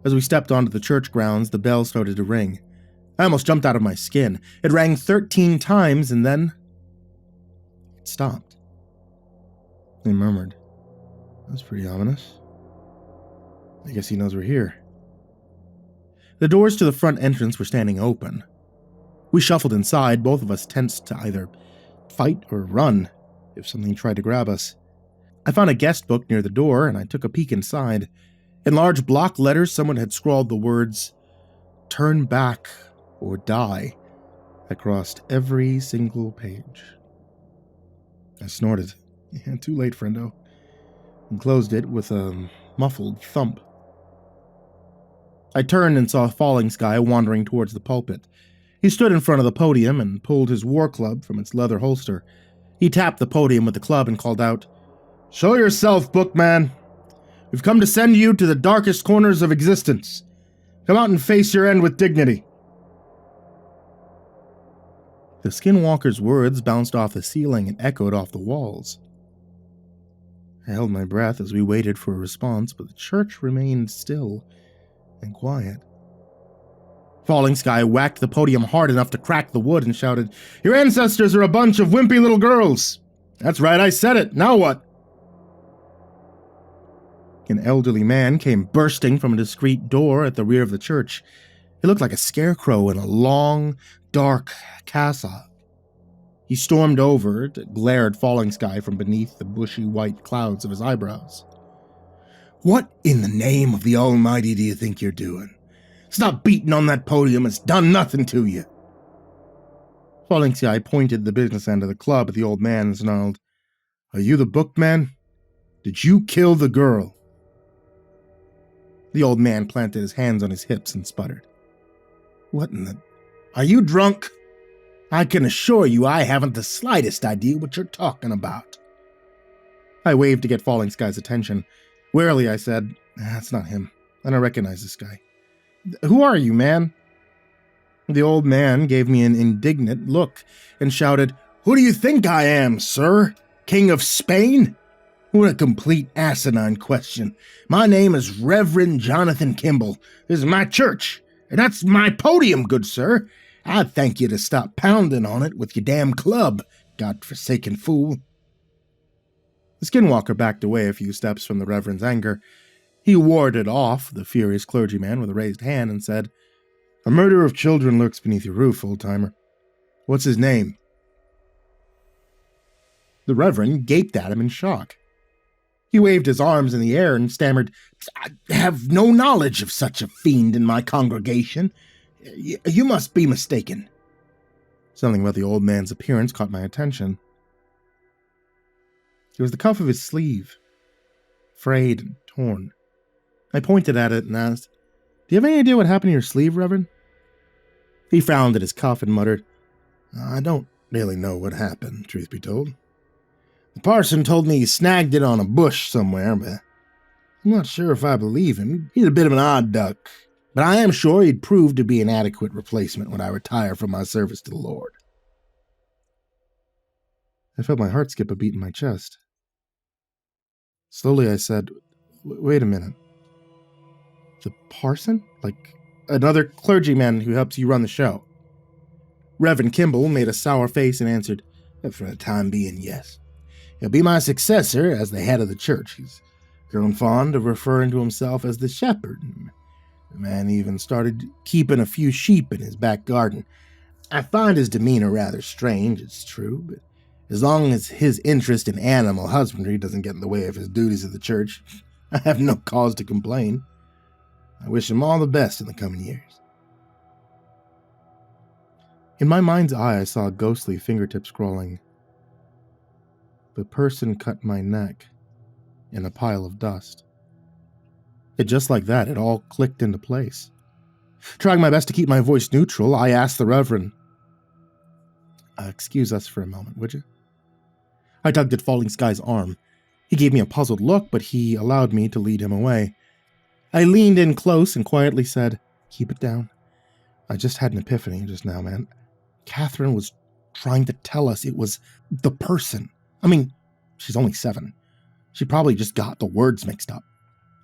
As we stepped onto the church grounds, the bell started to ring. I almost jumped out of my skin. It rang 13 times, and then it stopped. He murmured, "That's pretty ominous. I guess he knows we're here." The doors to the front entrance were standing open. We shuffled inside, both of us tensed to either fight or run if something tried to grab us. I found a guest book near the door, and I took a peek inside. In large block letters, someone had scrawled the words, "Turn back or die," across every single page. I snorted. Yeah, too late, friendo, and closed it with a muffled thump. I turned and saw Falling Sky wandering towards the pulpit. He stood in front of the podium and pulled his war club from its leather holster. He tapped the podium with the club and called out, "Show yourself, Bookman. We've come to send you to the darkest corners of existence. Come out and face your end with dignity." The skinwalker's words bounced off the ceiling and echoed off the walls. I held my breath as we waited for a response, but the church remained still and quiet. Falling Sky whacked the podium hard enough to crack the wood and shouted, "Your ancestors are a bunch of wimpy little girls." "That's right, I said it. Now what?" An elderly man came bursting from a discreet door at the rear of the church. He looked like a scarecrow in a long, dark cassock. He stormed over and glared at Falling Sky from beneath the bushy white clouds of his eyebrows. "What in the name of the Almighty do you think you're doing? Stop beating on that podium, it's done nothing to you." Falling Sky pointed the business end of the club at the old man and snarled, "Are you the bookman? Did you kill the girl?" The old man planted his hands on his hips and sputtered, "What in the... Are you drunk? I can assure you I haven't the slightest idea what you're talking about." I waved to get Falling Sky's attention. Warily I said, "That's not him. I don't recognize this guy." "Who are you, man?" The old man gave me an indignant look and shouted, "Who do you think I am, sir? King of Spain? What a complete asinine question. My name is Reverend Jonathan Kimball. This is my church, and that's my podium, good sir. I'd thank you to stop pounding on it with your damn club, godforsaken fool." The skinwalker backed away a few steps from the Reverend's anger. He warded off the furious clergyman with a raised hand and said, "A murder of children lurks beneath your roof, old-timer. What's his name?" The Reverend gaped at him in shock. He waved his arms in the air and stammered, "I have no knowledge of such a fiend in my congregation. You must be mistaken." Something about the old man's appearance caught my attention. It was the cuff of his sleeve, frayed and torn. I pointed at it and asked, "Do you have any idea what happened to your sleeve, Reverend?" He frowned at his cuff and muttered, "I don't really know what happened, truth be told. The parson told me he snagged it on a bush somewhere, but I'm not sure if I believe him. He's a bit of an odd duck, but I am sure he'd prove to be an adequate replacement when I retire from my service to the Lord." I felt my heart skip a beat in my chest. Slowly I said, "Wait a minute. The parson? Like another clergyman who helps you run the show?" Reverend Kimball made a sour face and answered, "For the time being, yes. He'll be my successor as the head of the church. He's grown fond of referring to himself as the shepherd. The man even started keeping a few sheep in his back garden. I find his demeanor rather strange, it's true, but as long as his interest in animal husbandry doesn't get in the way of his duties at the church, I have no cause to complain. I wish him all the best in the coming years." In my mind's eye, I saw a ghostly fingertip scrawling, "The person cut my neck," in a pile of dust. Just like that, it all clicked into place. Trying my best to keep my voice neutral, I asked the Reverend, "Excuse us for a moment, would you?" I tugged at Falling Sky's arm. He gave me a puzzled look, but he allowed me to lead him away. I leaned in close and quietly said, "Keep it down. I just had an epiphany just now, man. Catherine was trying to tell us it was the person. I mean, she's only 7. She probably just got the words mixed up.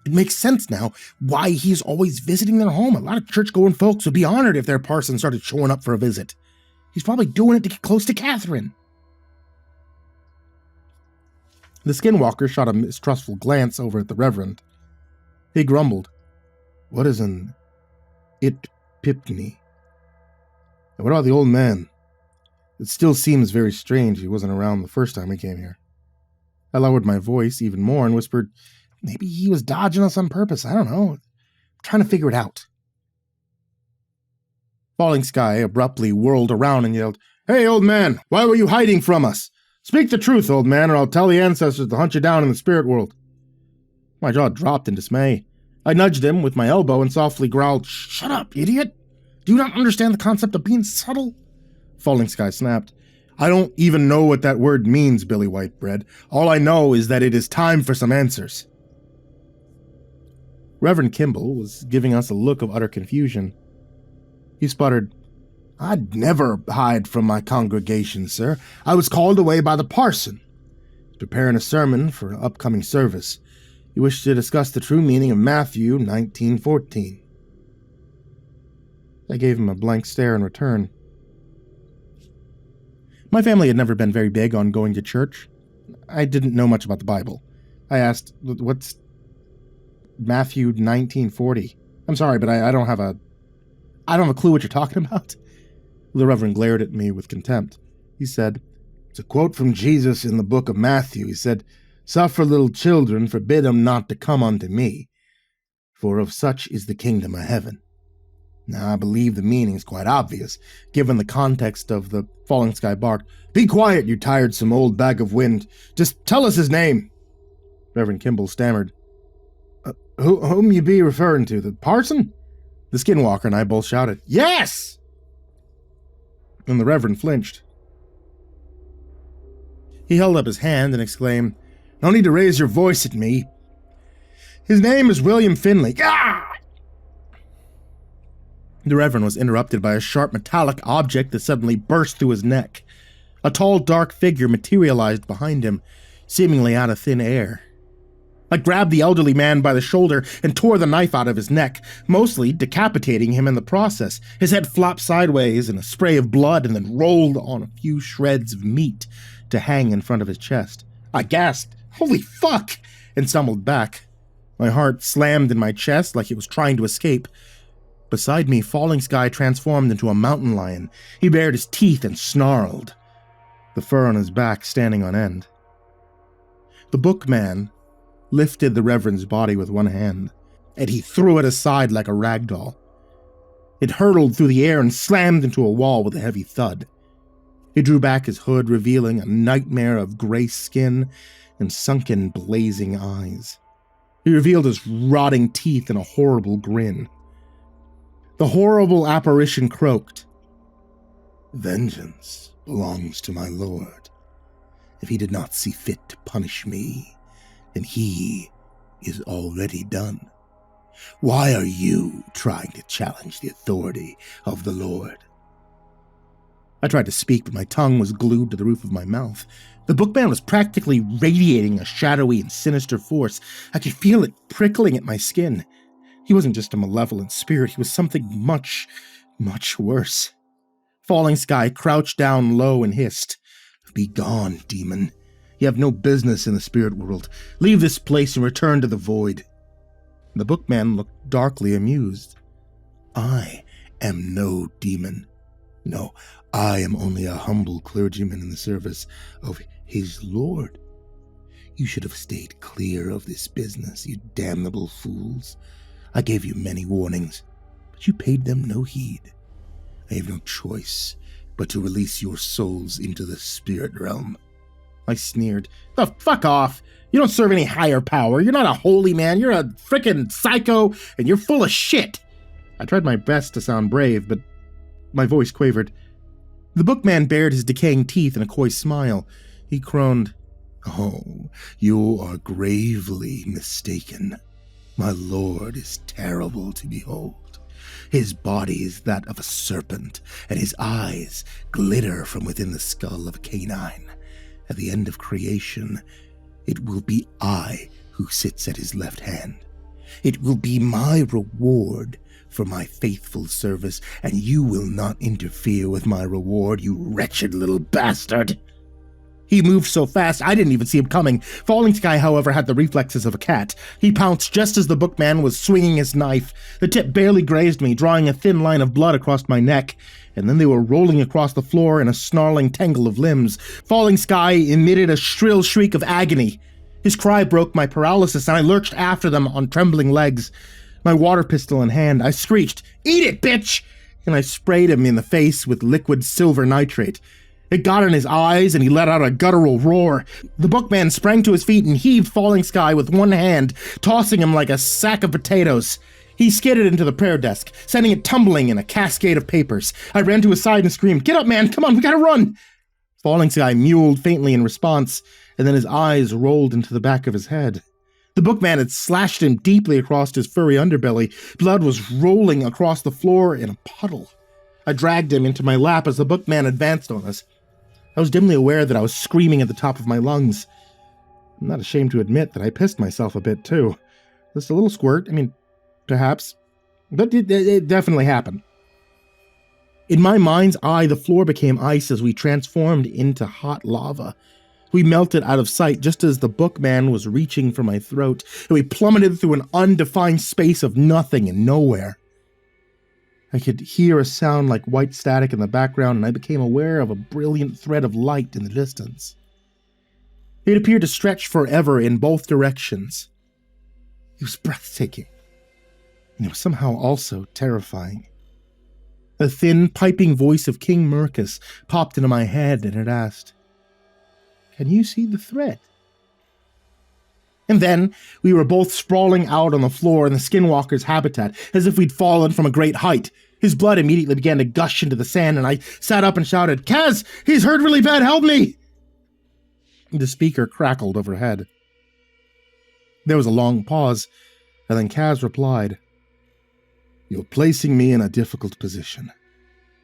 It makes sense now why he's always visiting their home. A lot of church-going folks would be honored if their parson started showing up for a visit. He's probably doing it to get close to Catherine. The skinwalker shot a mistrustful glance over at the Reverend. He grumbled, "What is an it-pipney? And what about the old man? It still seems very strange he wasn't around the first time we came here." I lowered my voice even more and whispered, "Maybe he was dodging us on purpose. I don't know. I'm trying to figure it out." Falling Sky abruptly whirled around and yelled, "Hey, old man, why were you hiding from us? Speak the truth, old man, or I'll tell the ancestors to hunt you down in the spirit world." My jaw dropped in dismay. I nudged him with my elbow and softly growled, "Shut up, idiot! Do you not understand the concept of being subtle?" Falling Sky snapped, "I don't even know what that word means, Billy Whitebread. All I know is that it is time for some answers." Reverend Kimball was giving us a look of utter confusion. He sputtered, "I'd never hide from my congregation, sir. I was called away by the parson. He's preparing a sermon for an upcoming service. He wished to discuss the true meaning of Matthew 19:14. I gave him a blank stare in return. My family had never been very big on going to church. I didn't know much about the Bible. I asked, "What's Matthew 19:40? I'm sorry, but I don't have a clue what you're talking about." The Reverend glared at me with contempt. He said, "It's a quote from Jesus in the book of Matthew. He said, 'Suffer little children, forbid them not to come unto me, for of such is the kingdom of heaven.'" Now, I believe the meaning is quite obvious, given the context of the Falling Sky bark. "Be quiet, you tiresome old bag of wind. Just tell us his name." Reverend Kimball stammered, Whom you be referring to, the parson?" The skinwalker and I both shouted, "Yes!" And the Reverend flinched. He held up his hand and exclaimed, "No need to raise your voice at me. His name is William Finley." Ah! The Reverend was interrupted by a sharp metallic object that suddenly burst through his neck. A tall, dark figure materialized behind him, seemingly out of thin air. I grabbed the elderly man by the shoulder and tore the knife out of his neck, mostly decapitating him in the process. His head flopped sideways in a spray of blood and then rolled on a few shreds of meat to hang in front of his chest. I gasped, "Holy fuck!" and stumbled back. My heart slammed in my chest like it was trying to escape. Beside me, Falling Sky transformed into a mountain lion. He bared his teeth and snarled, the fur on his back standing on end. The bookman lifted the Reverend's body with one hand, and he threw it aside like a rag doll. It hurtled through the air and slammed into a wall with a heavy thud. He drew back his hood, revealing a nightmare of gray skin and sunken, blazing eyes. He revealed his rotting teeth in a horrible grin. The horrible apparition croaked, "Vengeance belongs to my lord. If he did not see fit to punish me, then he is already done. Why are you trying to challenge the authority of the Lord?" I tried to speak, but my tongue was glued to the roof of my mouth. The bookman was practically radiating a shadowy and sinister force. I could feel it prickling at my skin. He wasn't just a malevolent spirit, he was something much, much worse. Falling Sky crouched down low and hissed, "Be gone, demon. You have no business in the spirit world. Leave this place and return to the void." The bookman looked darkly amused. "I am no demon. No, I am only a humble clergyman in the service of his Lord. You should have stayed clear of this business, you damnable fools. I gave you many warnings, but you paid them no heed. I have no choice but to release your souls into the spirit realm." I sneered. "The fuck off! You don't serve any higher power. You're not a holy man. You're a frickin' psycho, and you're full of shit." I tried my best to sound brave, but my voice quavered. The bookman bared his decaying teeth in a coy smile. He groaned, "Oh, you are gravely mistaken. My lord is terrible to behold. His body is that of a serpent, and his eyes glitter from within the skull of a canine. At the end of creation, It will be I who sits at his left hand. It will be my reward for my faithful service, and you will not interfere with my reward, you wretched little bastard." He moved so fast, I didn't even see him coming. Falling Sky, however, had the reflexes of a cat. He pounced just as the bookman was swinging his knife. The tip barely grazed me, drawing a thin line of blood across my neck, and then they were rolling across the floor in a snarling tangle of limbs. Falling Sky emitted a shrill shriek of agony. His cry broke my paralysis, and I lurched after them on trembling legs. My water pistol in hand, I screeched, "Eat it, bitch!" and I sprayed him in the face with liquid silver nitrate. It got in his eyes, and he let out a guttural roar. The bookman sprang to his feet and heaved Falling Sky with one hand, tossing him like a sack of potatoes. He skidded into the prayer desk, sending it tumbling in a cascade of papers. I ran to his side and screamed, "Get up, man! Come on, we gotta run!" Falling Sky mewled faintly in response, and then his eyes rolled into the back of his head. The bookman had slashed him deeply across his furry underbelly. Blood was rolling across the floor in a puddle. I dragged him into my lap as the bookman advanced on us. I was dimly aware that I was screaming at the top of my lungs. I'm not ashamed to admit that I pissed myself a bit, too. Just a little squirt, perhaps. But it definitely happened. In my mind's eye, the floor became ice as we transformed into hot lava. We melted out of sight just as the bookman was reaching for my throat, and we plummeted through an undefined space of nothing and nowhere. I could hear a sound like white static in the background, and I became aware of a brilliant thread of light in the distance. It appeared to stretch forever in both directions. It was breathtaking, and it was somehow also terrifying. A thin, piping voice of King Mercus popped into my head, and it asked, "Can you see the thread?" And then we were both sprawling out on the floor in the skinwalker's habitat, as if we'd fallen from a great height. His blood immediately began to gush into the sand, and I sat up and shouted, "Kaz, he's hurt really bad, help me!" The speaker crackled overhead. There was a long pause, and then Kaz replied, "You're placing me in a difficult position.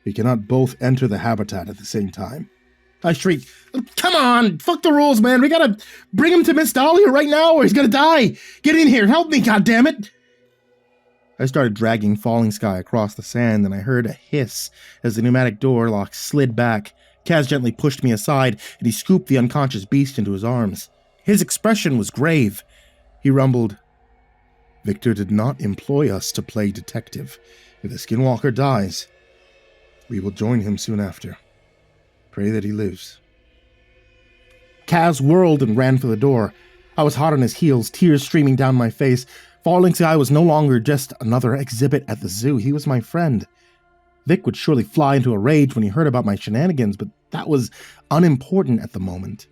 We cannot both enter the habitat at the same time." I shrieked, "Come on, fuck the rules, man. We gotta bring him to Miss Dahlia right now or he's gonna die. Get in here, help me, goddammit." I started dragging Falling Sky across the sand, and I heard a hiss as the pneumatic door lock slid back. Kaz gently pushed me aside, and he scooped the unconscious beast into his arms. His expression was grave. He rumbled, "Victor did not employ us to play detective. If the skinwalker dies, we will join him soon after. Pray that he lives." Kaz whirled and ran for the door. I was hot on his heels, tears streaming down my face. Falling Sky was no longer just another exhibit at the zoo. He was my friend. Vic would surely fly into a rage when he heard about my shenanigans, but that was unimportant at the moment.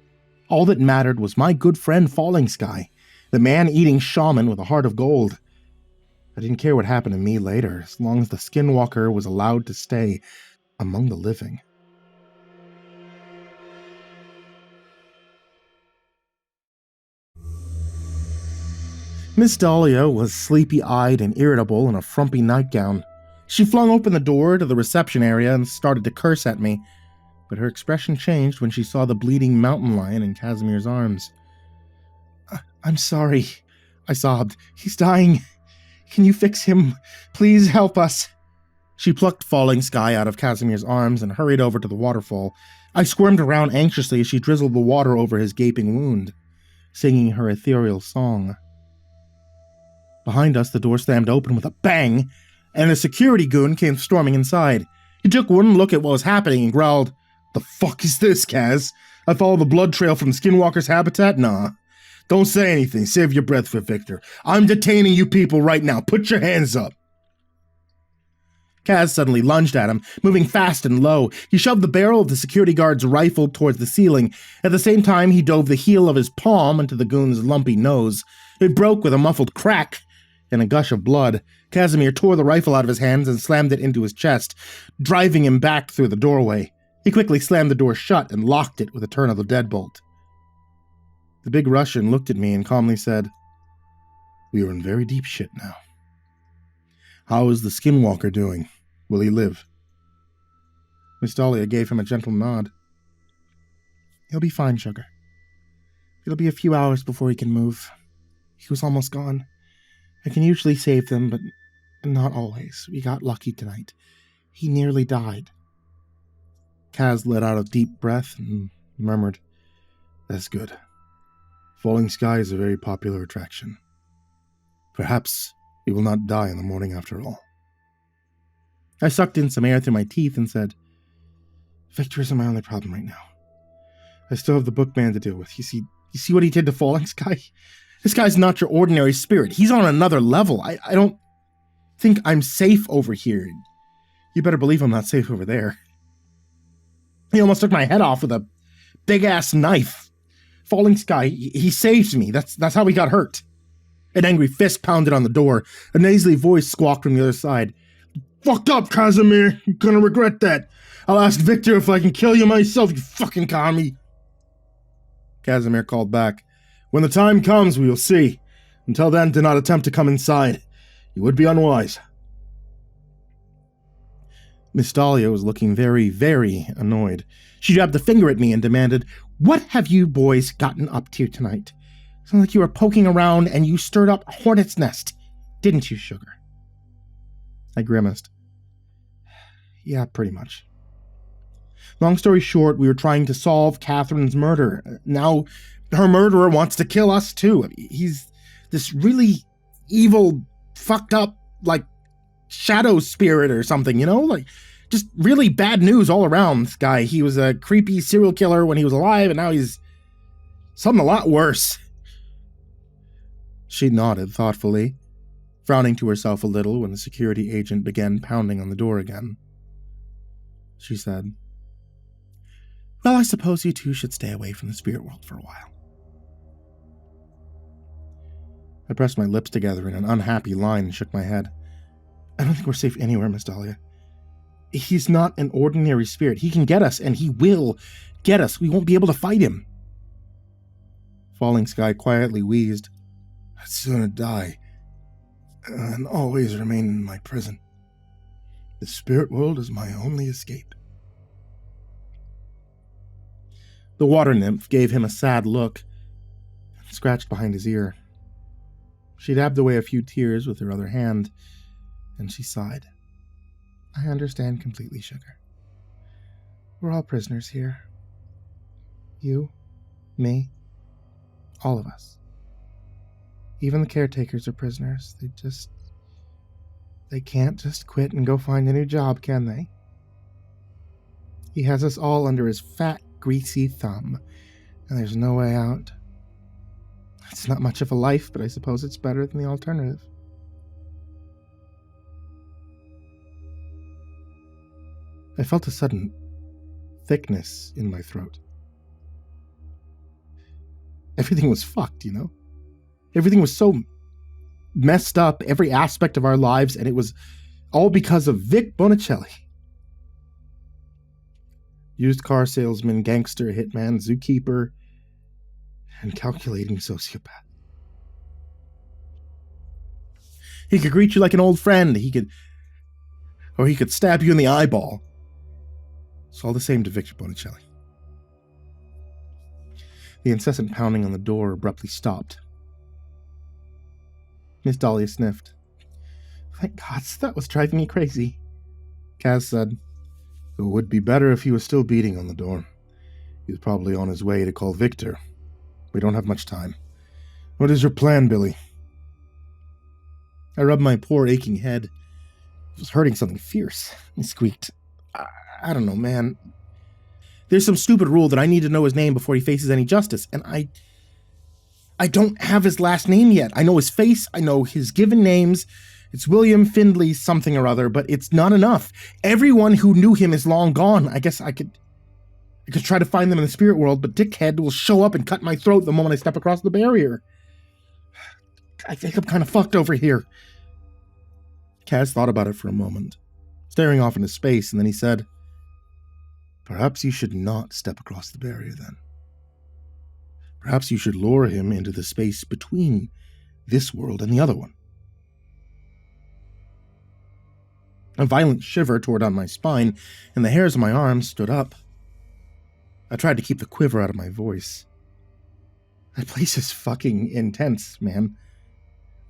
All that mattered was my good friend Falling Sky, the man-eating shaman with a heart of gold. I didn't care what happened to me later, as long as the skinwalker was allowed to stay among the living. Miss Dahlia was sleepy-eyed and irritable in a frumpy nightgown. She flung open the door to the reception area and started to curse at me, but her expression changed when she saw the bleeding mountain lion in Casimir's arms. "I'm sorry," I sobbed. "He's dying. Can you fix him? Please help us." She plucked Falling Sky out of Casimir's arms and hurried over to the waterfall. I squirmed around anxiously as she drizzled the water over his gaping wound, singing her ethereal song. Behind us, the door slammed open with a bang, and a security goon came storming inside. He took one look at what was happening and growled, "The fuck is this, Kaz? I follow the blood trail from Skinwalker's habitat? Nah. Don't say anything. Save your breath for Victor. I'm detaining you people right now. Put your hands up." Kaz suddenly lunged at him, moving fast and low. He shoved the barrel of the security guard's rifle towards the ceiling. At the same time, he dove the heel of his palm into the goon's lumpy nose. It broke with a muffled crack and a gush of blood. Casimir tore the rifle out of his hands and slammed it into his chest, driving him back through the doorway. He quickly slammed the door shut and locked it with a turn of the deadbolt. The big Russian looked at me and calmly said, "We are in very deep shit now. How is the skinwalker doing? Will he live?" Miss Dahlia gave him a gentle nod. "He'll be fine, sugar. It'll be a few hours before he can move. He was almost gone. I can usually save them, but not always. We got lucky tonight. He nearly died. Kaz let out a deep breath and murmured, "That's good. Falling sky is a very popular attraction. Perhaps he will not die in the morning after all." I sucked in some air through my teeth and said, "Victor isn't my only problem right now. I still have the Bookman to deal with. You see what he did to Falling Sky? This guy's not your ordinary spirit. He's on another level. I don't think I'm safe over here. You better believe I'm not safe over there. He almost took my head off with a big-ass knife. Falling Sky, he saved me. That's how he got hurt." An angry fist pounded on the door. A nasally voice squawked from the other side. "Fucked up, Casimir. You're gonna regret that. I'll ask Victor if I can kill you myself, you fucking commie." Casimir called back, "When the time comes, we will see. Until then, do not attempt to come inside. You would be unwise." Miss Dahlia was looking very, very annoyed. She jabbed a finger at me and demanded, "What have you boys gotten up to tonight? Sounds like you were poking around and you stirred up a hornet's nest. Didn't you, Sugar?" I grimaced. "Yeah, pretty much. Long story short, we were trying to solve Catherine's murder. Now, her murderer wants to kill us, too. He's this really evil, fucked up, like, shadow spirit or something, you know? Like, just really bad news all around, this guy. He was a creepy serial killer when he was alive, and now he's something a lot worse." She nodded thoughtfully, frowning to herself a little when the security agent began pounding on the door again. She said, "Well, I suppose you two should stay away from the spirit world for a while." I pressed my lips together in an unhappy line and shook my head. "I don't think we're safe anywhere, Miss Dahlia. He's not an ordinary spirit. He can get us, and he will get us. We won't be able to fight him." Falling Sky quietly wheezed, "I'd sooner die and always remain in my prison. The spirit world is my only escape." The water nymph gave him a sad look and scratched behind his ear. She dabbed away a few tears with her other hand, and she sighed. "I understand completely, Sugar. We're all prisoners here. You, me, all of us. Even the caretakers are prisoners. They can't just quit and go find a new job, can they? He has us all under his fat, greasy thumb, and there's no way out. It's not much of a life, but I suppose it's better than the alternative." I felt a sudden thickness in my throat. Everything was fucked, you know? Everything was so messed up, every aspect of our lives, and it was all because of Vic Bonicelli. Used car salesman, gangster, hitman, zookeeper, and calculating sociopath. He could greet you like an old friend. He could stab you in the eyeball. It's all the same to Victor Bonicelli. The incessant pounding on the door abruptly stopped. Miss Dahlia sniffed. "Thank God, that was driving me crazy." Kaz said, "It would be better if he was still beating on the door. He's probably on his way to call Victor. We don't have much time. What is your plan, Billy?" I rubbed my poor aching head. It was hurting something fierce. I squeaked, I don't know, man. There's some stupid rule that I need to know his name before he faces any justice, and I don't have his last name yet. I know his face, I know his given names. It's William Findlay something or other, but it's not enough. Everyone who knew him is long gone. I guess I could try to find them in the spirit world, but Dickhead will show up and cut my throat the moment I step across the barrier. I think I'm kind of fucked over here." Kaz thought about it for a moment, staring off into space, and then he said, "Perhaps you should not step across the barrier then. Perhaps you should lure him into the space between this world and the other one." A violent shiver tore down my spine, and the hairs on my arms stood up. I tried to keep the quiver out of my voice. That place is fucking intense, man.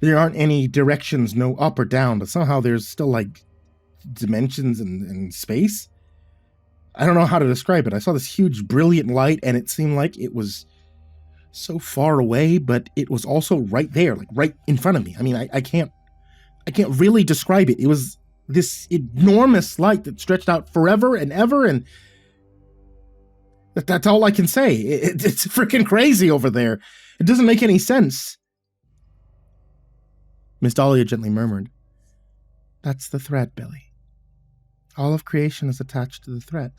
There aren't any directions, no up or down, but somehow there's still, like, dimensions and space. I don't know how to describe it. I saw this huge, brilliant light, and it seemed like it was so far away, but it was also right there, like right in front of me. I mean, I can't really describe it. It was this enormous light that stretched out forever and ever, and that's all I can say. It's freaking crazy over there. It doesn't make any sense. Miss Dahlia gently murmured, "That's the thread, Billy. All of creation is attached to the thread.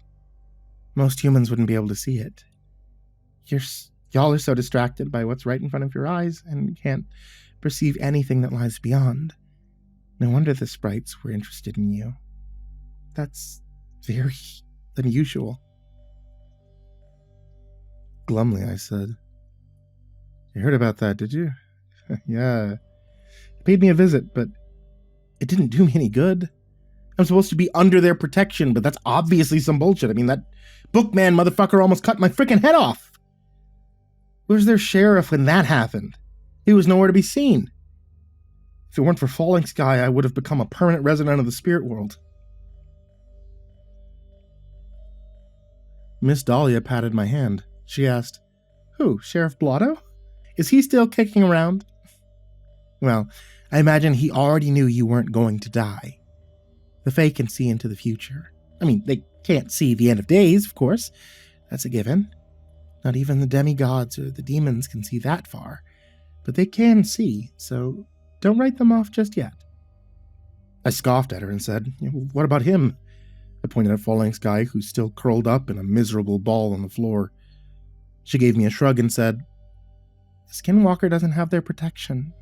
Most humans wouldn't be able to see it. Y'all are so distracted by what's right in front of your eyes and can't perceive anything that lies beyond. No wonder the sprites were interested in you. That's very unusual." Glumly, I said, "You heard about that, did you?" "Yeah. It paid me a visit, but it didn't do me any good. I'm supposed to be under their protection, but that's obviously some bullshit. I mean, that bookman motherfucker almost cut my freaking head off. Where's their sheriff when that happened? He was nowhere to be seen. If it weren't for Falling Sky, I would have become a permanent resident of the spirit world." Miss Dahlia patted my hand. She asked, "Who, Sheriff Blotto? Is he still kicking around?" "Well, I imagine he already knew you weren't going to die. The Fae can see into the future. I mean, they can't see the end of days, of course. That's a given. Not even the demigods or the demons can see that far. But they can see, so don't write them off just yet." I scoffed at her and said, "What about him?" I pointed at Falling Sky, who's still curled up in a miserable ball on the floor. She gave me a shrug and said, "The Skinwalker doesn't have their protection.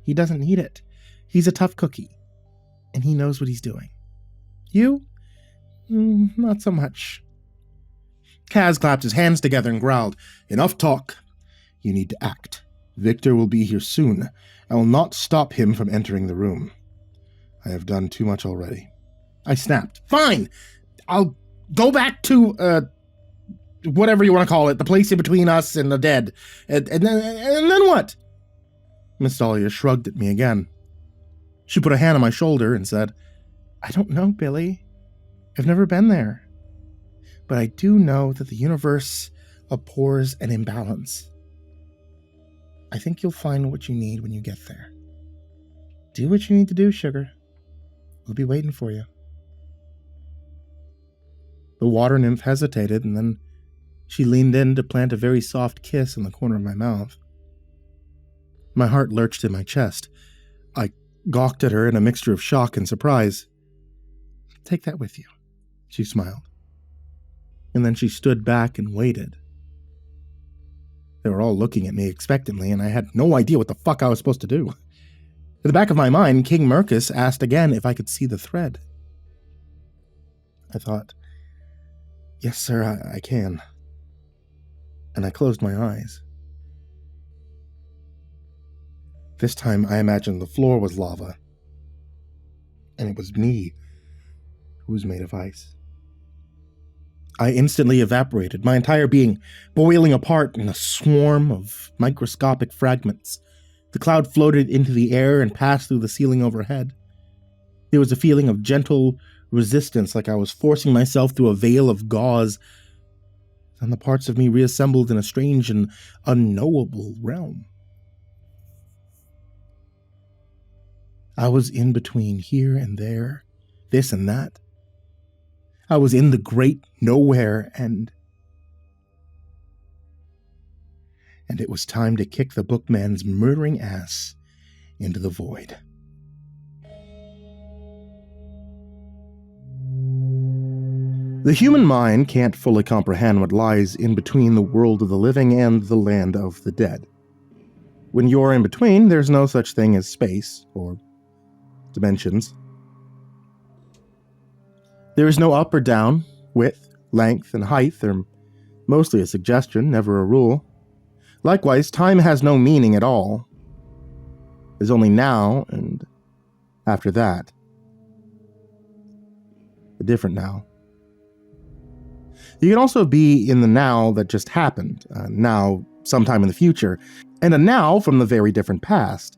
He doesn't need it. He's a tough cookie, and he knows what he's doing. You? Not so much." Kaz clapped his hands together and growled, "Enough talk. You need to act. Victor will be here soon. I will not stop him from entering the room. I have done too much already." I snapped. "Fine. I'll go back to, whatever you want to call it, the place in between us and the dead. And then what?" Miss Dahlia shrugged at me again. She put a hand on my shoulder and said, "I don't know, Billy. I've never been there. But I do know that the universe abhors an imbalance. I think you'll find what you need when you get there. Do what you need to do, sugar. We'll be waiting for you." The water nymph hesitated, and then she leaned in to plant a very soft kiss in the corner of my mouth. My heart lurched in my chest. I gawked at her in a mixture of shock and surprise. "Take that with you," she smiled. And then she stood back and waited. They were all looking at me expectantly, and I had no idea what the fuck I was supposed to do. In the back of my mind, King Mercus asked again if I could see the thread. I thought, "Yes, sir, I can." And I closed my eyes. This time I imagined the floor was lava, and it was me who was made of ice. I instantly evaporated, my entire being boiling apart in a swarm of microscopic fragments. The cloud floated into the air and passed through the ceiling overhead. There was a feeling of gentle resistance, like I was forcing myself through a veil of gauze, and the parts of me reassembled in a strange and unknowable realm. I was in between here and there, this and that. I was in the great nowhere, and it was time to kick the bookman's murdering ass into the void. The human mind can't fully comprehend what lies in between the world of the living and the land of the dead. When you're in between, there's no such thing as space or dimensions. There is no up or down, width, length, and height. They're mostly a suggestion, never a rule. Likewise, time has no meaning at all. There's only now, and after that, a different now. You can also be in the now that just happened, now sometime in the future, and a now from the very different past.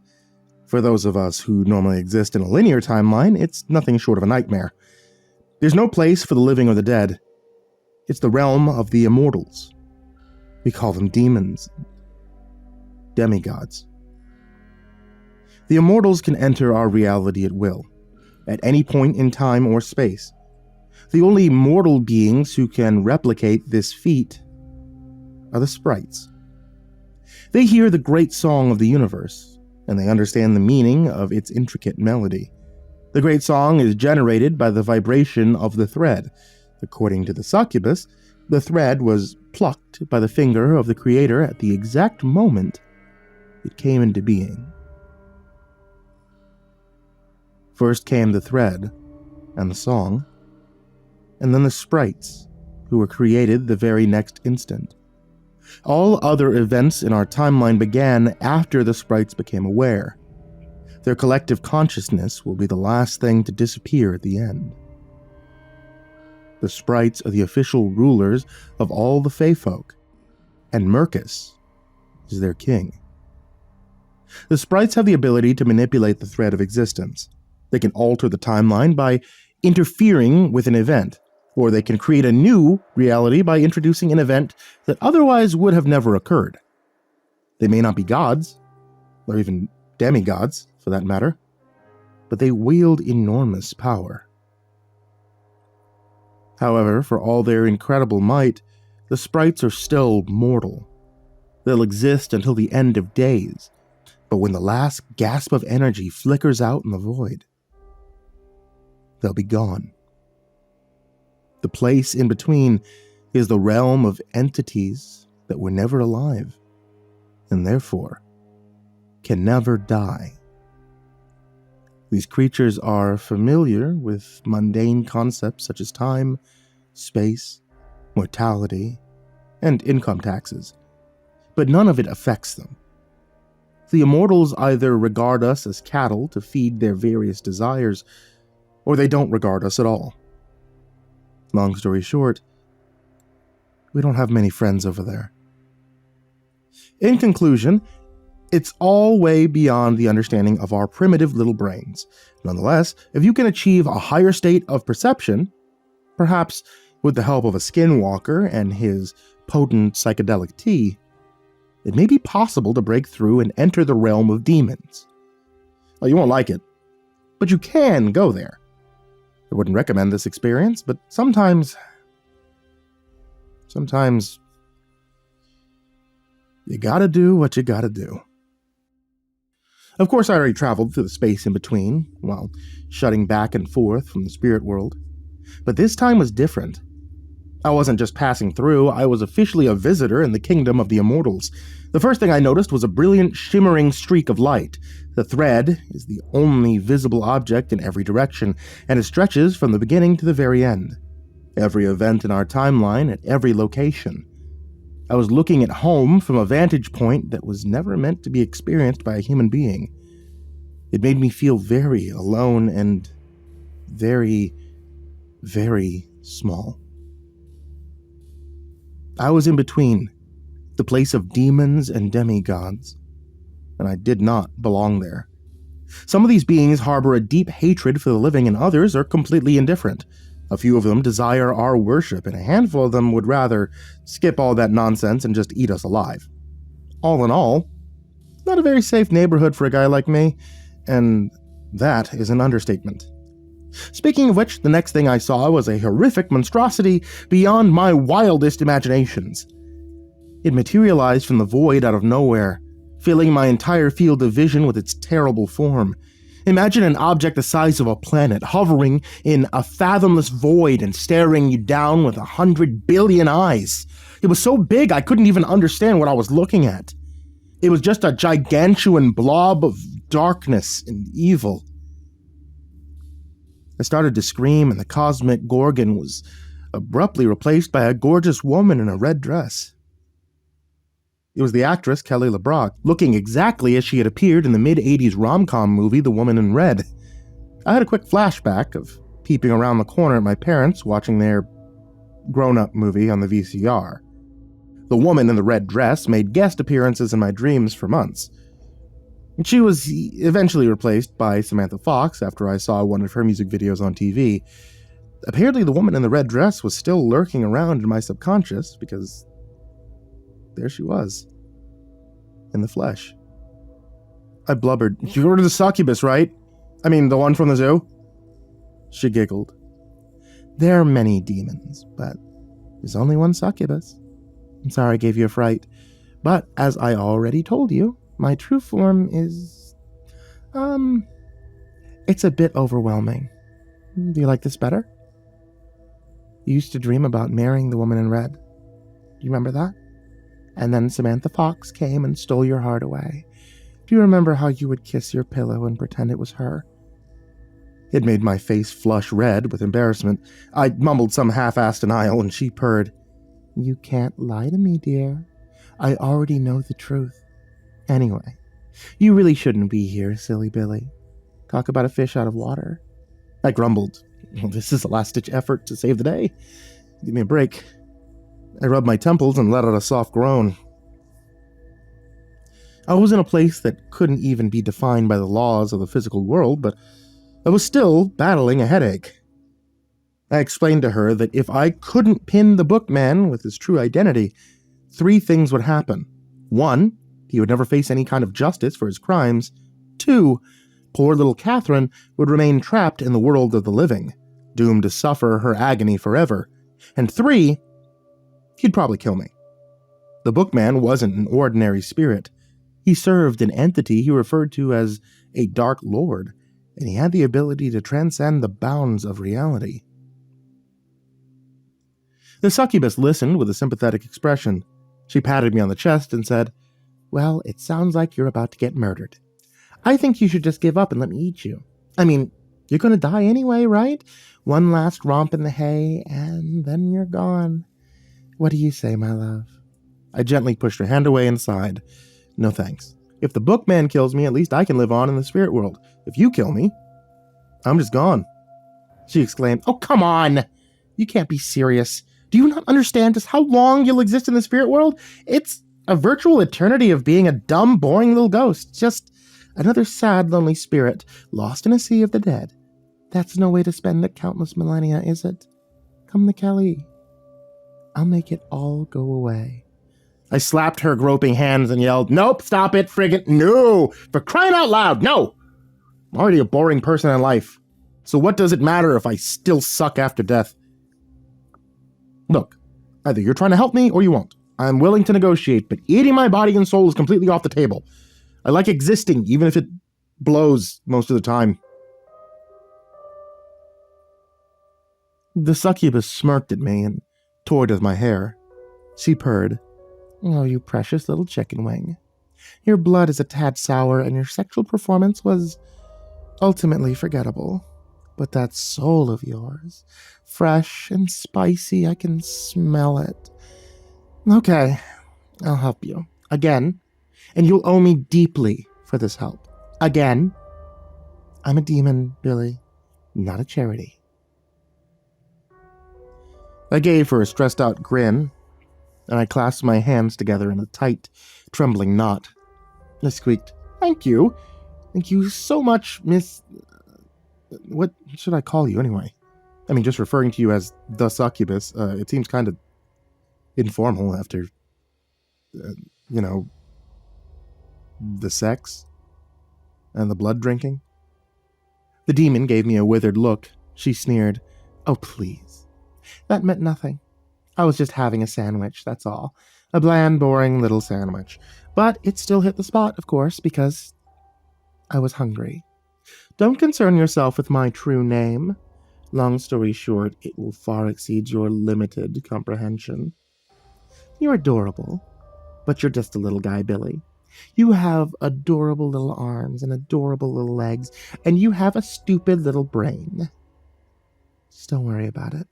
For those of us who normally exist in a linear timeline, it's nothing short of a nightmare. There's no place for the living or the dead. It's the realm of the immortals. We call them demons, demigods. The immortals can enter our reality at will, at any point in time or space. The only mortal beings who can replicate this feat are the sprites. They hear the great song of the universe, and they understand the meaning of its intricate melody. The great song is generated by the vibration of the thread. According to the succubus, the thread was plucked by the finger of the creator at the exact moment it came into being. First came the thread and the song, and then the sprites, who were created the very next instant. All other events in our timeline began after the sprites became aware. Their collective consciousness will be the last thing to disappear at the end. The sprites are the official rulers of all the Fey folk, and Mercus is their king. The sprites have the ability to manipulate the thread of existence. They can alter the timeline by interfering with an event, or they can create a new reality by introducing an event that otherwise would have never occurred. They may not be gods, or even demigods, for that matter, but they wield enormous power. However, for all their incredible might, the sprites are still mortal. They'll exist until the end of days, but when the last gasp of energy flickers out in the void, they'll be gone. The place in between is the realm of entities that were never alive, and therefore can never die. These creatures are familiar with mundane concepts such as time, space, mortality, and income taxes, but none of it affects them. The immortals either regard us as cattle to feed their various desires, or they don't regard us at all. Long story short, we don't have many friends over there. In conclusion, it's all way beyond the understanding of our primitive little brains. Nonetheless, if you can achieve a higher state of perception, perhaps with the help of a skinwalker and his potent psychedelic tea, it may be possible to break through and enter the realm of demons. Well, you won't like it, but you can go there. I wouldn't recommend this experience, but sometimes you gotta do what you gotta do. Of course, I already traveled through the space in between, while shutting back and forth from the spirit world. But this time was different. I wasn't just passing through, I was officially a visitor in the kingdom of the immortals. The first thing I noticed was a brilliant, shimmering streak of light. The thread is the only visible object in every direction, and it stretches from the beginning to the very end. Every event in our timeline at every location. I was looking at home from a vantage point that was never meant to be experienced by a human being. It made me feel very alone and very, very small. I was in between, the place of demons and demigods, and I did not belong there. Some of these beings harbor a deep hatred for the living, and others are completely indifferent. A few of them desire our worship, and a handful of them would rather skip all that nonsense and just eat us alive. All in all, not a very safe neighborhood for a guy like me, and that is an understatement. Speaking of which, the next thing I saw was a horrific monstrosity beyond my wildest imaginations. It materialized from the void out of nowhere, filling my entire field of vision with its terrible form. Imagine an object the size of a planet hovering in a fathomless void and staring you down with 100 billion eyes. It was so big I couldn't even understand what I was looking at. It was just a gigantuan blob of darkness and evil. I started to scream, and the cosmic gorgon was abruptly replaced by a gorgeous woman in a red dress. It was the actress Kelly LeBrock, looking exactly as she had appeared in the mid-80s rom-com movie The Woman in Red. I had a quick flashback of peeping around the corner at my parents watching their grown-up movie on the VCR. The woman in the red dress made guest appearances in my dreams for months. She was eventually replaced by Samantha Fox after I saw one of her music videos on TV. Apparently the woman in the red dress was still lurking around in my subconscious because there she was, in the flesh. I blubbered, "You're the succubus, right? I mean, the one from the zoo?" She giggled. "There are many demons, but there's only one succubus. I'm sorry I gave you a fright, but as I already told you, my true form is, it's a bit overwhelming. Do you like this better? You used to dream about marrying the woman in red. Do you remember that? And then Samantha Fox came and stole your heart away. Do you remember how you would kiss your pillow and pretend it was her?" It made my face flush red with embarrassment. I mumbled some half-assed denial, and she purred, "You can't lie to me, dear. I already know the truth. Anyway, you really shouldn't be here, silly Billy. Talk about a fish out of water." I grumbled, "Well, this is a last-ditch effort to save the day. Give me a break." I rubbed my temples and let out a soft groan. I was in a place that couldn't even be defined by the laws of the physical world, but I was still battling a headache. I explained to her that if I couldn't pin the Bookman with his true identity, 3 things would happen. 1, he would never face any kind of justice for his crimes. 2, poor little Catherine would remain trapped in the world of the living, doomed to suffer her agony forever. And 3, he'd probably kill me. The Bookman wasn't an ordinary spirit. He served an entity he referred to as a Dark Lord, and he had the ability to transcend the bounds of reality. The succubus listened with a sympathetic expression. She patted me on the chest and said, "Well, it sounds like you're about to get murdered. I think you should just give up and let me eat you. I mean, you're going to die anyway, right? One last romp in the hay, and then you're gone. What do you say, my love?" I gently pushed her hand away and sighed. "No thanks. If the Bookman kills me, at least I can live on in the spirit world. If you kill me, I'm just gone." She exclaimed, "Oh, come on! You can't be serious. Do you not understand just how long you'll exist in the spirit world? It's a virtual eternity of being a dumb, boring little ghost. Just another sad, lonely spirit, lost in a sea of the dead. That's no way to spend the countless millennia, is it? Come to Kelly. I'll make it all go away." I slapped her groping hands and yelled, "Nope, stop it, friggin' no! For crying out loud, no! I'm already a boring person in life, so what does it matter if I still suck after death? Look, either you're trying to help me or you won't. I'm willing to negotiate, but eating my body and soul is completely off the table. I like existing, even if it blows most of the time." The succubus smirked at me and toyed with my hair. She purred, "Oh, you precious little chicken wing. Your blood is a tad sour and your sexual performance was ultimately forgettable. But that soul of yours, fresh and spicy, I can smell it. Okay, I'll help you. Again, and you'll owe me deeply for this help. Again. I'm a demon, Billy, not a charity." I gave her a stressed-out grin, and I clasped my hands together in a tight, trembling knot. I squeaked, "Thank you. Thank you so much, Miss... What should I call you, anyway? I mean, just referring to you as the succubus, it seems kind of informal after, the sex and the blood drinking." The demon gave me a withered look. She sneered, "Oh, please. That meant nothing. I was just having a sandwich, that's all. A bland, boring little sandwich. But it still hit the spot, of course, because I was hungry. Don't concern yourself with my true name. Long story short, it will far exceed your limited comprehension. You're adorable, but you're just a little guy, Billy. You have adorable little arms and adorable little legs, and you have a stupid little brain. Just don't worry about it."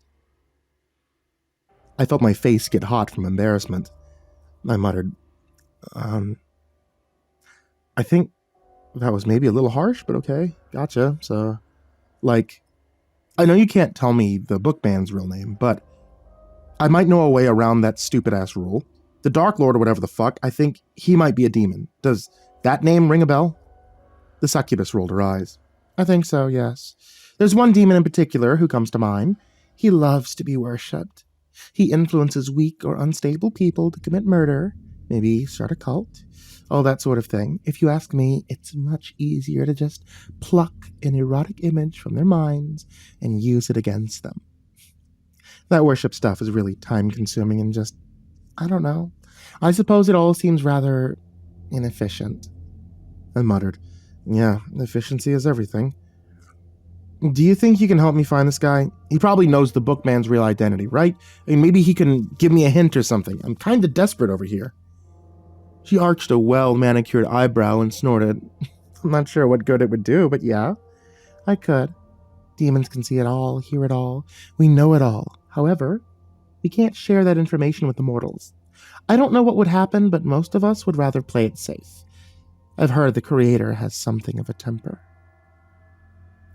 I felt my face get hot from embarrassment. I muttered, I think that was maybe a little harsh, but okay, gotcha. So, I know you can't tell me the Bookman's real name, but I might know a way around that stupid-ass rule. The Dark Lord or whatever the fuck, I think he might be a demon. Does that name ring a bell? The succubus rolled her eyes. I think so, yes. There's one demon in particular who comes to mind. He loves to be worshipped. He influences weak or unstable people to commit murder, maybe start a cult, all that sort of thing. If you ask me, it's much easier to just pluck an erotic image from their minds and use it against them. That worship stuff is really time-consuming and just, I don't know. I suppose it all seems rather inefficient. I muttered, yeah, efficiency is everything. Do you think you can help me find this guy? He probably knows the bookman's real identity, right? I mean, maybe he can give me a hint or something. I'm kind of desperate over here. She arched a well-manicured eyebrow and snorted. I'm not sure what good it would do, but yeah, I could. Demons can see it all, hear it all. We know it all. However, we can't share that information with the mortals. I don't know what would happen, but most of us would rather play it safe. I've heard the Creator has something of a temper.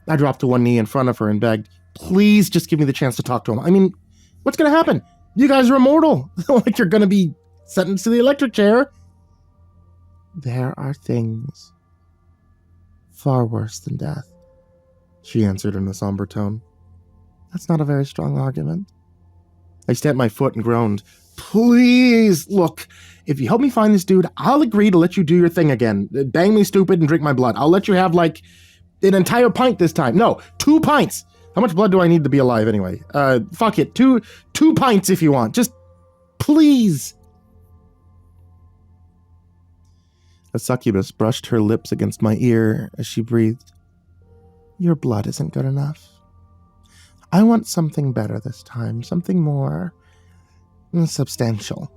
I dropped to one knee in front of her and begged, please just give me the chance to talk to him. I mean, what's going to happen? You guys are immortal. Like you're going to be sentenced to the electric chair. There are things far worse than death, she answered in a somber tone. That's not a very strong argument. I stamped my foot and groaned. Please, look, if you help me find this dude, I'll agree to let you do your thing again. Bang me stupid and drink my blood. I'll let you have, like, an entire pint this time. No, 2 pints. How much blood do I need to be alive anyway? Fuck it. Two pints if you want. Just, please. A succubus brushed her lips against my ear as she breathed. Your blood isn't good enough. I want something better this time. Something more substantial.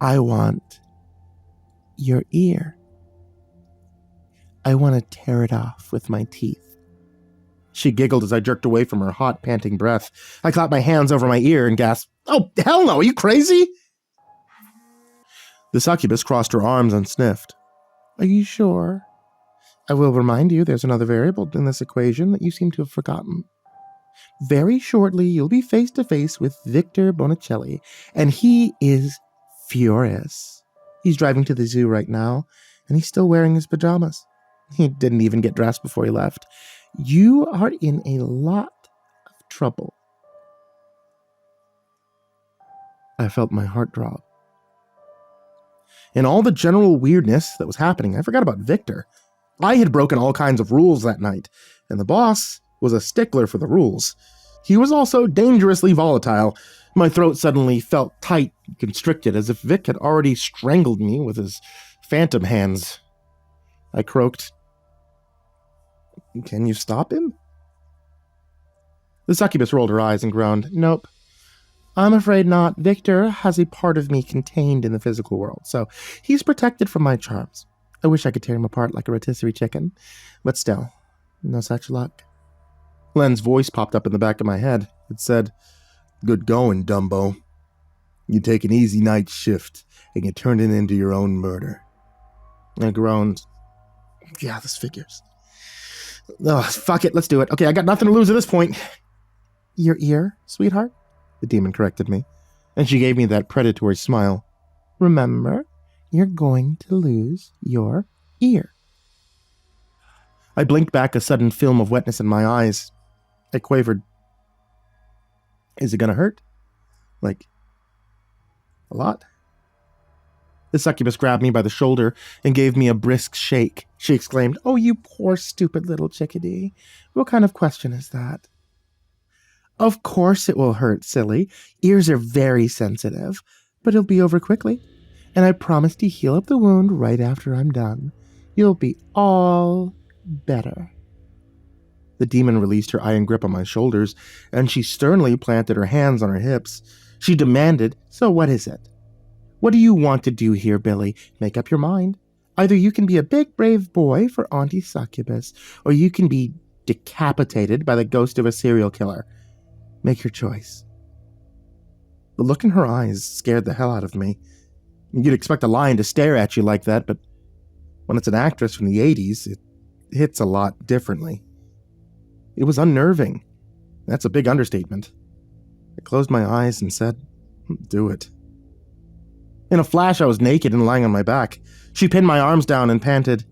I want your ear. I want to tear it off with my teeth. She giggled as I jerked away from her hot, panting breath. I clapped my hands over my ear and gasped, oh, hell no, are you crazy? The succubus crossed her arms and sniffed. Are you sure? I will remind you there's another variable in this equation that you seem to have forgotten. Very shortly, you'll be face to face with Victor Bonicelli, and he is furious. He's driving to the zoo right now, and he's still wearing his pajamas. He didn't even get dressed before he left. You are in a lot of trouble. I felt my heart drop. In all the general weirdness that was happening, I forgot about Victor. I had broken all kinds of rules that night, and the boss was a stickler for the rules. He was also dangerously volatile. My throat suddenly felt tight and constricted, as if Vic had already strangled me with his phantom hands. I croaked, Can you stop him? The succubus rolled her eyes and groaned, Nope. I'm afraid not. Victor has a part of me contained in the physical world, so he's protected from my charms. I wish I could tear him apart like a rotisserie chicken, but still, no such luck. Len's voice popped up in the back of my head. It said, Good going, Dumbo. You take an easy night shift, and you turn it into your own murder. I groaned. Yeah, this figures. Oh, fuck it, let's do it. Okay, I got nothing to lose at this point. Your ear, sweetheart? The demon corrected me, and she gave me that predatory smile. Remember, you're going to lose your ear. I blinked back a sudden film of wetness in my eyes. I quavered. Is it gonna hurt? Like, a lot? The succubus grabbed me by the shoulder and gave me a brisk shake. She exclaimed, Oh, you poor stupid little chickadee. What kind of question is that? Of course it will hurt, silly. Ears are very sensitive, but it'll be over quickly. And I promise to heal up the wound right after I'm done. You'll be all better. The demon released her iron grip on my shoulders, and she sternly planted her hands on her hips. She demanded, So what is it? What do you want to do here, Billy? Make up your mind. Either you can be a big, brave boy for Auntie Succubus, or you can be decapitated by the ghost of a serial killer. Make your choice. The look in her eyes scared the hell out of me. You'd expect a lion to stare at you like that, but when it's an actress from the 80s, it hits a lot differently. It was unnerving. That's a big understatement. I closed my eyes and said, Do it. In a flash, I was naked and lying on my back. She pinned my arms down and panted,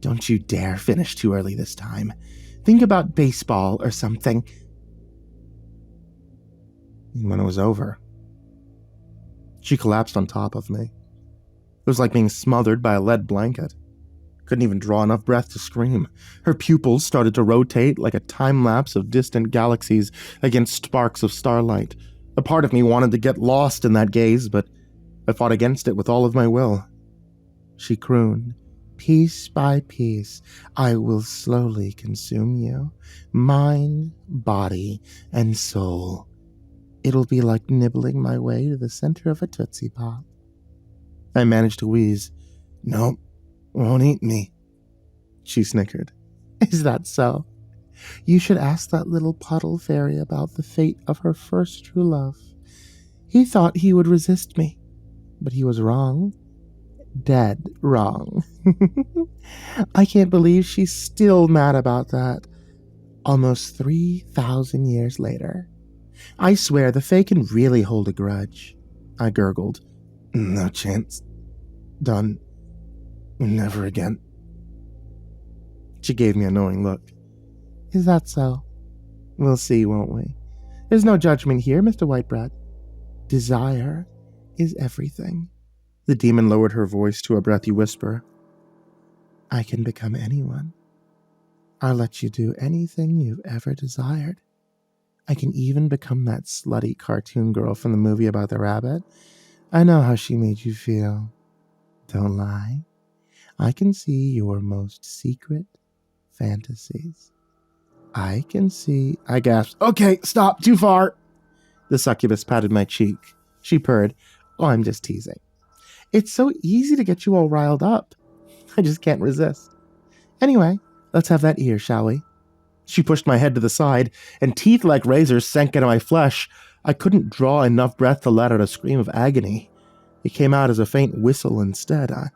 "Don't you dare finish too early this time. Think about baseball or something." And when it was over, she collapsed on top of me. It was like being smothered by a lead blanket. Couldn't even draw enough breath to scream. Her pupils started to rotate like a time-lapse of distant galaxies against sparks of starlight. A part of me wanted to get lost in that gaze, but I fought against it with all of my will. She crooned, "Piece by piece, I will slowly consume you. Mind, body, and soul. It'll be like nibbling my way to the center of a Tootsie Pop." I managed to wheeze. "Nope, won't eat me," she snickered. "Is that so? You should ask that little puddle fairy about the fate of her first true love. He thought he would resist me, but he was wrong. Dead wrong." I can't believe she's still mad about that. Almost 3,000 years later. I swear the Fae can really hold a grudge. I gurgled. "No chance. Done. Never again." She gave me a knowing look. "Is that so? We'll see, won't we? There's no judgment here, Mr. Whitebread. Desire is everything." The demon lowered her voice to a breathy whisper. "I can become anyone. I'll let you do anything you've ever desired. I can even become that slutty cartoon girl from the movie about the rabbit. I know how she made you feel. Don't lie. I can see your most secret fantasies. I can see..." I gasped. "Okay, stop, too far." The succubus patted my cheek. She purred. "Oh, I'm just teasing. It's so easy to get you all riled up. I just can't resist. Anyway, let's have that ear, shall we?" She pushed my head to the side, and teeth like razors sank into my flesh. I couldn't draw enough breath to let out a scream of agony. It came out as a faint whistle instead. I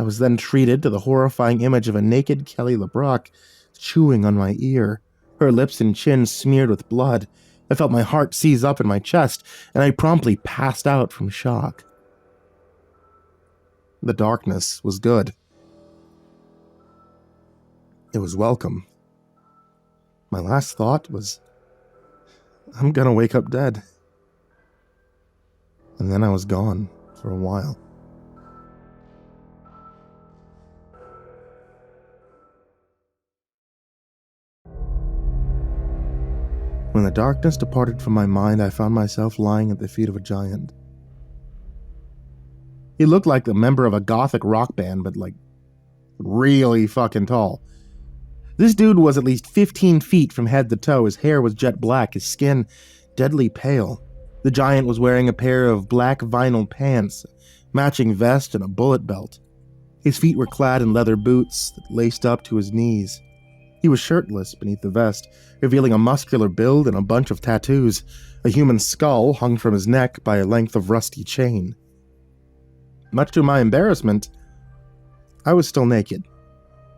was then treated to the horrifying image of a naked Kelly LeBrock chewing on my ear, her lips and chin smeared with blood. I felt my heart seize up in my chest, and I promptly passed out from shock. The darkness was good. It was welcome. My last thought was, I'm gonna wake up dead. And then I was gone for a while. When the darkness departed from my mind, I found myself lying at the feet of a giant. He looked like a member of a gothic rock band, but like really fucking tall. This dude was at least 15 feet from head to toe. His hair was jet black, his skin deadly pale. The giant was wearing a pair of black vinyl pants, matching vest, and a bullet belt. His feet were clad in leather boots that laced up to his knees. He was shirtless beneath the vest, revealing a muscular build and a bunch of tattoos. A human skull hung from his neck by a length of rusty chain. Much to my embarrassment, I was still naked.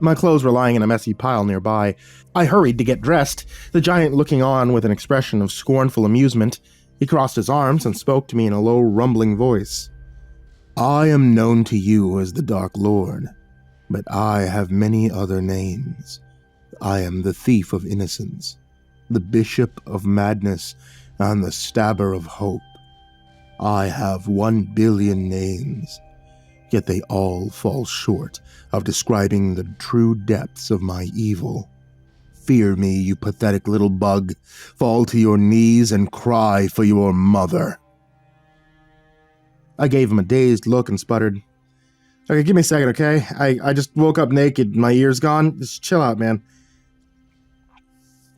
My clothes were lying in a messy pile nearby. I hurried to get dressed, the giant looking on with an expression of scornful amusement. He crossed his arms and spoke to me in a low, rumbling voice. "I am known to you as the Dark Lord, but I have many other names. I am the Thief of Innocence, the Bishop of Madness, and the Stabber of Hope. I have 1 billion names, yet they all fall short of describing the true depths of my evil. Fear me, you pathetic little bug. Fall to your knees and cry for your mother." I gave him a dazed look and sputtered, "Okay, give me a second, okay? I just woke up naked, my ear's gone. Just chill out, man."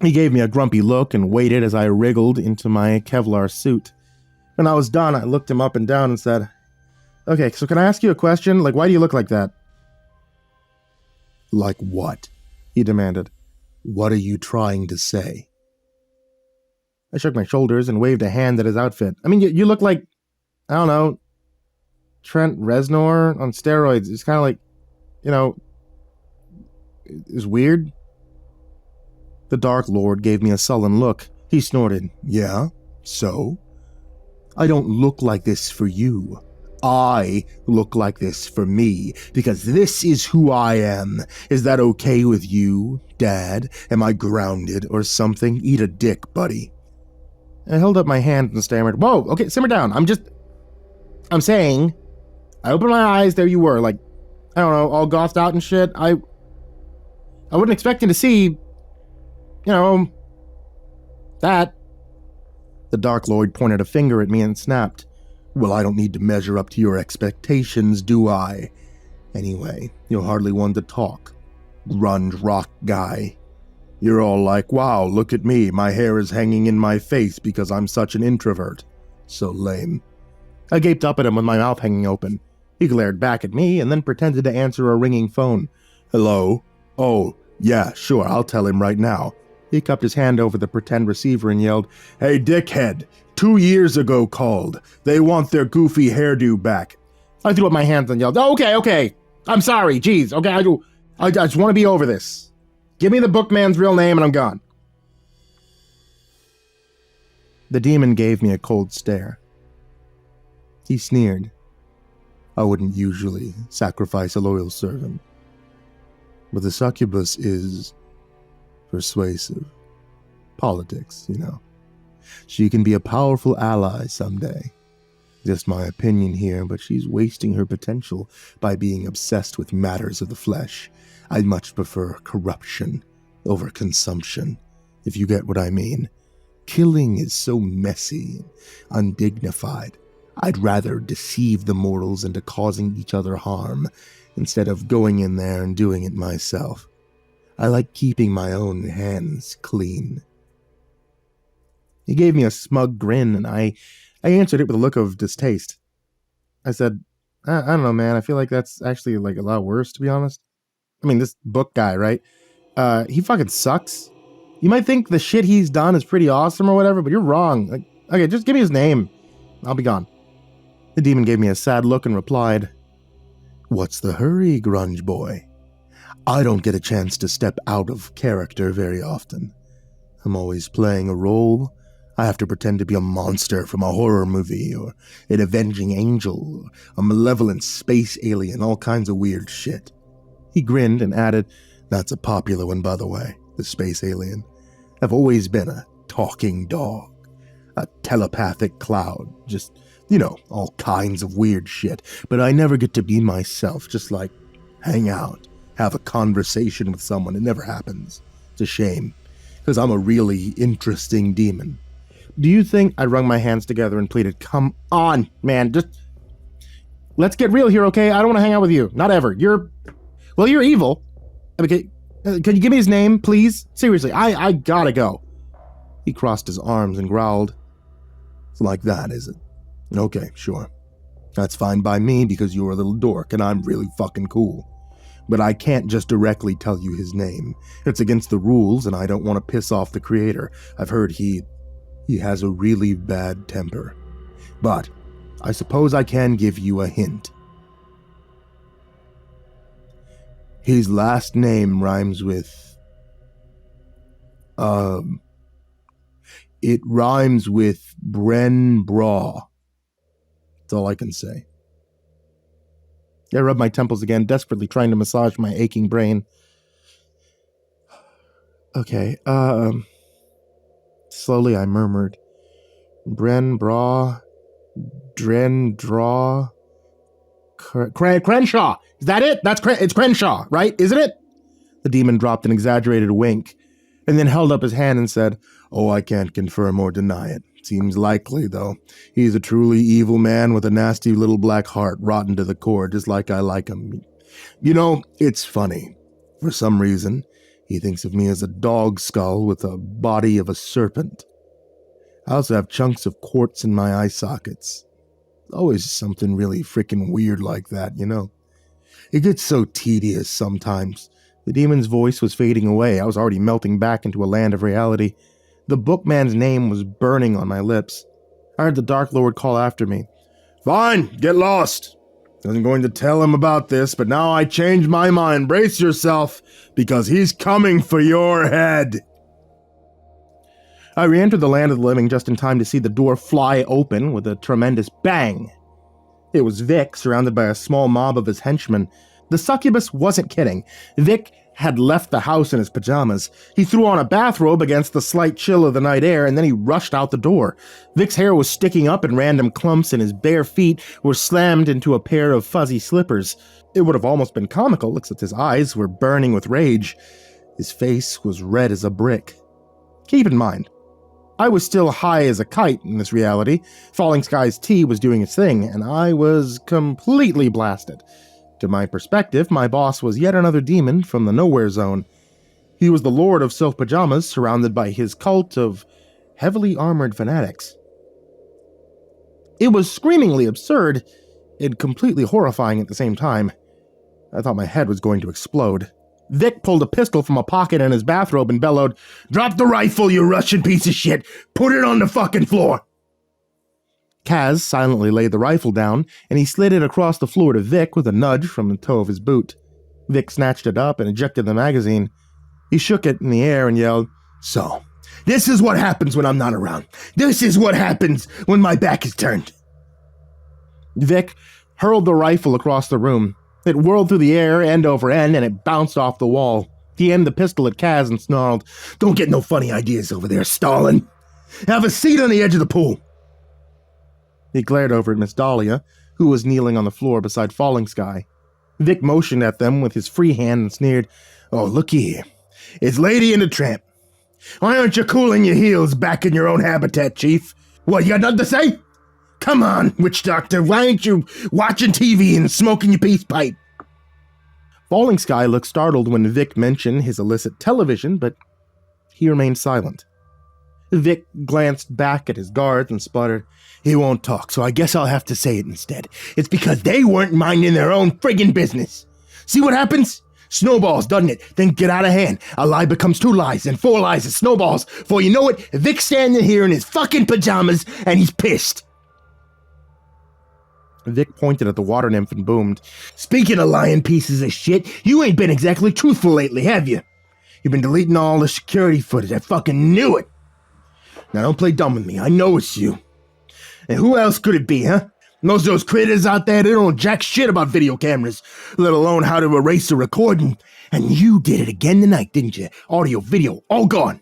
He gave me a grumpy look and waited as I wriggled into my Kevlar suit. When I was done, I looked him up and down and said, "Okay, so can I ask you a question? Like, why do you look like that?" "Like what?" he demanded. "What are you trying to say?" I shook my shoulders and waved a hand at his outfit. "I mean, you look like, I don't know, Trent Reznor on steroids. It's kind of like, you know, it's weird." The Dark Lord gave me a sullen look. He snorted. "Yeah? So? I don't look like this for you. I look like this for me, because this is who I am. Is that okay with you, Dad? Am I grounded or something? Eat a dick, buddy. I held up my hand and stammered, "Whoa, okay, simmer down. I'm saying, I opened my eyes, there you were, like, I don't know, all gothed out and shit. I wasn't expecting to see, that." The Dark Lord pointed a finger at me and snapped, "Well, I don't need to measure up to your expectations, do I? Anyway, you're hardly one to talk. Grunge rock guy. You're all like, wow, look at me, my hair is hanging in my face because I'm such an introvert. So lame." I gaped up at him with my mouth hanging open. He glared back at me and then pretended to answer a ringing phone. "Hello? Oh, yeah, sure, I'll tell him right now." He cupped his hand over the pretend receiver and yelled, "Hey, dickhead, 2 years ago called. They want their goofy hairdo back." I threw up my hands and yelled, "Oh, okay. I'm sorry, jeez, okay, I just want to be over this. Give me the bookman's real name and I'm gone." The demon gave me a cold stare. He sneered. "I wouldn't usually sacrifice a loyal servant, but the succubus is persuasive. Politics, you know. She can be a powerful ally someday. Just my opinion here, but she's wasting her potential by being obsessed with matters of the flesh. I'd much prefer corruption over consumption, if you get what I mean. Killing is so messy and undignified. I'd rather deceive the mortals into causing each other harm instead of going in there and doing it myself. I like keeping my own hands clean." He gave me a smug grin, and I answered it with a look of distaste. I said, I don't know, man. I feel like that's actually like a lot worse, to be honest. I mean, this book guy, right? He fucking sucks. You might think the shit he's done is pretty awesome or whatever, but you're wrong. Like, okay, just give me his name. I'll be gone. The demon gave me a sad look and replied, "What's the hurry, grunge boy? I don't get a chance to step out of character very often. I'm always playing a role. I have to pretend to be a monster from a horror movie, or an avenging angel, or a malevolent space alien, all kinds of weird shit." He grinned and added, "That's a popular one, by the way, the space alien. I've always been a talking dog, a telepathic cloud, just, all kinds of weird shit, but I never get to be myself, just like hang out, have a conversation with someone. It never happens. It's a shame, because I'm a really interesting demon." "Do you think—" I wrung my hands together and pleaded, "Come on, man, just let's get real here, okay? I don't want to hang out with you. Not ever. You're evil. Okay, can you give me his name, please? Seriously, I gotta go." He crossed his arms and growled. "It's like that, is it? Okay, sure. That's fine by me because you're a little dork and I'm really fucking cool. But I can't just directly tell you his name. It's against the rules and I don't want to piss off the creator. I've heard he has a really bad temper. But I suppose I can give you a hint. His last name rhymes with... It rhymes with Bra. That's all I can say." I rubbed my temples again, desperately trying to massage my aching brain. "Okay, Slowly I murmured, Crenshaw. Is that it? It's Crenshaw, right? Isn't it?" The demon dropped an exaggerated wink, and then held up his hand and said, "Oh, I can't confirm or deny it. Seems likely, though. He's a truly evil man with a nasty little black heart, rotten to the core, just like I like him. It's funny. For some reason, he thinks of me as a dog skull with a body of a serpent. I also have chunks of quartz in my eye sockets. Always something really freaking weird like that, It gets so tedious sometimes." The demon's voice was fading away. I was already melting back into a land of reality. The bookman's name was burning on my lips. I heard the Dark Lord call after me, "Fine, get lost. I wasn't going to tell him about this, but now I changed my mind. Brace yourself, because he's coming for your head." I re-entered the land of the living just in time to see the door fly open with a tremendous bang. It was Vic, surrounded by a small mob of his henchmen. The succubus wasn't kidding. Vic had left the house in his pajamas. He threw on a bathrobe against the slight chill of the night air, and then he rushed out the door. Vic's hair was sticking up in random clumps, and his bare feet were slammed into a pair of fuzzy slippers. It would have almost been comical, except his eyes were burning with rage. His face was red as a brick. Keep in mind, I was still high as a kite in this reality. Falling Sky's tea was doing its thing, and I was completely blasted. To my perspective, my boss was yet another demon from the nowhere zone. He was the lord of silk pajamas, surrounded by his cult of heavily armored fanatics. It was screamingly absurd and completely horrifying at the same time. I thought my head was going to explode. Vic pulled a pistol from a pocket in his bathrobe and bellowed, "Drop the rifle, you Russian piece of shit! Put it on the fucking floor!" Kaz silently laid the rifle down, and he slid it across the floor to Vic with a nudge from the toe of his boot. Vic snatched it up and ejected the magazine. He shook it in the air and yelled, "So, this is what happens when I'm not around. This is what happens when my back is turned." Vic hurled the rifle across the room. It whirled through the air end over end, and it bounced off the wall. He aimed the pistol at Kaz and snarled, "Don't get no funny ideas over there, Stalin. Have a seat on the edge of the pool." He glared over at Miss Dahlia, who was kneeling on the floor beside Falling Sky. Vic motioned at them with his free hand and sneered, "Oh, looky here. It's Lady and the Tramp. Why aren't you cooling your heels back in your own habitat, Chief? What, you got nothing to say? Come on, witch doctor, why aren't you watching TV and smoking your peace pipe?" Falling Sky looked startled when Vic mentioned his illicit television, but he remained silent. Vic glanced back at his guards and sputtered, "He won't talk, so I guess I'll have to say it instead. It's because they weren't minding their own friggin' business. See what happens? Snowballs, doesn't it? Then get out of hand. A lie becomes 2 lies, and 4 lies is snowballs. Before you know it, Vic's standing here in his fucking pajamas, and he's pissed." Vic pointed at the water nymph and boomed, "Speaking of lying pieces of shit, you ain't been exactly truthful lately, have you? You've been deleting all the security footage. I fucking knew it. Now don't play dumb with me. I know it's you. And who else could it be, huh? Most of those critters out there, they don't know jack shit about video cameras, let alone how to erase a recording. And you did it again tonight, didn't you? Audio, video, all gone.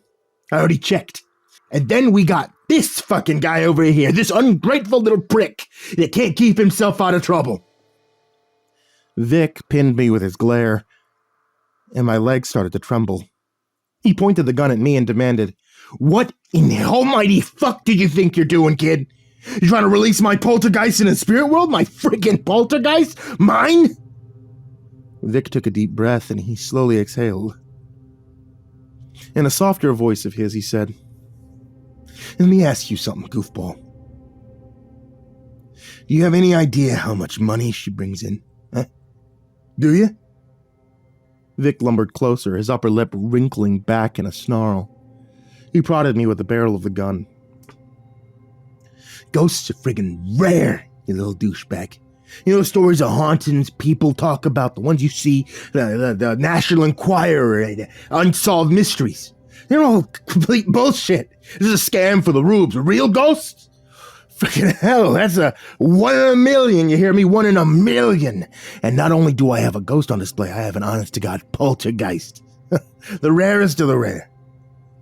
I already checked. And then we got this fucking guy over here, this ungrateful little prick that can't keep himself out of trouble." Vic pinned me with his glare, and my legs started to tremble. He pointed the gun at me and demanded, "What in the almighty fuck did you think you're doing, kid? You trying to release my poltergeist in the spirit world? My friggin' poltergeist? Mine?" Vic took a deep breath and he slowly exhaled. In a softer voice of his, he said, "Let me ask you something, goofball. Do you have any idea how much money she brings in? Huh? Do you?" Vic lumbered closer, his upper lip wrinkling back in a snarl. He prodded me with the barrel of the gun. "Ghosts are friggin' rare, you little douchebag. You know stories of hauntings people talk about, the ones you see, the National Enquirer, and Unsolved Mysteries. They're all complete bullshit. This is a scam for the rubes. Real ghosts? Freaking hell, that's a 1 in a million, you hear me? 1 in a million. And not only do I have a ghost on display, I have an honest-to-God poltergeist. The rarest of the rare.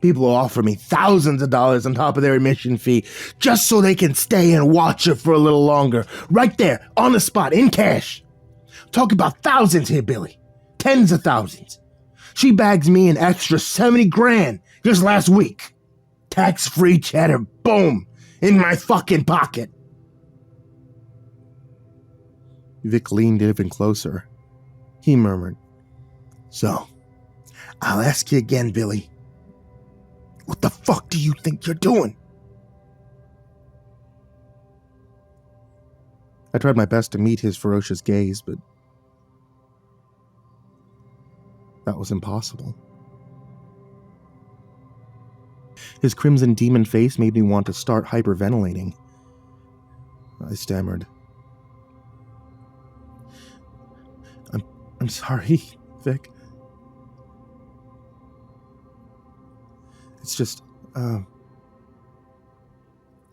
People will offer me thousands of dollars on top of their admission fee just so they can stay and watch it for a little longer. Right there, on the spot, in cash. Talk about thousands here, Billy. Tens of thousands. She bags me an extra 70 grand just last week. Tax-free cheddar, boom, in my fucking pocket." Vic leaned even closer. He murmured, "So, I'll ask you again, Billy. What the fuck do you think you're doing?" I tried my best to meet his ferocious gaze, but that was impossible. His crimson demon face made me want to start hyperventilating. I stammered, I'm sorry, Vic. It's just,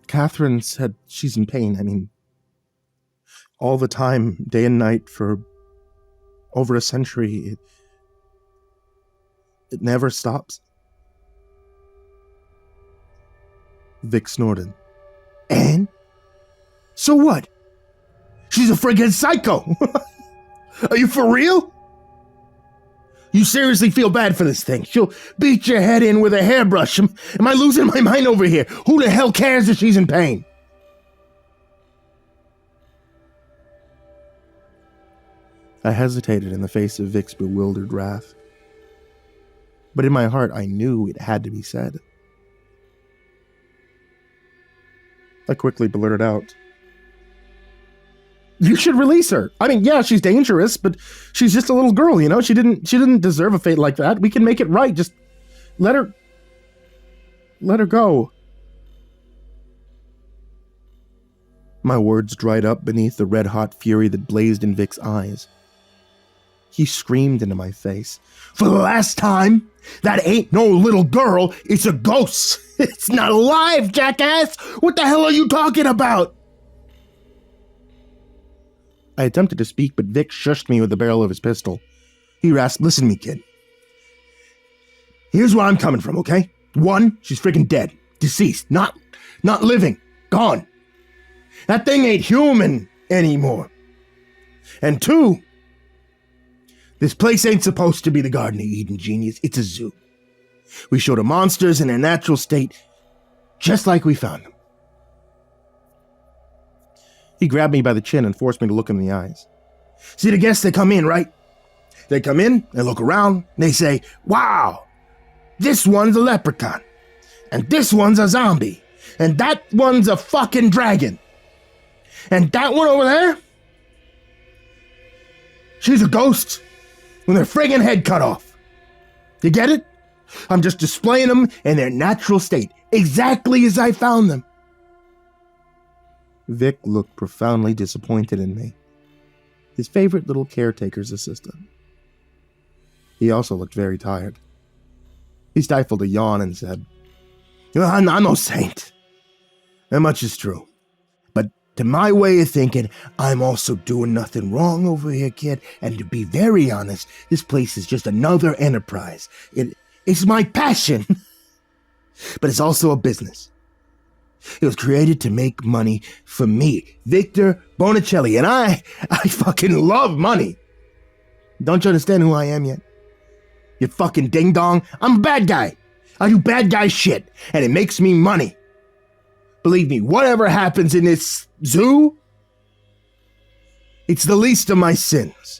Catherine said she's in pain. I mean, all the time, day and night, for over a century. It never stops. Vic snorted. And? So what? She's a friggin' psycho! Are you for real? You seriously feel bad for this thing? She'll beat your head in with a hairbrush. Am I losing my mind over here? Who the hell cares if she's in pain? I hesitated in the face of Vic's bewildered wrath. But in my heart, I knew it had to be said. I quickly blurted out, "You should release her. I mean, yeah, she's dangerous, but she's just a little girl, you know? She didn't deserve a fate like that. We can make it right. Just let her go." My words dried up beneath the red-hot fury that blazed in Vic's eyes. He screamed into my face. For the last time, that ain't no little girl, it's a ghost. It's not alive, jackass! What the hell are you talking about? I attempted to speak, but Vic shushed me with the barrel of his pistol. He rasped, "Listen to me, kid. Here's where I'm coming from, okay? 1, she's freaking dead. Deceased. Not living. Gone. That thing ain't human anymore. And 2, this place ain't supposed to be the Garden of Eden, genius. It's a zoo. We show the monsters in their natural state, just like we found them." He grabbed me by the chin and forced me to look him in the eyes. See the guests that come in, right? They come in, they look around, and they say, "Wow, this one's a leprechaun, and this one's a zombie, and that one's a fucking dragon, and that one over there, she's a ghost with her friggin' head cut off." You get it? I'm just displaying them in their natural state, exactly as I found them. Vic looked profoundly disappointed in me, his favorite little caretaker's assistant. He also looked very tired. He stifled a yawn and said, "I'm no saint. That much is true. But to my way of thinking, I'm also doing nothing wrong over here, kid. And to be very honest, this place is just another enterprise. It's my passion. But it's also a business. It was created to make money for me, Victor Bonicelli, and I fucking love money. Don't you understand who I am yet? You fucking ding-dong. I'm a bad guy. I do bad guy shit, and it makes me money. Believe me, whatever happens in this zoo, it's the least of my sins."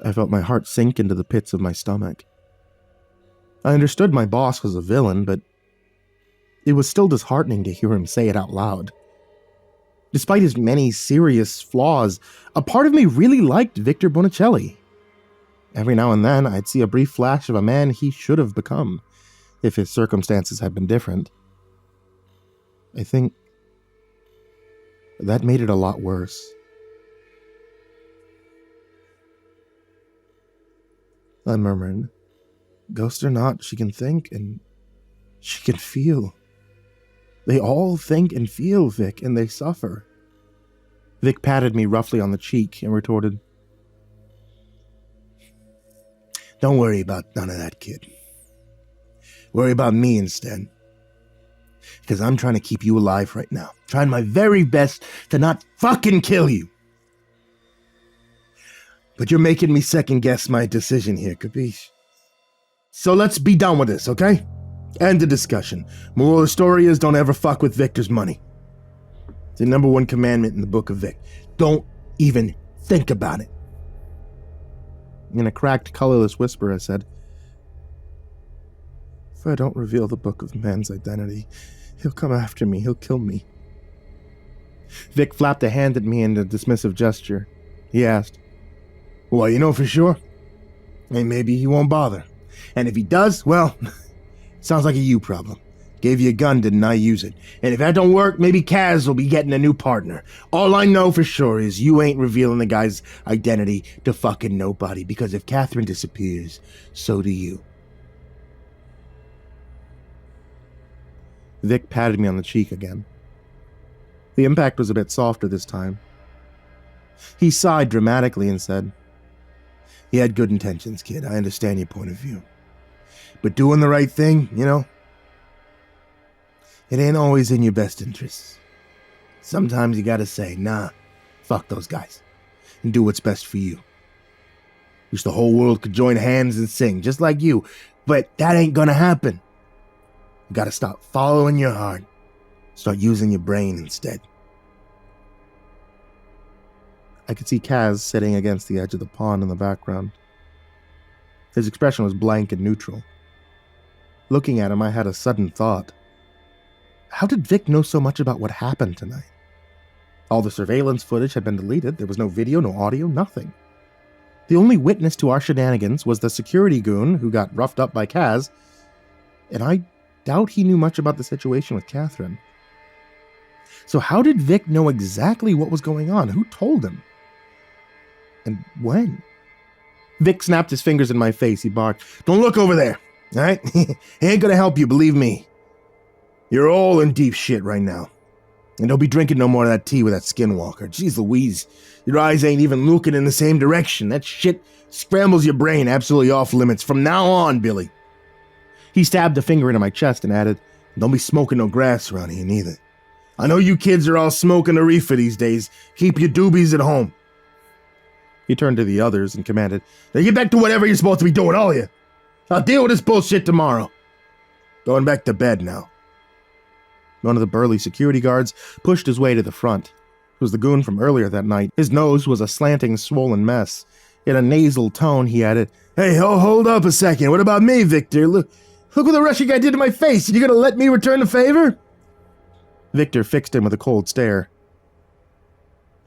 I felt my heart sink into the pits of my stomach. I understood my boss was a villain, but it was still disheartening to hear him say it out loud. Despite his many serious flaws, a part of me really liked Victor Bonicelli. Every now and then, I'd see a brief flash of a man he should have become, if his circumstances had been different. I think that made it a lot worse. I murmured, "Ghost or not, she can think and she can feel. They all think and feel, Vic, and they suffer." Vic patted me roughly on the cheek and retorted, "Don't worry about none of that, kid. Worry about me instead. Because I'm trying to keep you alive right now. Trying my very best to not fucking kill you. But you're making me second guess my decision here, capiche? So let's be done with this, okay? End the discussion. Moral of the story is don't ever fuck with Victor's money. It's the #1 commandment in the Book of Vic. Don't even think about it." In a cracked, colorless whisper, I said, "If I don't reveal the Book of Man's identity, he'll come after me, he'll kill me." Vic flapped a hand at me in a dismissive gesture. He asked, "Well, you know for sure? And maybe he won't bother. And if he does, well, sounds like a you problem. Gave you a gun, didn't I? Use it. And if that don't work, maybe Kaz will be getting a new partner. All I know for sure is you ain't revealing the guy's identity to fucking nobody, because if Catherine disappears, so do you." Vic patted me on the cheek again. The impact was a bit softer this time. He sighed dramatically and said, "He had good intentions, kid. I understand your point of view. But doing the right thing, it ain't always in your best interests. Sometimes you gotta say, nah, fuck those guys, and do what's best for you. Wish the whole world could join hands and sing, just like you, but that ain't gonna happen. You gotta stop following your heart. Start using your brain instead." I could see Kaz sitting against the edge of the pond in the background. His expression was blank and neutral. Looking at him, I had a sudden thought. How did Vic know so much about what happened tonight? All the surveillance footage had been deleted. There was no video, no audio, nothing. The only witness to our shenanigans was the security goon who got roughed up by Kaz, and I doubt he knew much about the situation with Catherine. So how did Vic know exactly what was going on? Who told him? And when? Vic snapped his fingers in my face. He barked, "Don't look over there, all right? He ain't gonna help you, believe me. You're all in deep shit right now. And don't be drinking no more of that tea with that skinwalker. Jeez Louise, your eyes ain't even looking in the same direction. That shit scrambles your brain absolutely off limits. From now on, Billy." He stabbed a finger into my chest and added, "Don't be smoking no grass around here neither. I know you kids are all smoking a reefer these days. Keep your doobies at home." He turned to the others and commanded, "Now get back to whatever you're supposed to be doing, all of you. I'll deal with this bullshit tomorrow. Going back to bed now." One of the burly security guards pushed his way to the front. It was the goon from earlier that night. His nose was a slanting, swollen mess. In a nasal tone, he added, "Hey, hold up a second. What about me, Victor? Look what the Russian guy did to my face. You gonna let me return the favor?" Victor fixed him with a cold stare.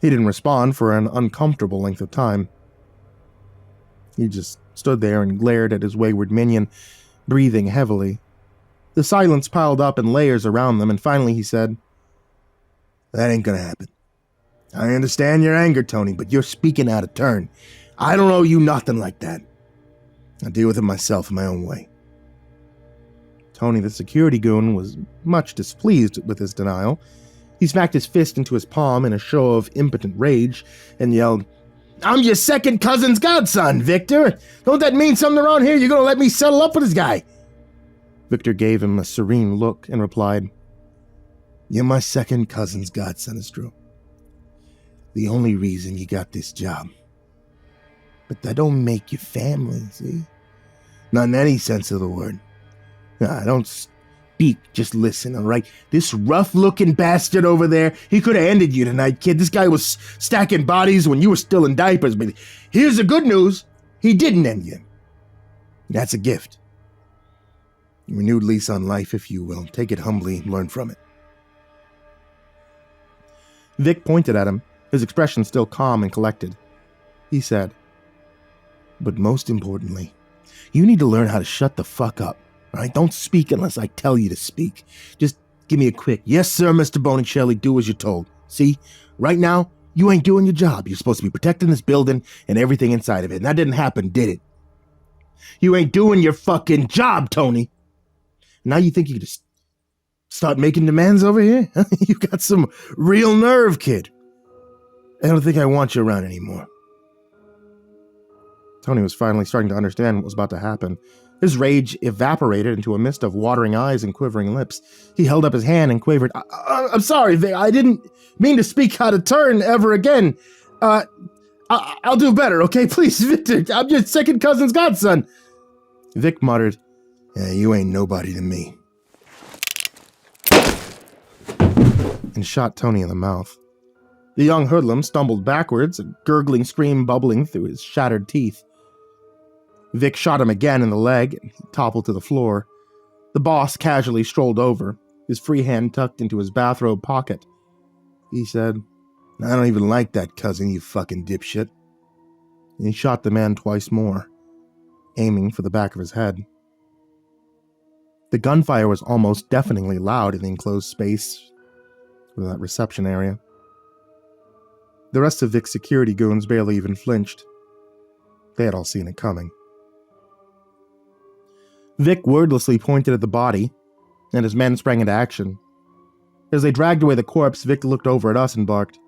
He didn't respond for an uncomfortable length of time. He just stood there and glared at his wayward minion, breathing heavily. The silence piled up in layers around them, and finally he said, "That ain't gonna happen. I understand your anger, Tony, but you're speaking out of turn. I don't owe you nothing like that. I'll deal with it myself in my own way." Tony, the security goon, was much displeased with his denial. He smacked his fist into his palm in a show of impotent rage and yelled, "I'm your second cousin's godson, Victor! Don't that mean something around here? You're gonna let me settle up with this guy?" Victor gave him a serene look and replied, "You're my second cousin's godson, it's true. The only reason you got this job. But that don't make you family, see? Not in any sense of the word. Nah, don't speak, just listen, all right? This rough-looking bastard over there, he could have ended you tonight, kid. This guy was stacking bodies when you were still in diapers, but here's the good news. He didn't end you. That's a gift. A renewed lease on life, if you will. Take it humbly and learn from it." Vic pointed at him, his expression still calm and collected. He said, "But most importantly, you need to learn how to shut the fuck up. All right, don't speak unless I tell you to speak. Just give me a quick, 'Yes, sir, Mr. Bonicelli, do as you're told.' See, right now, you ain't doing your job. You're supposed to be protecting this building and everything inside of it, and that didn't happen, did it? You ain't doing your fucking job, Tony. Now you think you can just start making demands over here? You got some real nerve, kid. I don't think I want you around anymore." Tony was finally starting to understand what was about to happen. His rage evaporated into a mist of watering eyes and quivering lips. He held up his hand and quavered, I'm sorry, Vic. I didn't mean to speak out of turn ever again. I'll do better, okay? Please, Victor, I'm your second cousin's godson." Vic muttered, "Yeah, you ain't nobody to me," and shot Tony in the mouth. The young hoodlum stumbled backwards, a gurgling scream bubbling through his shattered teeth. Vic shot him again in the leg, and he toppled to the floor. The boss casually strolled over, his free hand tucked into his bathrobe pocket. He said, "I don't even like that cousin, you fucking dipshit." And he shot the man twice more, aiming for the back of his head. The gunfire was almost deafeningly loud in the enclosed space of that reception area. The rest of Vic's security goons barely even flinched. They had all seen it coming. Vic wordlessly pointed at the body, and his men sprang into action. As they dragged away the corpse, Vic looked over at us and barked.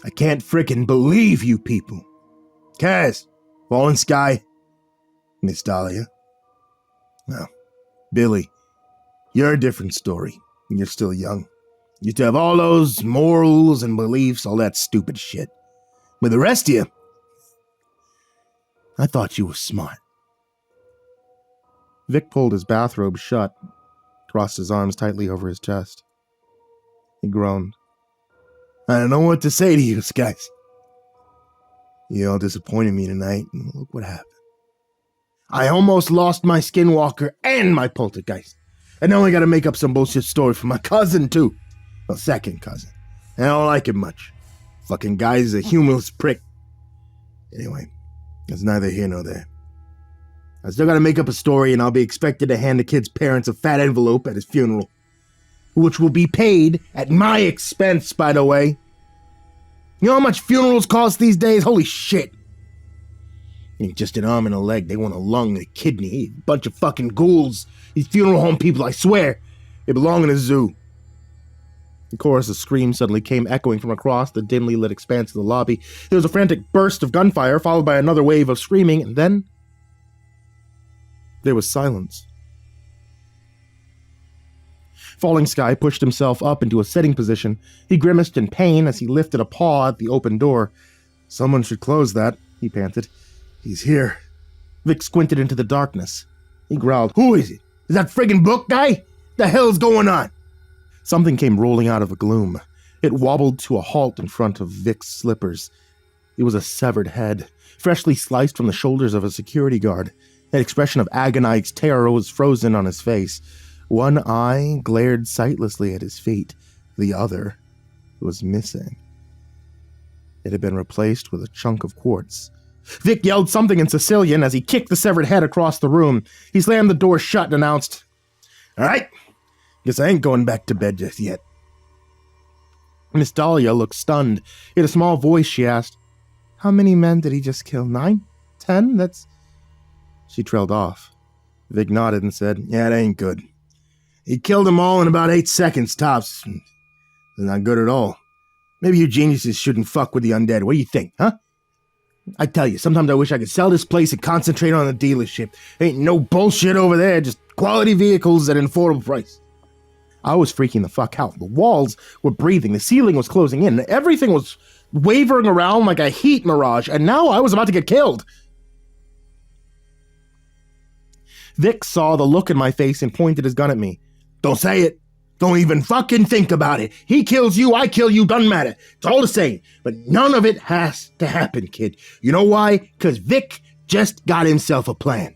I can't frickin' believe you people. Kaz, Fallen Sky, Miss Dahlia. Well, Billy, you're a different story. You're still young. You used to have all those morals and beliefs, all that stupid shit. With the rest of you, I thought you were smart. Vic pulled his bathrobe shut, crossed his arms tightly over his chest. He groaned. I don't know what to say to you guys. You all disappointed me tonight, and look what happened. I almost lost my skinwalker and my poltergeist. And now I gotta make up some bullshit story for my cousin, too. Well, second cousin. And I don't like him much. Fucking guy's a humorless prick. Anyway, it's neither here nor there. I still gotta make up a story, and I'll be expected to hand the kid's parents a fat envelope at his funeral. Which will be paid at my expense, by the way. You know how much funerals cost these days? Holy shit. Ain't just an arm and a leg. They want a lung and a kidney. A bunch of fucking ghouls. These funeral home people, I swear. They belong in a zoo. The chorus of screams suddenly came echoing from across the dimly lit expanse of the lobby. There was a frantic burst of gunfire, followed by another wave of screaming, and then there was silence. Falling Sky pushed himself up into a sitting position. He grimaced in pain as he lifted a paw at the open door. Someone should close that, he panted. He's here. Vic squinted into the darkness. He growled, Who is it? Is that friggin' book guy? The hell's going on? Something came rolling out of the gloom. It wobbled to a halt in front of Vic's slippers. It was a severed head, freshly sliced from the shoulders of a security guard. An expression of agonized terror was frozen on his face. One eye glared sightlessly at his feet. The other was missing. It had been replaced with a chunk of quartz. Vic yelled something in Sicilian as he kicked the severed head across the room. He slammed the door shut and announced, All right, guess I ain't going back to bed just yet. Miss Dahlia looked stunned. In a small voice, she asked, How many men did he just kill? 9? 10? That's... She trailed off. Vic nodded and said, Yeah, that ain't good. He killed them all in about 8 seconds, tops. They're not good at all. Maybe you geniuses shouldn't fuck with the undead. What do you think, huh? I tell you, sometimes I wish I could sell this place and concentrate on the dealership. Ain't no bullshit over there, just quality vehicles at an affordable price. I was freaking the fuck out. The walls were breathing, the ceiling was closing in, everything was wavering around like a heat mirage, and now I was about to get killed. Vic saw the look in my face and pointed his gun at me. Don't say it. Don't even fucking think about it. He kills you, I kill you, doesn't matter. It's all the same. But none of it has to happen, kid. You know why? Because Vic just got himself a plan.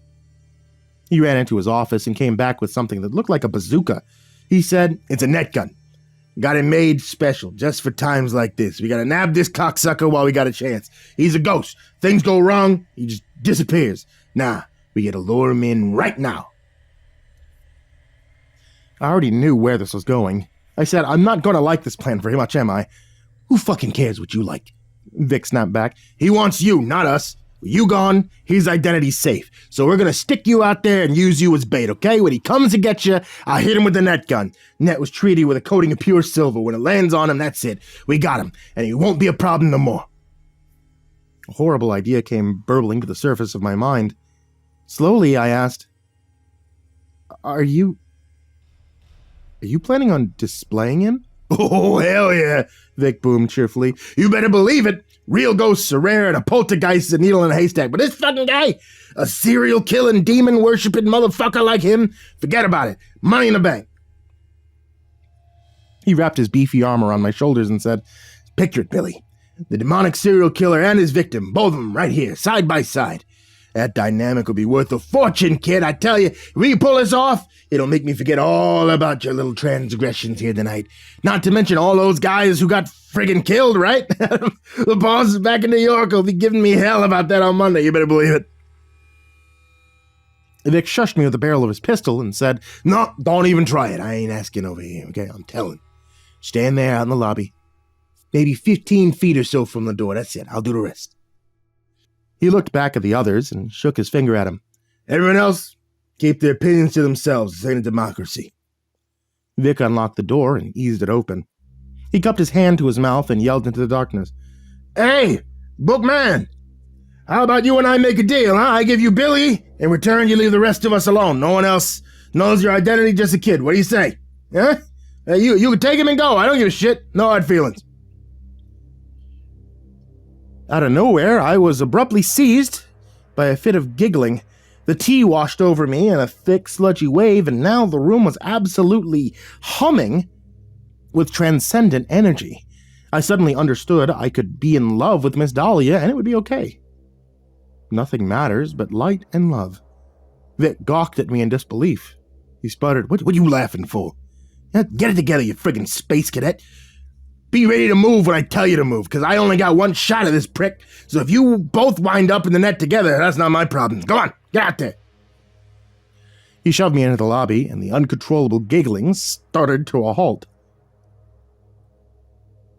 He ran into his office and came back with something that looked like a bazooka. He said, It's a net gun. Got it made special, just for times like this. We gotta nab this cocksucker while we got a chance. He's a ghost. Things go wrong, he just disappears. Nah, we gotta lure him in right now. I already knew where this was going. I said, I'm not gonna like this plan very much, am I? Who fucking cares what you like? Vic snapped back. He wants you, not us. With you gone, his identity's safe. So we're gonna stick you out there and use you as bait, okay? When he comes to get you, I hit him with the net gun. Net was treated with a coating of pure silver. When it lands on him, that's it. We got him, and he won't be a problem no more. A horrible idea came burbling to the surface of my mind. Slowly, I asked, Are you planning on displaying him? Oh, hell yeah, Vic boomed cheerfully. You better believe it. Real ghosts are rare and a poltergeist is a needle in a haystack. But this fucking guy, a serial-killing, demon-worshipping motherfucker like him, forget about it. Money in the bank. He wrapped his beefy arm around my shoulders and said, Picture it, Billy. The demonic serial killer and his victim, both of them right here, side by side. That dynamic will be worth a fortune, kid, I tell you. If we pull this off, it'll make me forget all about your little transgressions here tonight. Not to mention all those guys who got friggin' killed, right? The boss is back in New York will be giving me hell about that on Monday, you better believe it. Vic shushed me with the barrel of his pistol and said, No, don't even try it. I ain't asking over here, okay? I'm telling. Stand there out in the lobby. Maybe 15 feet or so from the door. That's it. I'll do the rest. He looked back at the others and shook his finger at him. Everyone else, keep their opinions to themselves. This ain't a democracy. Vic unlocked the door and eased it open. He cupped his hand to his mouth and yelled into the darkness. "Hey, Bookman! How about you and I make a deal, huh? I give you Billy. In return, you leave the rest of us alone. No one else knows your identity, just a kid. What do you say? Huh? You can take him and go. I don't give a shit. No hard feelings." Out of nowhere, I was abruptly seized by a fit of giggling. The tea washed over me in a thick, sludgy wave, and now the room was absolutely humming with transcendent energy. I suddenly understood I could be in love with Miss Dahlia, and it would be okay. Nothing matters but light and love. Vic gawked at me in disbelief. He sputtered, What you laughing for? Get it together, you friggin' space cadet. Be ready to move when I tell you to move, because I only got one shot at this prick, so if you both wind up in the net together, that's not my problem. Go on, get out there. He shoved me into the lobby, and the uncontrollable giggling started to a halt.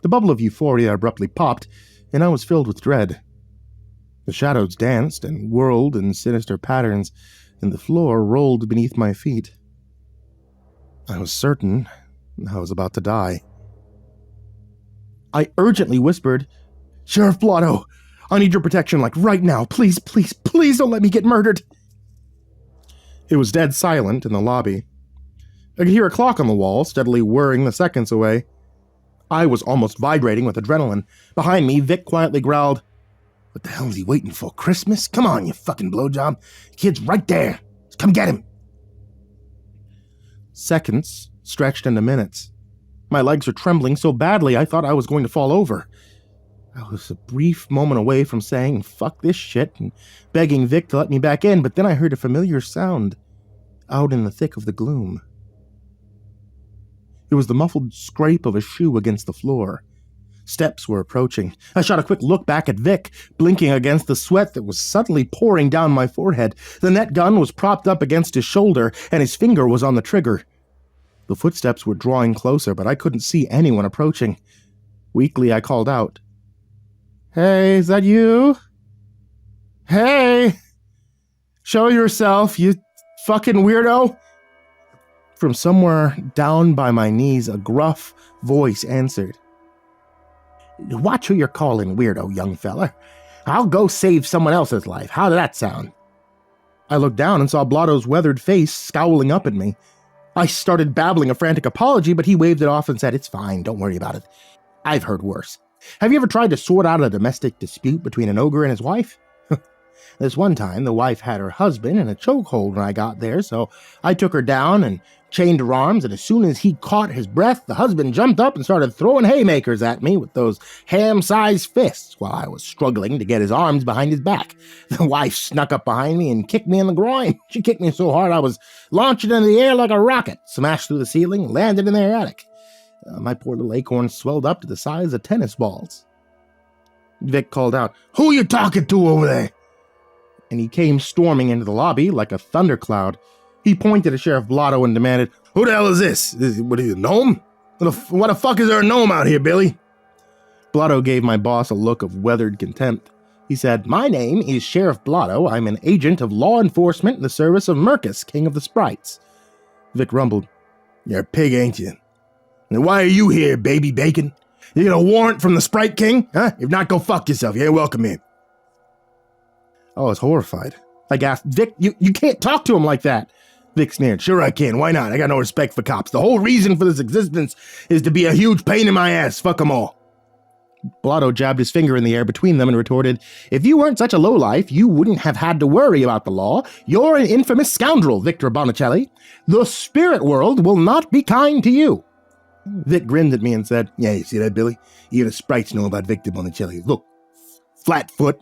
The bubble of euphoria abruptly popped, and I was filled with dread. The shadows danced and whirled in sinister patterns, and the floor rolled beneath my feet. I was certain I was about to die. I urgently whispered, "Sheriff Blotto, I need your protection, like right now. Please, please, please don't let me get murdered." It was dead silent in the lobby. I could hear a clock on the wall, steadily whirring the seconds away. I was almost vibrating with adrenaline. Behind me, Vic quietly growled, "What the hell is he waiting for? Christmas? Come on, you fucking blowjob. Kid's right there. Come get him." Seconds stretched into minutes. My legs were trembling so badly I thought I was going to fall over. I was a brief moment away from saying, "Fuck this shit," and begging Vic to let me back in, but then I heard a familiar sound out in the thick of the gloom. It was the muffled scrape of a shoe against the floor. Steps were approaching. I shot a quick look back at Vic, blinking against the sweat that was suddenly pouring down my forehead. The net gun was propped up against his shoulder, and his finger was on the trigger. The footsteps were drawing closer, but I couldn't see anyone approaching. Weakly, I called out, "Hey, is that you? Hey! Show yourself, you fucking weirdo!" From somewhere down by my knees, a gruff voice answered. "Watch who you're calling weirdo, young fella. I'll go save someone else's life. How did that sound?" I looked down and saw Blotto's weathered face scowling up at me. I started babbling a frantic apology, but he waved it off and said, "It's fine, don't worry about it. I've heard worse. Have you ever tried to sort out a domestic dispute between an ogre and his wife? This one time, the wife had her husband in a chokehold when I got there, so I took her down and chained her arms, and as soon as he caught his breath, the husband jumped up and started throwing haymakers at me with those ham-sized fists while I was struggling to get his arms behind his back. The wife snuck up behind me and kicked me in the groin. She kicked me so hard I was launched into the air like a rocket, smashed through the ceiling, landed in their attic. My poor little acorn swelled up to the size of tennis balls." Vic called out, "Who you talking to over there?" And he came storming into the lobby like a thundercloud. He pointed at Sheriff Blotto and demanded, "Who the hell is this? What are you, a gnome? What the fuck is there a gnome out here, Billy?" Blotto gave my boss a look of weathered contempt. He said, "My name is Sheriff Blotto. I'm an agent of law enforcement in the service of Mercus, King of the Sprites." Vic rumbled, "You're a pig, ain't you? And why are you here, baby bacon? You get a warrant from the Sprite King? Huh? If not, go fuck yourself. You ain't welcome here." I was horrified. I gasped, "Vic, you can't talk to him like that." Vic sneered, "Sure I can. Why not? I got no respect for cops. The whole reason for this existence is to be a huge pain in my ass. Fuck them all." Blotto jabbed his finger in the air between them and retorted, "If you weren't such a lowlife, you wouldn't have had to worry about the law. You're an infamous scoundrel, Victor Bonicelli. The spirit world will not be kind to you." Vic grinned at me and said, "Yeah, you see that, Billy? Even the sprites know about Victor Bonicelli. Look, Flatfoot,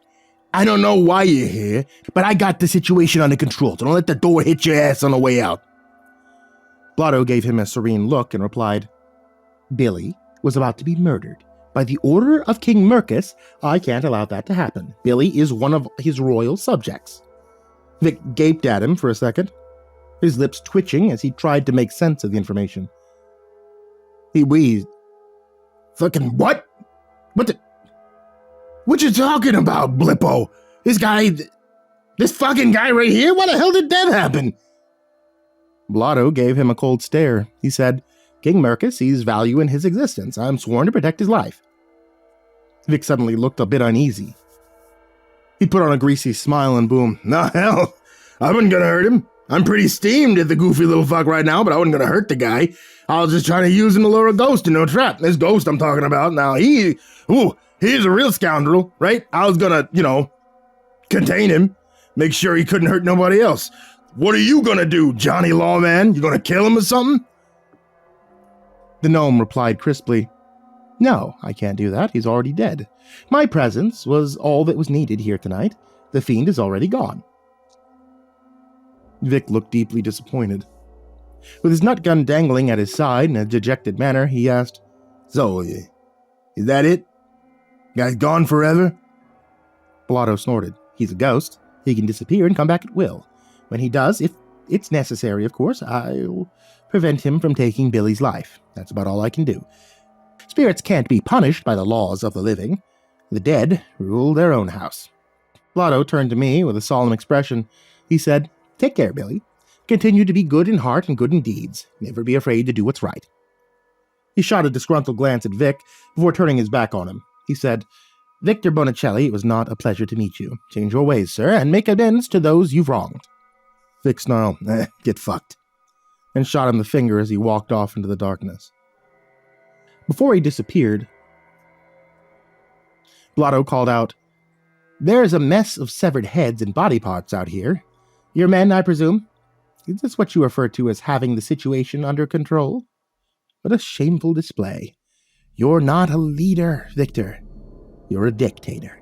I don't know why you're here, but I got the situation under control, so don't let the door hit your ass on the way out." Blotto gave him a serene look and replied, "Billy was about to be murdered. By the order of King Mercus, I can't allow that to happen. Billy is one of his royal subjects." Vic gaped at him for a second, his lips twitching as he tried to make sense of the information. He wheezed, "Fucking what? What you talking about, Blippo? This fucking guy right here? Why the hell did that happen?" Blotto gave him a cold stare. He said, King Mercus sees value in his existence. I'm sworn to protect his life. Vic suddenly looked a bit uneasy. He put on a greasy smile and boomed, "Nah, hell, I wasn't gonna hurt him. I'm pretty steamed at the goofy little fuck right now, but I wasn't gonna hurt the guy. I was just trying to use him to lure a ghost into a trap. This ghost I'm talking about, now he's a real scoundrel, right? I was gonna, contain him, make sure he couldn't hurt nobody else. What are you gonna do, Johnny Lawman? You gonna kill him or something?" The gnome replied crisply, "No, I can't do that. He's already dead. My presence was all that was needed here tonight. The fiend is already gone." Vic looked deeply disappointed. With his nutgun dangling at his side in a dejected manner, he asked, "So, is that it? Guy's gone forever?" Blotto snorted. "He's a ghost. He can disappear and come back at will. When he does, if it's necessary, of course, I'll prevent him from taking Billy's life. That's about all I can do. Spirits can't be punished by the laws of the living. The dead rule their own house." Blotto turned to me with a solemn expression. He said, "Take care, Billy. Continue to be good in heart and good in deeds. Never be afraid to do what's right." He shot a disgruntled glance at Vic before turning his back on him. He said, "Victor Bonicelli, it was not a pleasure to meet you. Change your ways, sir, and make amends to those you've wronged." Vic snarled, "Get fucked," and shot him the finger as he walked off into the darkness. Before he disappeared, Blotto called out, "There's a mess of severed heads and body parts out here. Your men, I presume? Is this what you refer to as having the situation under control? What a shameful display. You're not a leader, Victor. You're a dictator."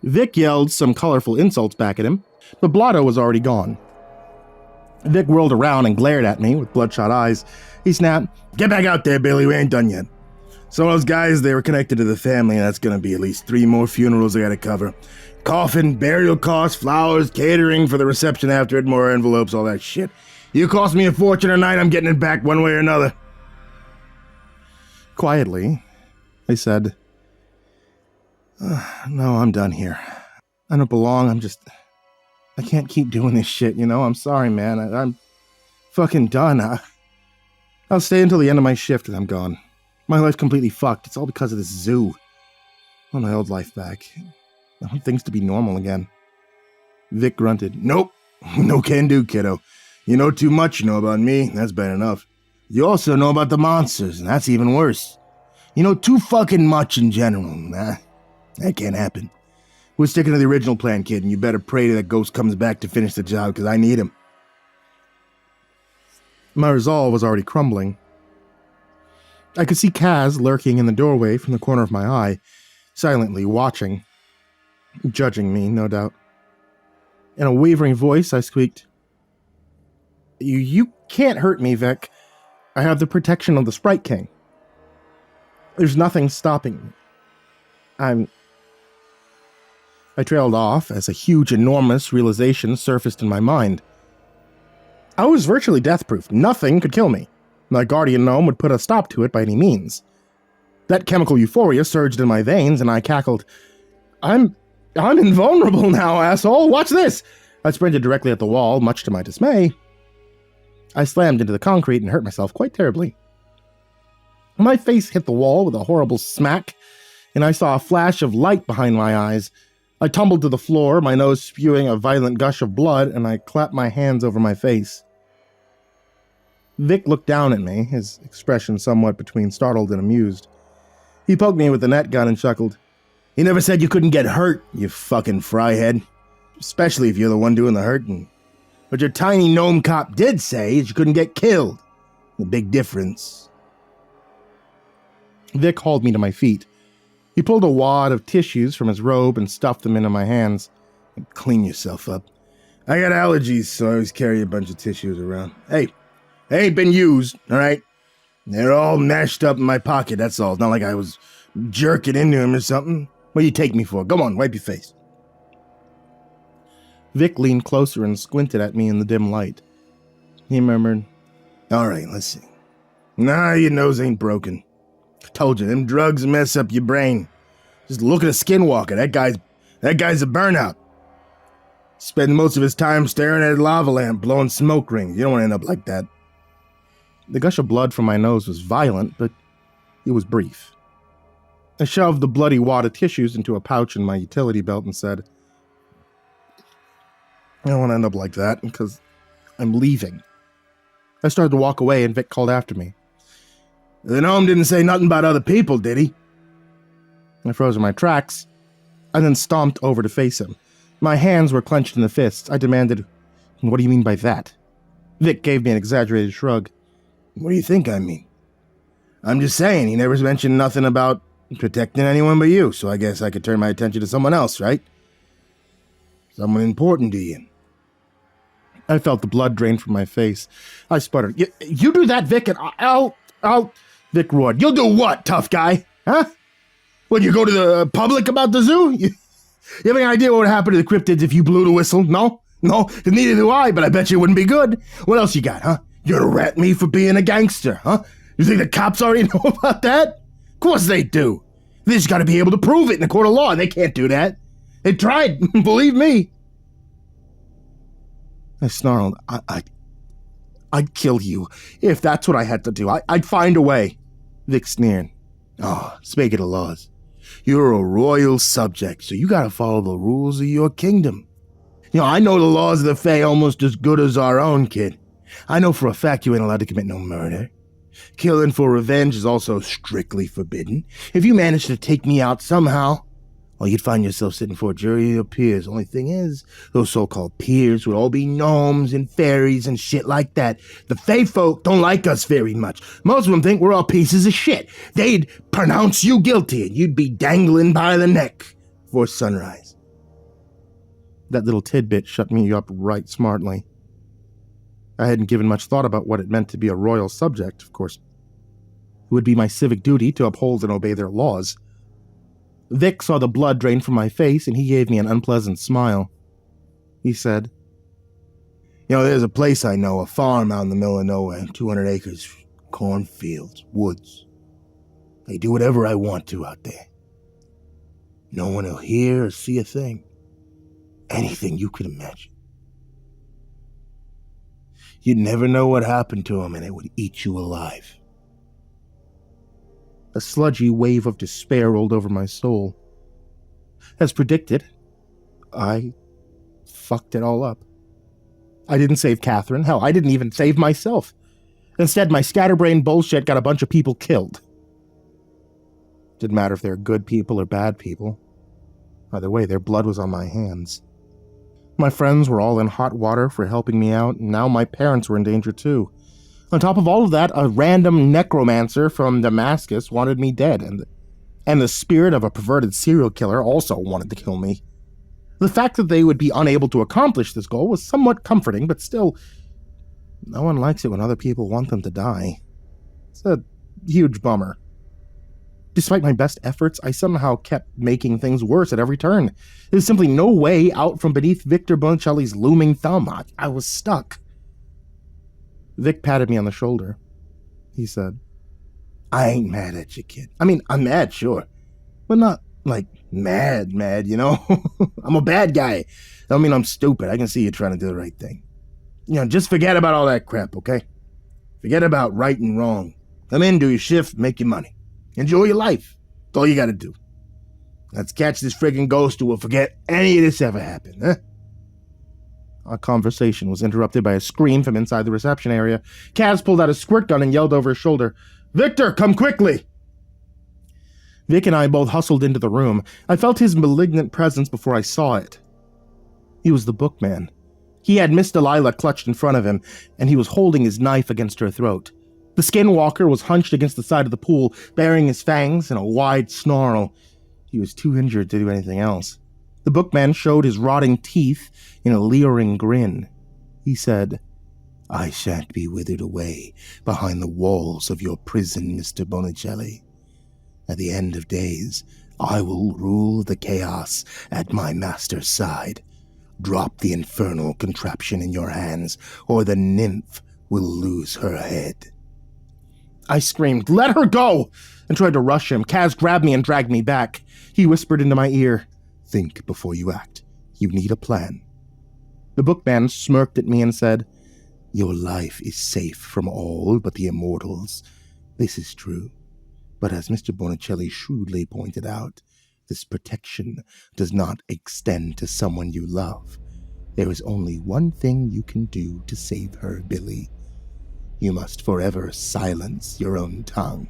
Vic yelled some colorful insults back at him, but Blotto was already gone. Vic whirled around and glared at me with bloodshot eyes. He snapped, "Get back out there, Billy, we ain't done yet. Some of those guys, they were connected to the family, and that's gonna be at least 3 more funerals I gotta cover. Coffin, burial costs, flowers, catering for the reception after it, more envelopes, all that shit. You cost me a fortune tonight, I'm getting it back one way or another." Quietly, I said, "No, I'm done here. I don't belong, I can't keep doing this shit, I'm sorry, man. I'm fucking done. I'll stay until the end of my shift and I'm gone. My life's completely fucked. It's all because of this zoo. I want my old life back. I want things to be normal again." Vic grunted. "Nope. No can do, kiddo. You know too much you know about me. That's bad enough. You also know about the monsters, and that's even worse. You know too fucking much in general. Nah, that can't happen. We're sticking to the original plan, kid, and you better pray that ghost comes back to finish the job, because I need him." My resolve was already crumbling. I could see Kaz lurking in the doorway from the corner of my eye, silently watching. Judging me, no doubt. In a wavering voice, I squeaked, You can't hurt me, Vic. I have the protection of the Sprite King. There's nothing stopping me. I trailed off as a huge, enormous realization surfaced in my mind. I was virtually death-proof. Nothing could kill me. My guardian gnome would put a stop to it by any means. That chemical euphoria surged in my veins, and I cackled, I'm invulnerable now, asshole! Watch this! I sprinted directly at the wall, much to my dismay. I slammed into the concrete and hurt myself quite terribly. My face hit the wall with a horrible smack, and I saw a flash of light behind my eyes. I tumbled to the floor, my nose spewing a violent gush of blood, and I clapped my hands over my face. Vic looked down at me, his expression somewhat between startled and amused. He poked me with the net gun and chuckled. "He never said you couldn't get hurt, you fucking fryhead. Especially if you're the one doing the hurting. What your tiny gnome cop did say is you couldn't get killed. The big difference." Vic hauled me to my feet. He pulled a wad of tissues from his robe and stuffed them into my hands. "Clean yourself up. I got allergies, so I always carry a bunch of tissues around. Hey, they ain't been used, all right? They're all mashed up in my pocket, that's all. It's not like I was jerking into him or something. What do you take me for? Come on, wipe your face." Vic leaned closer and squinted at me in the dim light. He murmured, "All right, let's see. Nah, your nose ain't broken. I told you, them drugs mess up your brain. Just look at a skinwalker. That guy's a burnout. Spend most of his time staring at a lava lamp, blowing smoke rings. You don't want to end up like that." The gush of blood from my nose was violent, but it was brief. I shoved the bloody wad of tissues into a pouch in my utility belt and said, I don't want to end up like that, because I'm leaving. I started to walk away, and Vic called after me. The gnome didn't say nothing about other people, did he? I froze in my tracks, and then stomped over to face him. My hands were clenched in the fists. I demanded, what do you mean by that? Vic gave me an exaggerated shrug. What do you think I mean? I'm just saying, he never mentioned nothing about protecting anyone but you, so I guess I could turn my attention to someone else, right? Someone important to you. I felt the blood drain from my face. I sputtered. You do that, Vic, and I'll... Vic roared. You'll do what, tough guy? Huh? Would you go to the public about the zoo? You have any idea what would happen to the cryptids if you blew the whistle? No, neither do I, but I bet you it wouldn't be good. What else you got, huh? You're to rat me for being a gangster, huh? You think the cops already know about that? Of course they do. They just gotta be able to prove it in a court of law, and they can't do that. They tried, believe me. I snarled. I'd kill you if that's what I had to do. I'd find a way. Vic sneered. Oh, speaking of laws, you're a royal subject, so you gotta follow the rules of your kingdom. You know, I know the laws of the Fae almost as good as our own, kid. I know for a fact you ain't allowed to commit no murder. Killing for revenge is also strictly forbidden. If you manage to take me out somehow, well, you'd find yourself sitting for a jury of your peers. Only thing is, those so-called peers would all be gnomes and fairies and shit like that. The Fae folk don't like us very much. Most of them think we're all pieces of shit. They'd pronounce you guilty and you'd be dangling by the neck before sunrise. That little tidbit shut me up right smartly. I hadn't given much thought about what it meant to be a royal subject, of course. It would be my civic duty to uphold and obey their laws. Vic saw the blood drain from my face, and he gave me an unpleasant smile. He said, You know, there's a place I know, a farm out in the middle of nowhere, 200 acres, cornfields, woods. I do whatever I want to out there. No one will hear or see a thing. Anything you could imagine. You'd never know what happened to him, and it would eat you alive. A sludgy wave of despair rolled over my soul. As predicted, I fucked it all up. I didn't save Catherine. Hell, I didn't even save myself. Instead, my scatterbrained bullshit got a bunch of people killed. Didn't matter if they're good people or bad people. Either way, their blood was on my hands. My friends were all in hot water for helping me out, and now my parents were in danger too. On top of all of that, a random necromancer from Damascus wanted me dead, and the spirit of a perverted serial killer also wanted to kill me. The fact that they would be unable to accomplish this goal was somewhat comforting, but still, no one likes it when other people want them to die. It's a huge bummer. Despite my best efforts, I somehow kept making things worse at every turn. There's simply no way out from beneath Victor Bonicelli's looming thumb. I was stuck. Vic patted me on the shoulder. He said, I ain't mad at you, kid. I mean, I'm mad, sure. But not, like, mad, you know? I'm a bad guy. I don't mean I'm stupid. I can see you trying to do the right thing. You know, just forget about all that crap, okay? Forget about right and wrong. Come in, do your shift, make your money. Enjoy your life. That's all you gotta do. Let's catch this friggin' ghost who will forget any of this ever happened, huh? Our conversation was interrupted by a scream from inside the reception area. Kaz pulled out a squirt gun and yelled over his shoulder, Victor, come quickly! Vic and I both hustled into the room. I felt his malignant presence before I saw it. He was the bookman. He had Miss Delilah clutched in front of him, and he was holding his knife against her throat. The skinwalker was hunched against the side of the pool, baring his fangs in a wide snarl. He was too injured to do anything else. The bookman showed his rotting teeth in a leering grin. He said, I shan't be withered away behind the walls of your prison, Mr. Bonicelli. At the end of days, I will rule the chaos at my master's side. Drop the infernal contraption in your hands, or the nymph will lose her head. I screamed, Let her go! And tried to rush him. Kaz grabbed me and dragged me back. He whispered into my ear, Think before you act. You need a plan. The bookman smirked at me and said, Your life is safe from all but the immortals. This is true. But as Mr. Bonicelli shrewdly pointed out, this protection does not extend to someone you love. There is only one thing you can do to save her, Billy. You must forever silence your own tongue.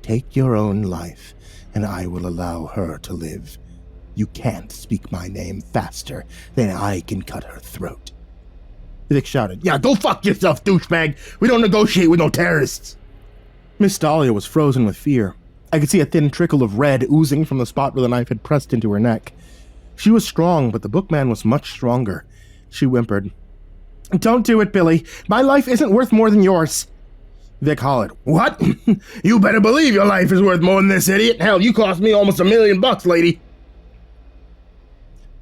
Take your own life, and I will allow her to live. You can't speak my name faster than I can cut her throat. Vic shouted, "Yeah, go fuck yourself, douchebag! We don't negotiate with no terrorists!" Miss Dahlia was frozen with fear. I could see a thin trickle of red oozing from the spot where the knife had pressed into her neck. She was strong, but the bookman was much stronger. She whimpered, "Don't do it, Billy. My life isn't worth more than yours." Vic hollered, "What? You better believe your life is worth more than this, idiot. Hell, you cost me almost $1 million, lady."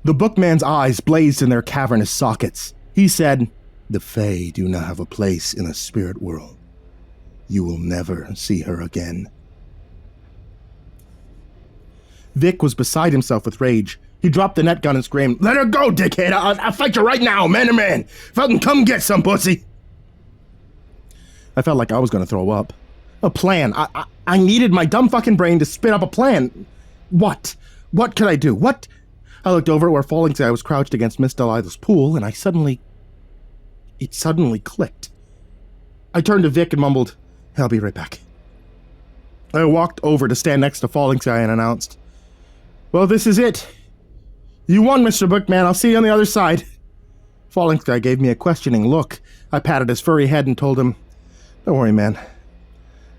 The bookman's eyes blazed in their cavernous sockets. He said, "The Fae do not have a place in the spirit world. You will never see her again." Vic was beside himself with rage. He dropped the net gun and screamed, "Let her go, dickhead! I'll fight you right now, man to man! Fucking come get some, pussy!" I felt like I was going to throw up. A plan. I needed my dumb fucking brain to spit up a plan. What? What could I do? What? I looked over at where Falling Sky was crouched against Miss Delilah's pool, and it suddenly clicked. I turned to Vic and mumbled, "I'll be right back." I walked over to stand next to Falling Sky and announced, "Well, this is it. You won, Mr. Bookman. I'll see you on the other side." Falling Sky gave me a questioning look. I patted his furry head and told him, "Don't worry, man.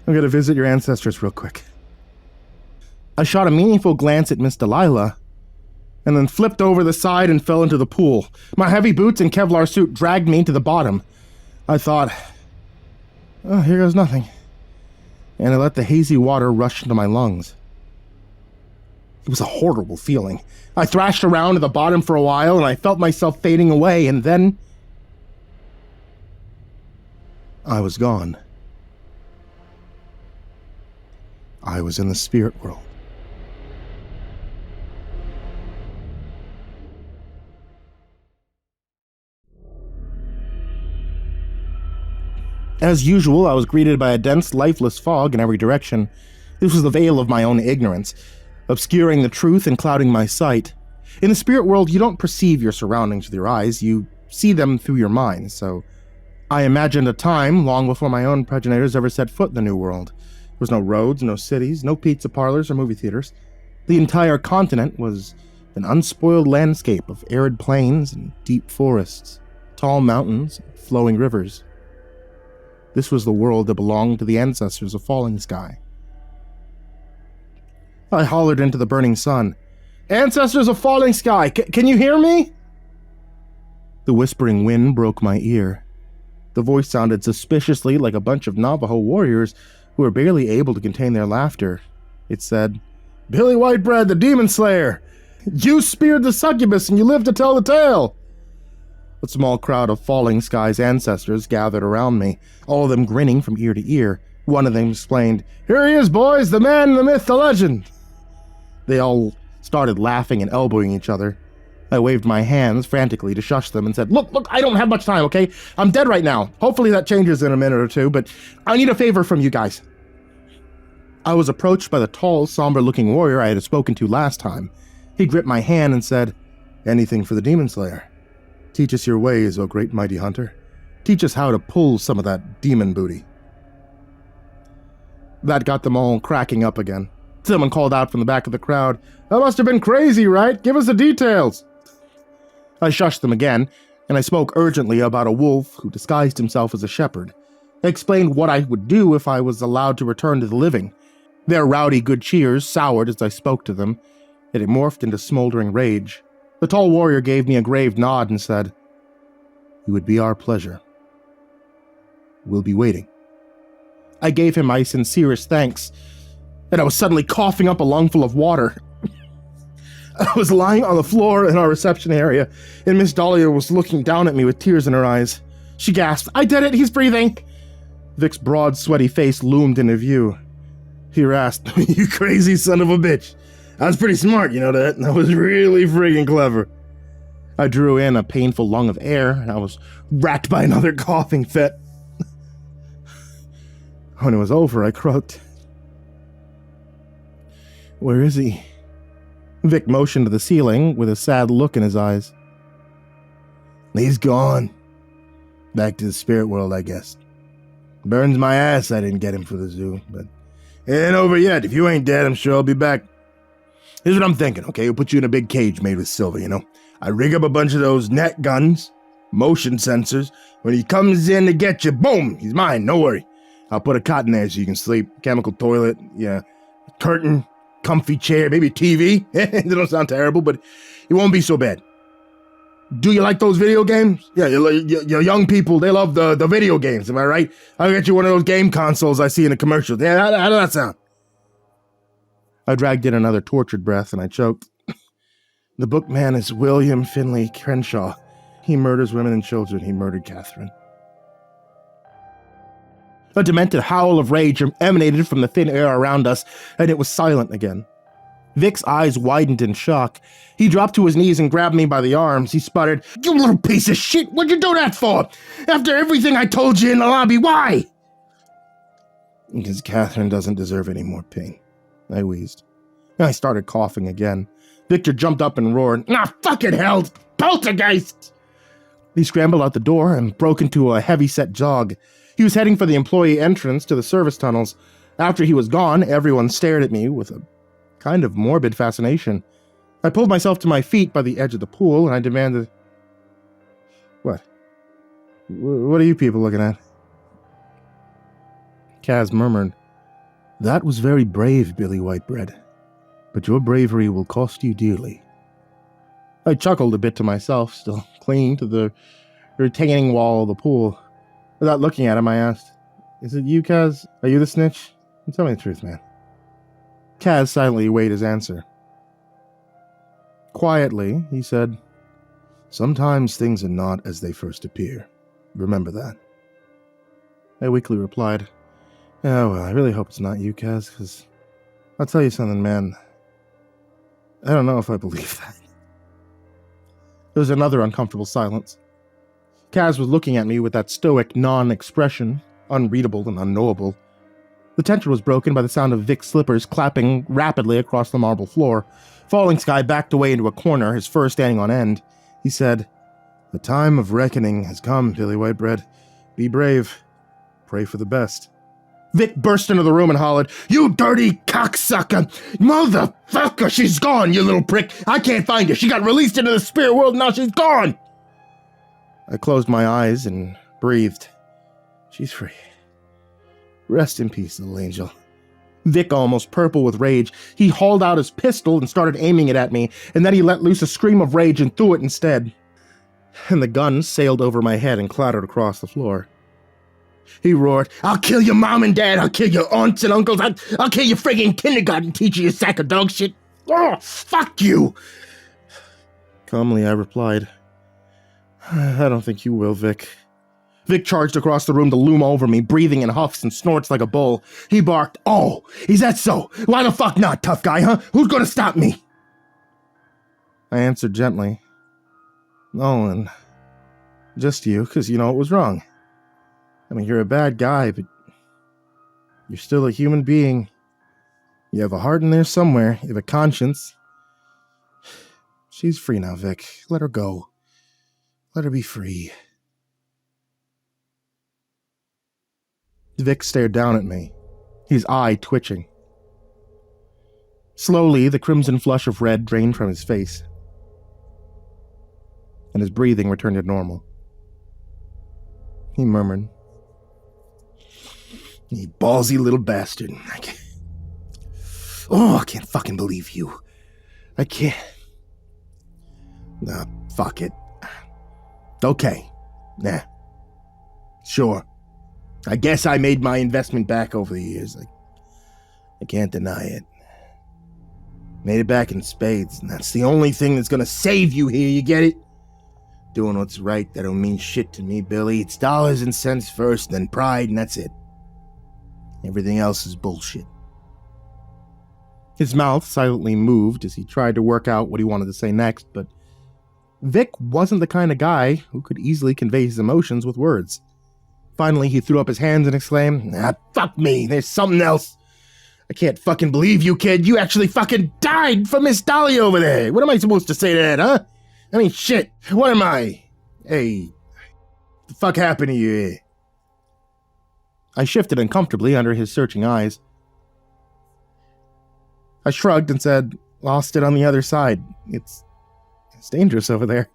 I'm going to visit your ancestors real quick." I shot a meaningful glance at Miss Delilah, and then flipped over the side and fell into the pool. My heavy boots and Kevlar suit dragged me to the bottom. I thought, "Oh, here goes nothing." And I let the hazy water rush into my lungs. It was a horrible feeling. I thrashed around at the bottom for a while, and I felt myself fading away, and then I was gone. I was in the spirit world. As usual, I was greeted by a dense, lifeless fog in every direction. This was the veil of my own ignorance, obscuring the truth and clouding my sight. In the spirit world, you don't perceive your surroundings with your eyes, you see them through your mind, so I imagined a time long before my own progenitors ever set foot in the New World. There was no roads, no cities, no pizza parlors or movie theaters. The entire continent was an unspoiled landscape of arid plains and deep forests, tall mountains, and flowing rivers. This was the world that belonged to the ancestors of Falling Sky. I hollered into the burning sun, "Ancestors of Falling Sky, can you hear me?" The whispering wind broke my ear. The voice sounded suspiciously like a bunch of Navajo warriors who were barely able to contain their laughter. It said, "Billy Whitebread, the Demon Slayer! You speared the succubus and you lived to tell the tale!" A small crowd of Falling Sky's ancestors gathered around me, all of them grinning from ear to ear. One of them explained, "Here he is, boys, the man, the myth, the legend!" They all started laughing and elbowing each other. I waved my hands frantically to shush them and said, Look, I don't have much time, okay? I'm dead right now. Hopefully that changes in a minute or two, but I need a favor from you guys." I was approached by the tall, somber-looking warrior I had spoken to last time. He gripped my hand and said, "Anything for the Demon Slayer. Teach us your ways, O great mighty hunter. Teach us how to pull some of that demon booty." That got them all cracking up again. Someone called out from the back of the crowd, "That must have been crazy, right? Give us the details." I shushed them again, and I spoke urgently about a wolf who disguised himself as a shepherd. I explained what I would do if I was allowed to return to the living. Their rowdy good cheers soured as I spoke to them, yet it morphed into smoldering rage. The tall warrior gave me a grave nod and said, "It would be our pleasure. We'll be waiting." I gave him my sincerest thanks, and I was suddenly coughing up a lungful of water. I was lying on the floor in our reception area, and Miss Dahlia was looking down at me with tears in her eyes. She gasped, "I did it, he's breathing!" Vic's broad, sweaty face loomed into view. He rasped, "You crazy son of a bitch. I was pretty smart, you know that. That was really friggin' clever." I drew in a painful lung of air, and I was racked by another coughing fit. When it was over, I croaked. "Where is he?" Vic motioned to the ceiling with a sad look in his eyes. "He's gone. Back to the spirit world, I guess. Burns my ass I didn't get him for the zoo, but it ain't over yet. If you ain't dead, I'm sure I'll be back. Here's what I'm thinking, okay? We'll put you in a big cage made with silver, you know? I rig up a bunch of those net guns, motion sensors. When he comes in to get you, boom, he's mine, no worry. I'll put a cot in there so you can sleep, chemical toilet, yeah, curtain, comfy chair, maybe a TV. They don't sound terrible, but it won't be so bad. Do you like those video games? Yeah, you young people, they love the video games, am I right? I'll get you one of those game consoles I see in the commercials. Yeah, how does that sound?" I dragged in another tortured breath, and I choked. "The bookman is William Finley Crenshaw. He murders women and children. He murdered Catherine." A demented howl of rage emanated from the thin air around us, and it was silent again. Vic's eyes widened in shock. He dropped to his knees and grabbed me by the arms. He sputtered, "You little piece of shit! What'd you do that for? After everything I told you in the lobby, why?" "Because Catherine doesn't deserve any more pain," I wheezed. I started coughing again. Victor jumped up and roared, "Ah, fucking hell! Poltergeist!" He scrambled out the door and broke into a heavy-set jog. He was heading for the employee entrance to the service tunnels. After he was gone, everyone stared at me with a kind of morbid fascination. I pulled myself to my feet by the edge of the pool, and I demanded, "What? What are you people looking at?" Kaz murmured, "That was very brave, Billy Whitebread, but your bravery will cost you dearly." I chuckled a bit to myself, still clinging to the retaining wall of the pool. Without looking at him, I asked, "Is it you, Kaz? Are you the snitch? Tell me the truth, man." Kaz silently weighed his answer. Quietly, he said, "Sometimes things are not as they first appear. Remember that." I weakly replied, "Oh, well, I really hope it's not you, Kaz, because I'll tell you something, man. I don't know if I believe that." There was another uncomfortable silence. Kaz was looking at me with that stoic non-expression, unreadable and unknowable. The tension was broken by the sound of Vic's slippers clapping rapidly across the marble floor. Falling Sky backed away into a corner, his fur standing on end. He said, "The time of reckoning has come, Billy Whitebread. Be brave. Pray for the best." Vic burst into the room and hollered, "You dirty cocksucker! Motherfucker, she's gone, you little prick! I can't find her! She got released into the spirit world and now she's gone!" I closed my eyes and breathed. She's free. Rest in peace, little angel. Vic, almost purple with rage, he hauled out his pistol and started aiming it at me, and then he let loose a scream of rage and threw it instead. And the gun sailed over my head and clattered across the floor. He roared, "I'll kill your mom and dad, I'll kill your aunts and uncles, I'll kill your friggin' kindergarten teacher, you sack of dog shit! Oh, fuck you!" Calmly, I replied, "I don't think you will, Vic." Vic charged across the room to loom over me, breathing in huffs and snorts like a bull. He barked, "Oh, is that so? Why the fuck not, tough guy, huh? Who's gonna stop me?" I answered gently, "Nolan, just you, because you know it was wrong. I mean, you're a bad guy, but you're still a human being. You have a heart in there somewhere. You have a conscience. She's free now, Vic. Let her go. Let her be free." Vic stared down at me, his eye twitching. Slowly, the crimson flush of red drained from his face, and his breathing returned to normal. He murmured, "You ballsy little bastard. I can't fucking believe you. I can't. Nah, fuck it. Okay. Nah. Sure. I guess I made my investment back over the years. I can't deny it. Made it back in spades, and that's the only thing that's gonna save you here, you get it? Doing what's right, that don't mean shit to me, Billy. It's dollars and cents first, then pride, and that's it. Everything else is bullshit." His mouth silently moved as he tried to work out what he wanted to say next, but Vic wasn't the kind of guy who could easily convey his emotions with words. Finally, he threw up his hands and exclaimed, fuck me, there's something else. I can't fucking believe you, kid. You actually fucking died for Miss Dolly over there. What am I supposed to say to that, huh? I mean, shit, what am I? Hey, what the fuck happened to you here? I shifted uncomfortably under his searching eyes. I shrugged and said, lost it on the other side. It's dangerous over there.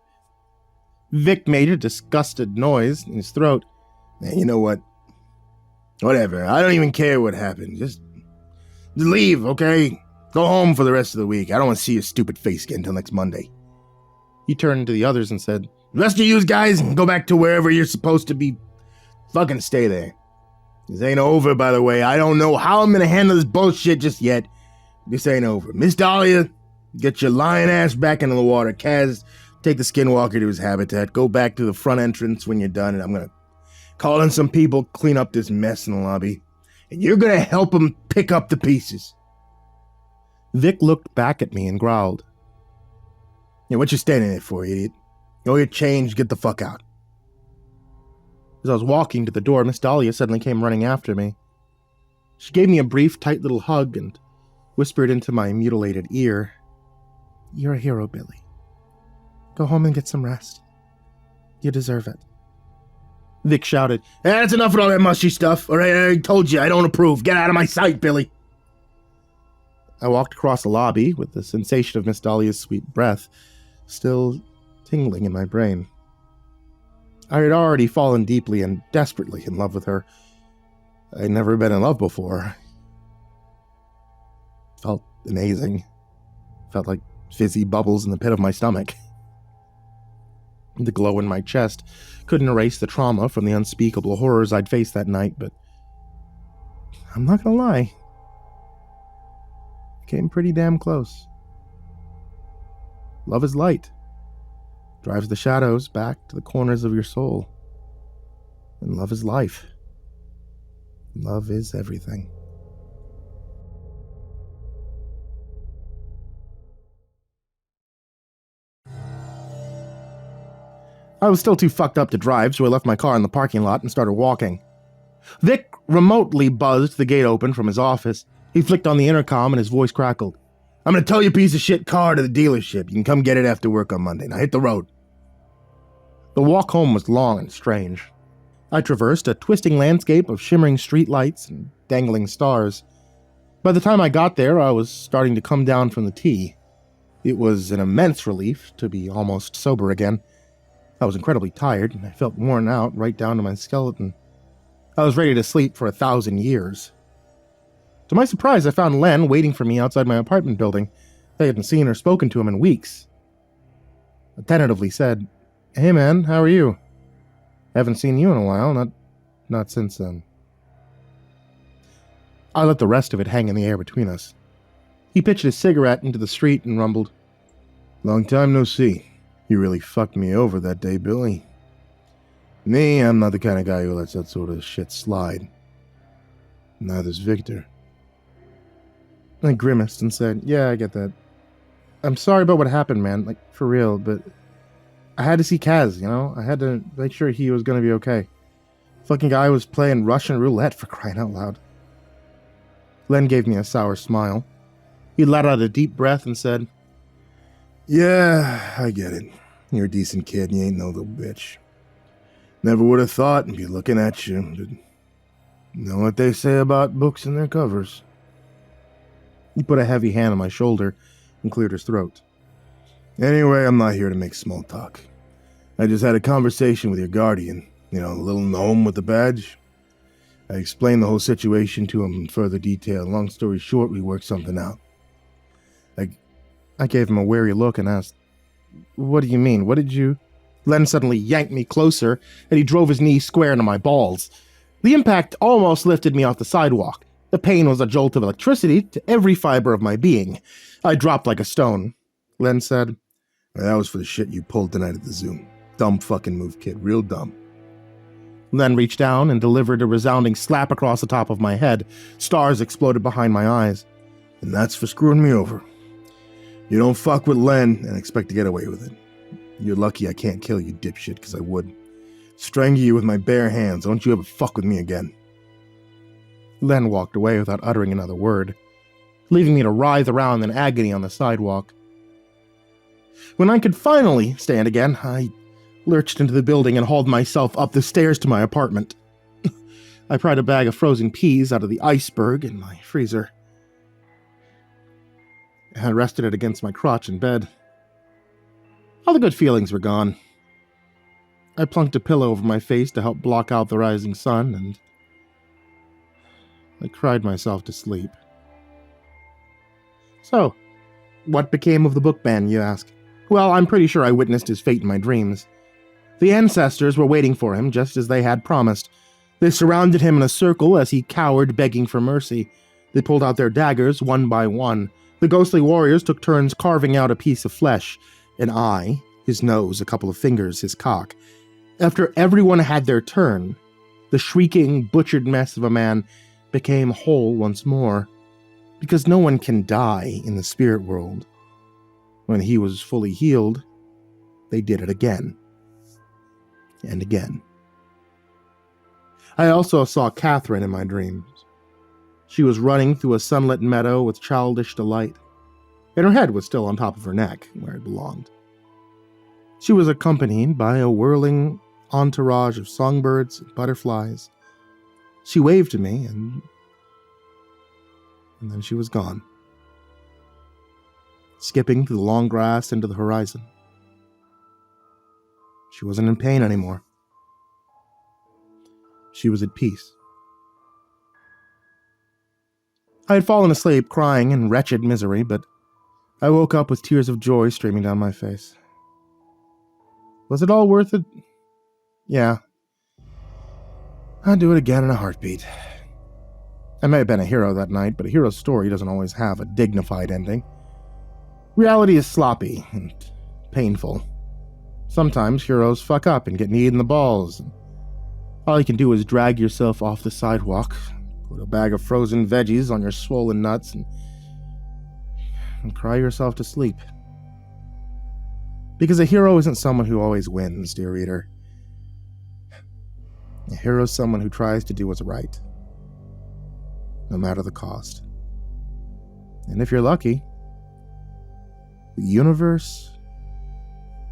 Vic made a disgusted noise in his throat. Hey, you know what? Whatever. I don't even care what happened. Just leave, okay? Go home for the rest of the week. I don't want to see your stupid face again until next Monday. He turned to the others and said, the rest of you guys go back to wherever you're supposed to be. Fucking stay there. This ain't over, by the way. I don't know how I'm gonna handle this bullshit just yet. This ain't over. Miss Dahlia, get your lion ass back into the water. Kaz, take the skinwalker to his habitat. Go back to the front entrance when you're done, and I'm gonna call in some people, clean up this mess in the lobby. And you're gonna help them pick up the pieces. Vic looked back at me and growled. Yeah, what you standing there for, idiot? Go get changed, get the fuck out. As I was walking to the door, Miss Dahlia suddenly came running after me. She gave me a brief, tight little hug and whispered into my mutilated ear, you're a hero, Billy. Go home and get some rest. You deserve it. Vic shouted, that's enough of all that mushy stuff. All right, I told you, I don't approve. Get out of my sight, Billy. I walked across the lobby with the sensation of Miss Dahlia's sweet breath still tingling in my brain. I had already fallen deeply and desperately in love with her. I'd never been in love before. Felt amazing. Felt like fizzy bubbles in the pit of my stomach. The glow in my chest couldn't erase the trauma from the unspeakable horrors I'd faced that night, but I'm not gonna lie. I came pretty damn close. Love is light. Drives the shadows back to the corners of your soul. And love is life. Love is everything. I was still too fucked up to drive, so I left my car in the parking lot and started walking. Vic remotely buzzed the gate open from his office. He flicked on the intercom and his voice crackled. I'm gonna tow your piece of shit car to the dealership. You can come get it after work on Monday. Now hit the road. The walk home was long and strange. I traversed a twisting landscape of shimmering streetlights and dangling stars. By the time I got there, I was starting to come down from the tea. It was an immense relief to be almost sober again. I was incredibly tired, and I felt worn out right down to my skeleton. I was ready to sleep for 1,000 years. To my surprise, I found Len waiting for me outside my apartment building. I hadn't seen or spoken to him in weeks. I tentatively said, Hey man, how are you? Haven't seen you in a while, not since then. I let the rest of it hang in the air between us. He pitched his cigarette into the street and rumbled, Long time no see. You really fucked me over that day, Billy. Me, I'm not the kind of guy who lets that sort of shit slide. Neither's Victor. I grimaced and said, Yeah, I get that. I'm sorry about what happened, man. Like, for real, but I had to see Kaz, you know? I had to make sure he was gonna be okay. Fucking guy was playing Russian roulette, for crying out loud. Len gave me a sour smile. He let out a deep breath and said, Yeah, I get it. You're a decent kid and you ain't no little bitch. Never would have thought and be looking at you. But know what they say about books and their covers. He put a heavy hand on my shoulder and cleared his throat. Anyway, I'm not here to make small talk. I just had a conversation with your guardian, the little gnome with the badge. I explained the whole situation to him in further detail. Long story short, we worked something out. I gave him a wary look and asked, What do you mean? What did you... Len suddenly yanked me closer, and he drove his knee square into my balls. The impact almost lifted me off the sidewalk. The pain was a jolt of electricity to every fiber of my being. I dropped like a stone. Len said, That was for the shit you pulled tonight at the zoo. Dumb fucking move, kid. Real dumb. Len reached down and delivered a resounding slap across the top of my head. Stars exploded behind my eyes. And that's for screwing me over. You don't fuck with Len and expect to get away with it. You're lucky I can't kill you, dipshit, because I would. Strangle you with my bare hands. Don't you ever fuck with me again. Len walked away without uttering another word, leaving me to writhe around in agony on the sidewalk. When I could finally stand again, I lurched into the building and hauled myself up the stairs to my apartment. I pried a bag of frozen peas out of the iceberg in my freezer. I rested it against my crotch in bed. All the good feelings were gone. I plunked a pillow over my face to help block out the rising sun, and I cried myself to sleep. So, what became of the bookman, you ask? Well, I'm pretty sure I witnessed his fate in my dreams. The ancestors were waiting for him, just as they had promised. They surrounded him in a circle as he cowered, begging for mercy. They pulled out their daggers, one by one. The ghostly warriors took turns carving out a piece of flesh, an eye, his nose, a couple of fingers, his cock. After everyone had their turn, the shrieking, butchered mess of a man became whole once more, because no one can die in the spirit world. When he was fully healed, they did it again. And again. I also saw Catherine in my dreams. She was running through a sunlit meadow with childish delight, and her head was still on top of her neck, where it belonged. She was accompanied by a whirling entourage of songbirds and butterflies. She waved to me, and then she was gone, skipping through the long grass into the horizon. She wasn't in pain anymore. She was at peace. I had fallen asleep crying in wretched misery, but I woke up with tears of joy streaming down my face. Was it all worth it? Yeah. I'd do it again in a heartbeat. I may have been a hero that night, but a hero's story doesn't always have a dignified ending. Reality is sloppy and painful. Sometimes heroes fuck up and get kneed in the balls. And all you can do is drag yourself off the sidewalk, put a bag of frozen veggies on your swollen nuts, and cry yourself to sleep. Because a hero isn't someone who always wins, dear reader. A hero is someone who tries to do what's right, no matter the cost. And if you're lucky, the universe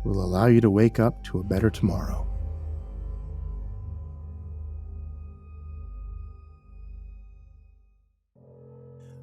will allow you to wake up to a better tomorrow.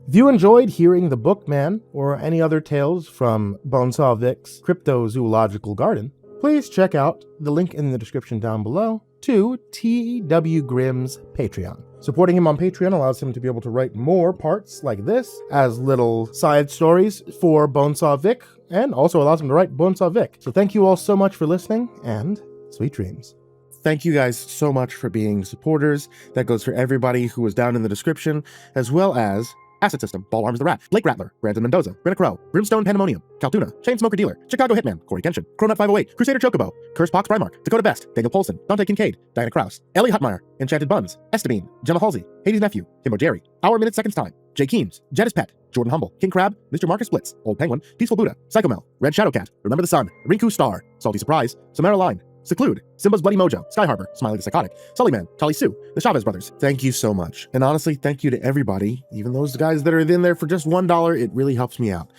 If you enjoyed hearing The Bookman or any other tales from Bonesaw Vic's Cryptozoological Garden, please check out the link in the description down below to T.W. Grimm's Patreon. Supporting him on Patreon allows him to be able to write more parts like this as little side stories for Bonesaw Vic, and also allows him to write Bonesaw Vic. So thank you all so much for listening, and sweet dreams. Thank you guys so much for being supporters. That goes for everybody who was down in the description, as well as AcidSystem, BallarmsTheRat, Blake Rattler, Brandon Mendoza, Brenna, BrimstonePandemonium, Caltuna, Chainsmoker Dealer, ChicagoHitman, CoryxKenshin, Cronut508, CrusaderChocobo, CursepoxPrimarch, Dakota Best, Daniel Poulsen, Dante Kinkade, Diana Kraus, Ellie Hutmire, Enchanted Buns, Estebean, Gemma Halsey, Hades Nephew, Timbo Jerry, Hour Minute Seconds Time, Jay Keens, Jettis Pet, Jordan Humble, King Crab, Mr. Marcus Blitz, Old Penguin, Peaceful Buddha, Psychomel, Red Shadowcat, Remember the Sun, Rinku Star, Salty Surprise, Samara Line, Seclude, Simba's Bloody Mojo, Sky Harbor, Smiley the Psychotic, Sullyman, Charlie Sue, the Chavez Brothers. Thank you so much. And honestly, thank you to everybody, even those guys that are in there for just $1. It really helps me out.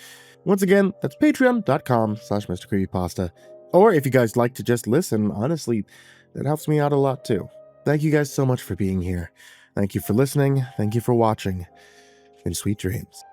Once again, that's patreon.com/MrCreepyPasta. Or if you guys like to just listen, honestly, that helps me out a lot too. Thank you guys so much for being here. Thank you for listening. Thank you for watching. And sweet dreams.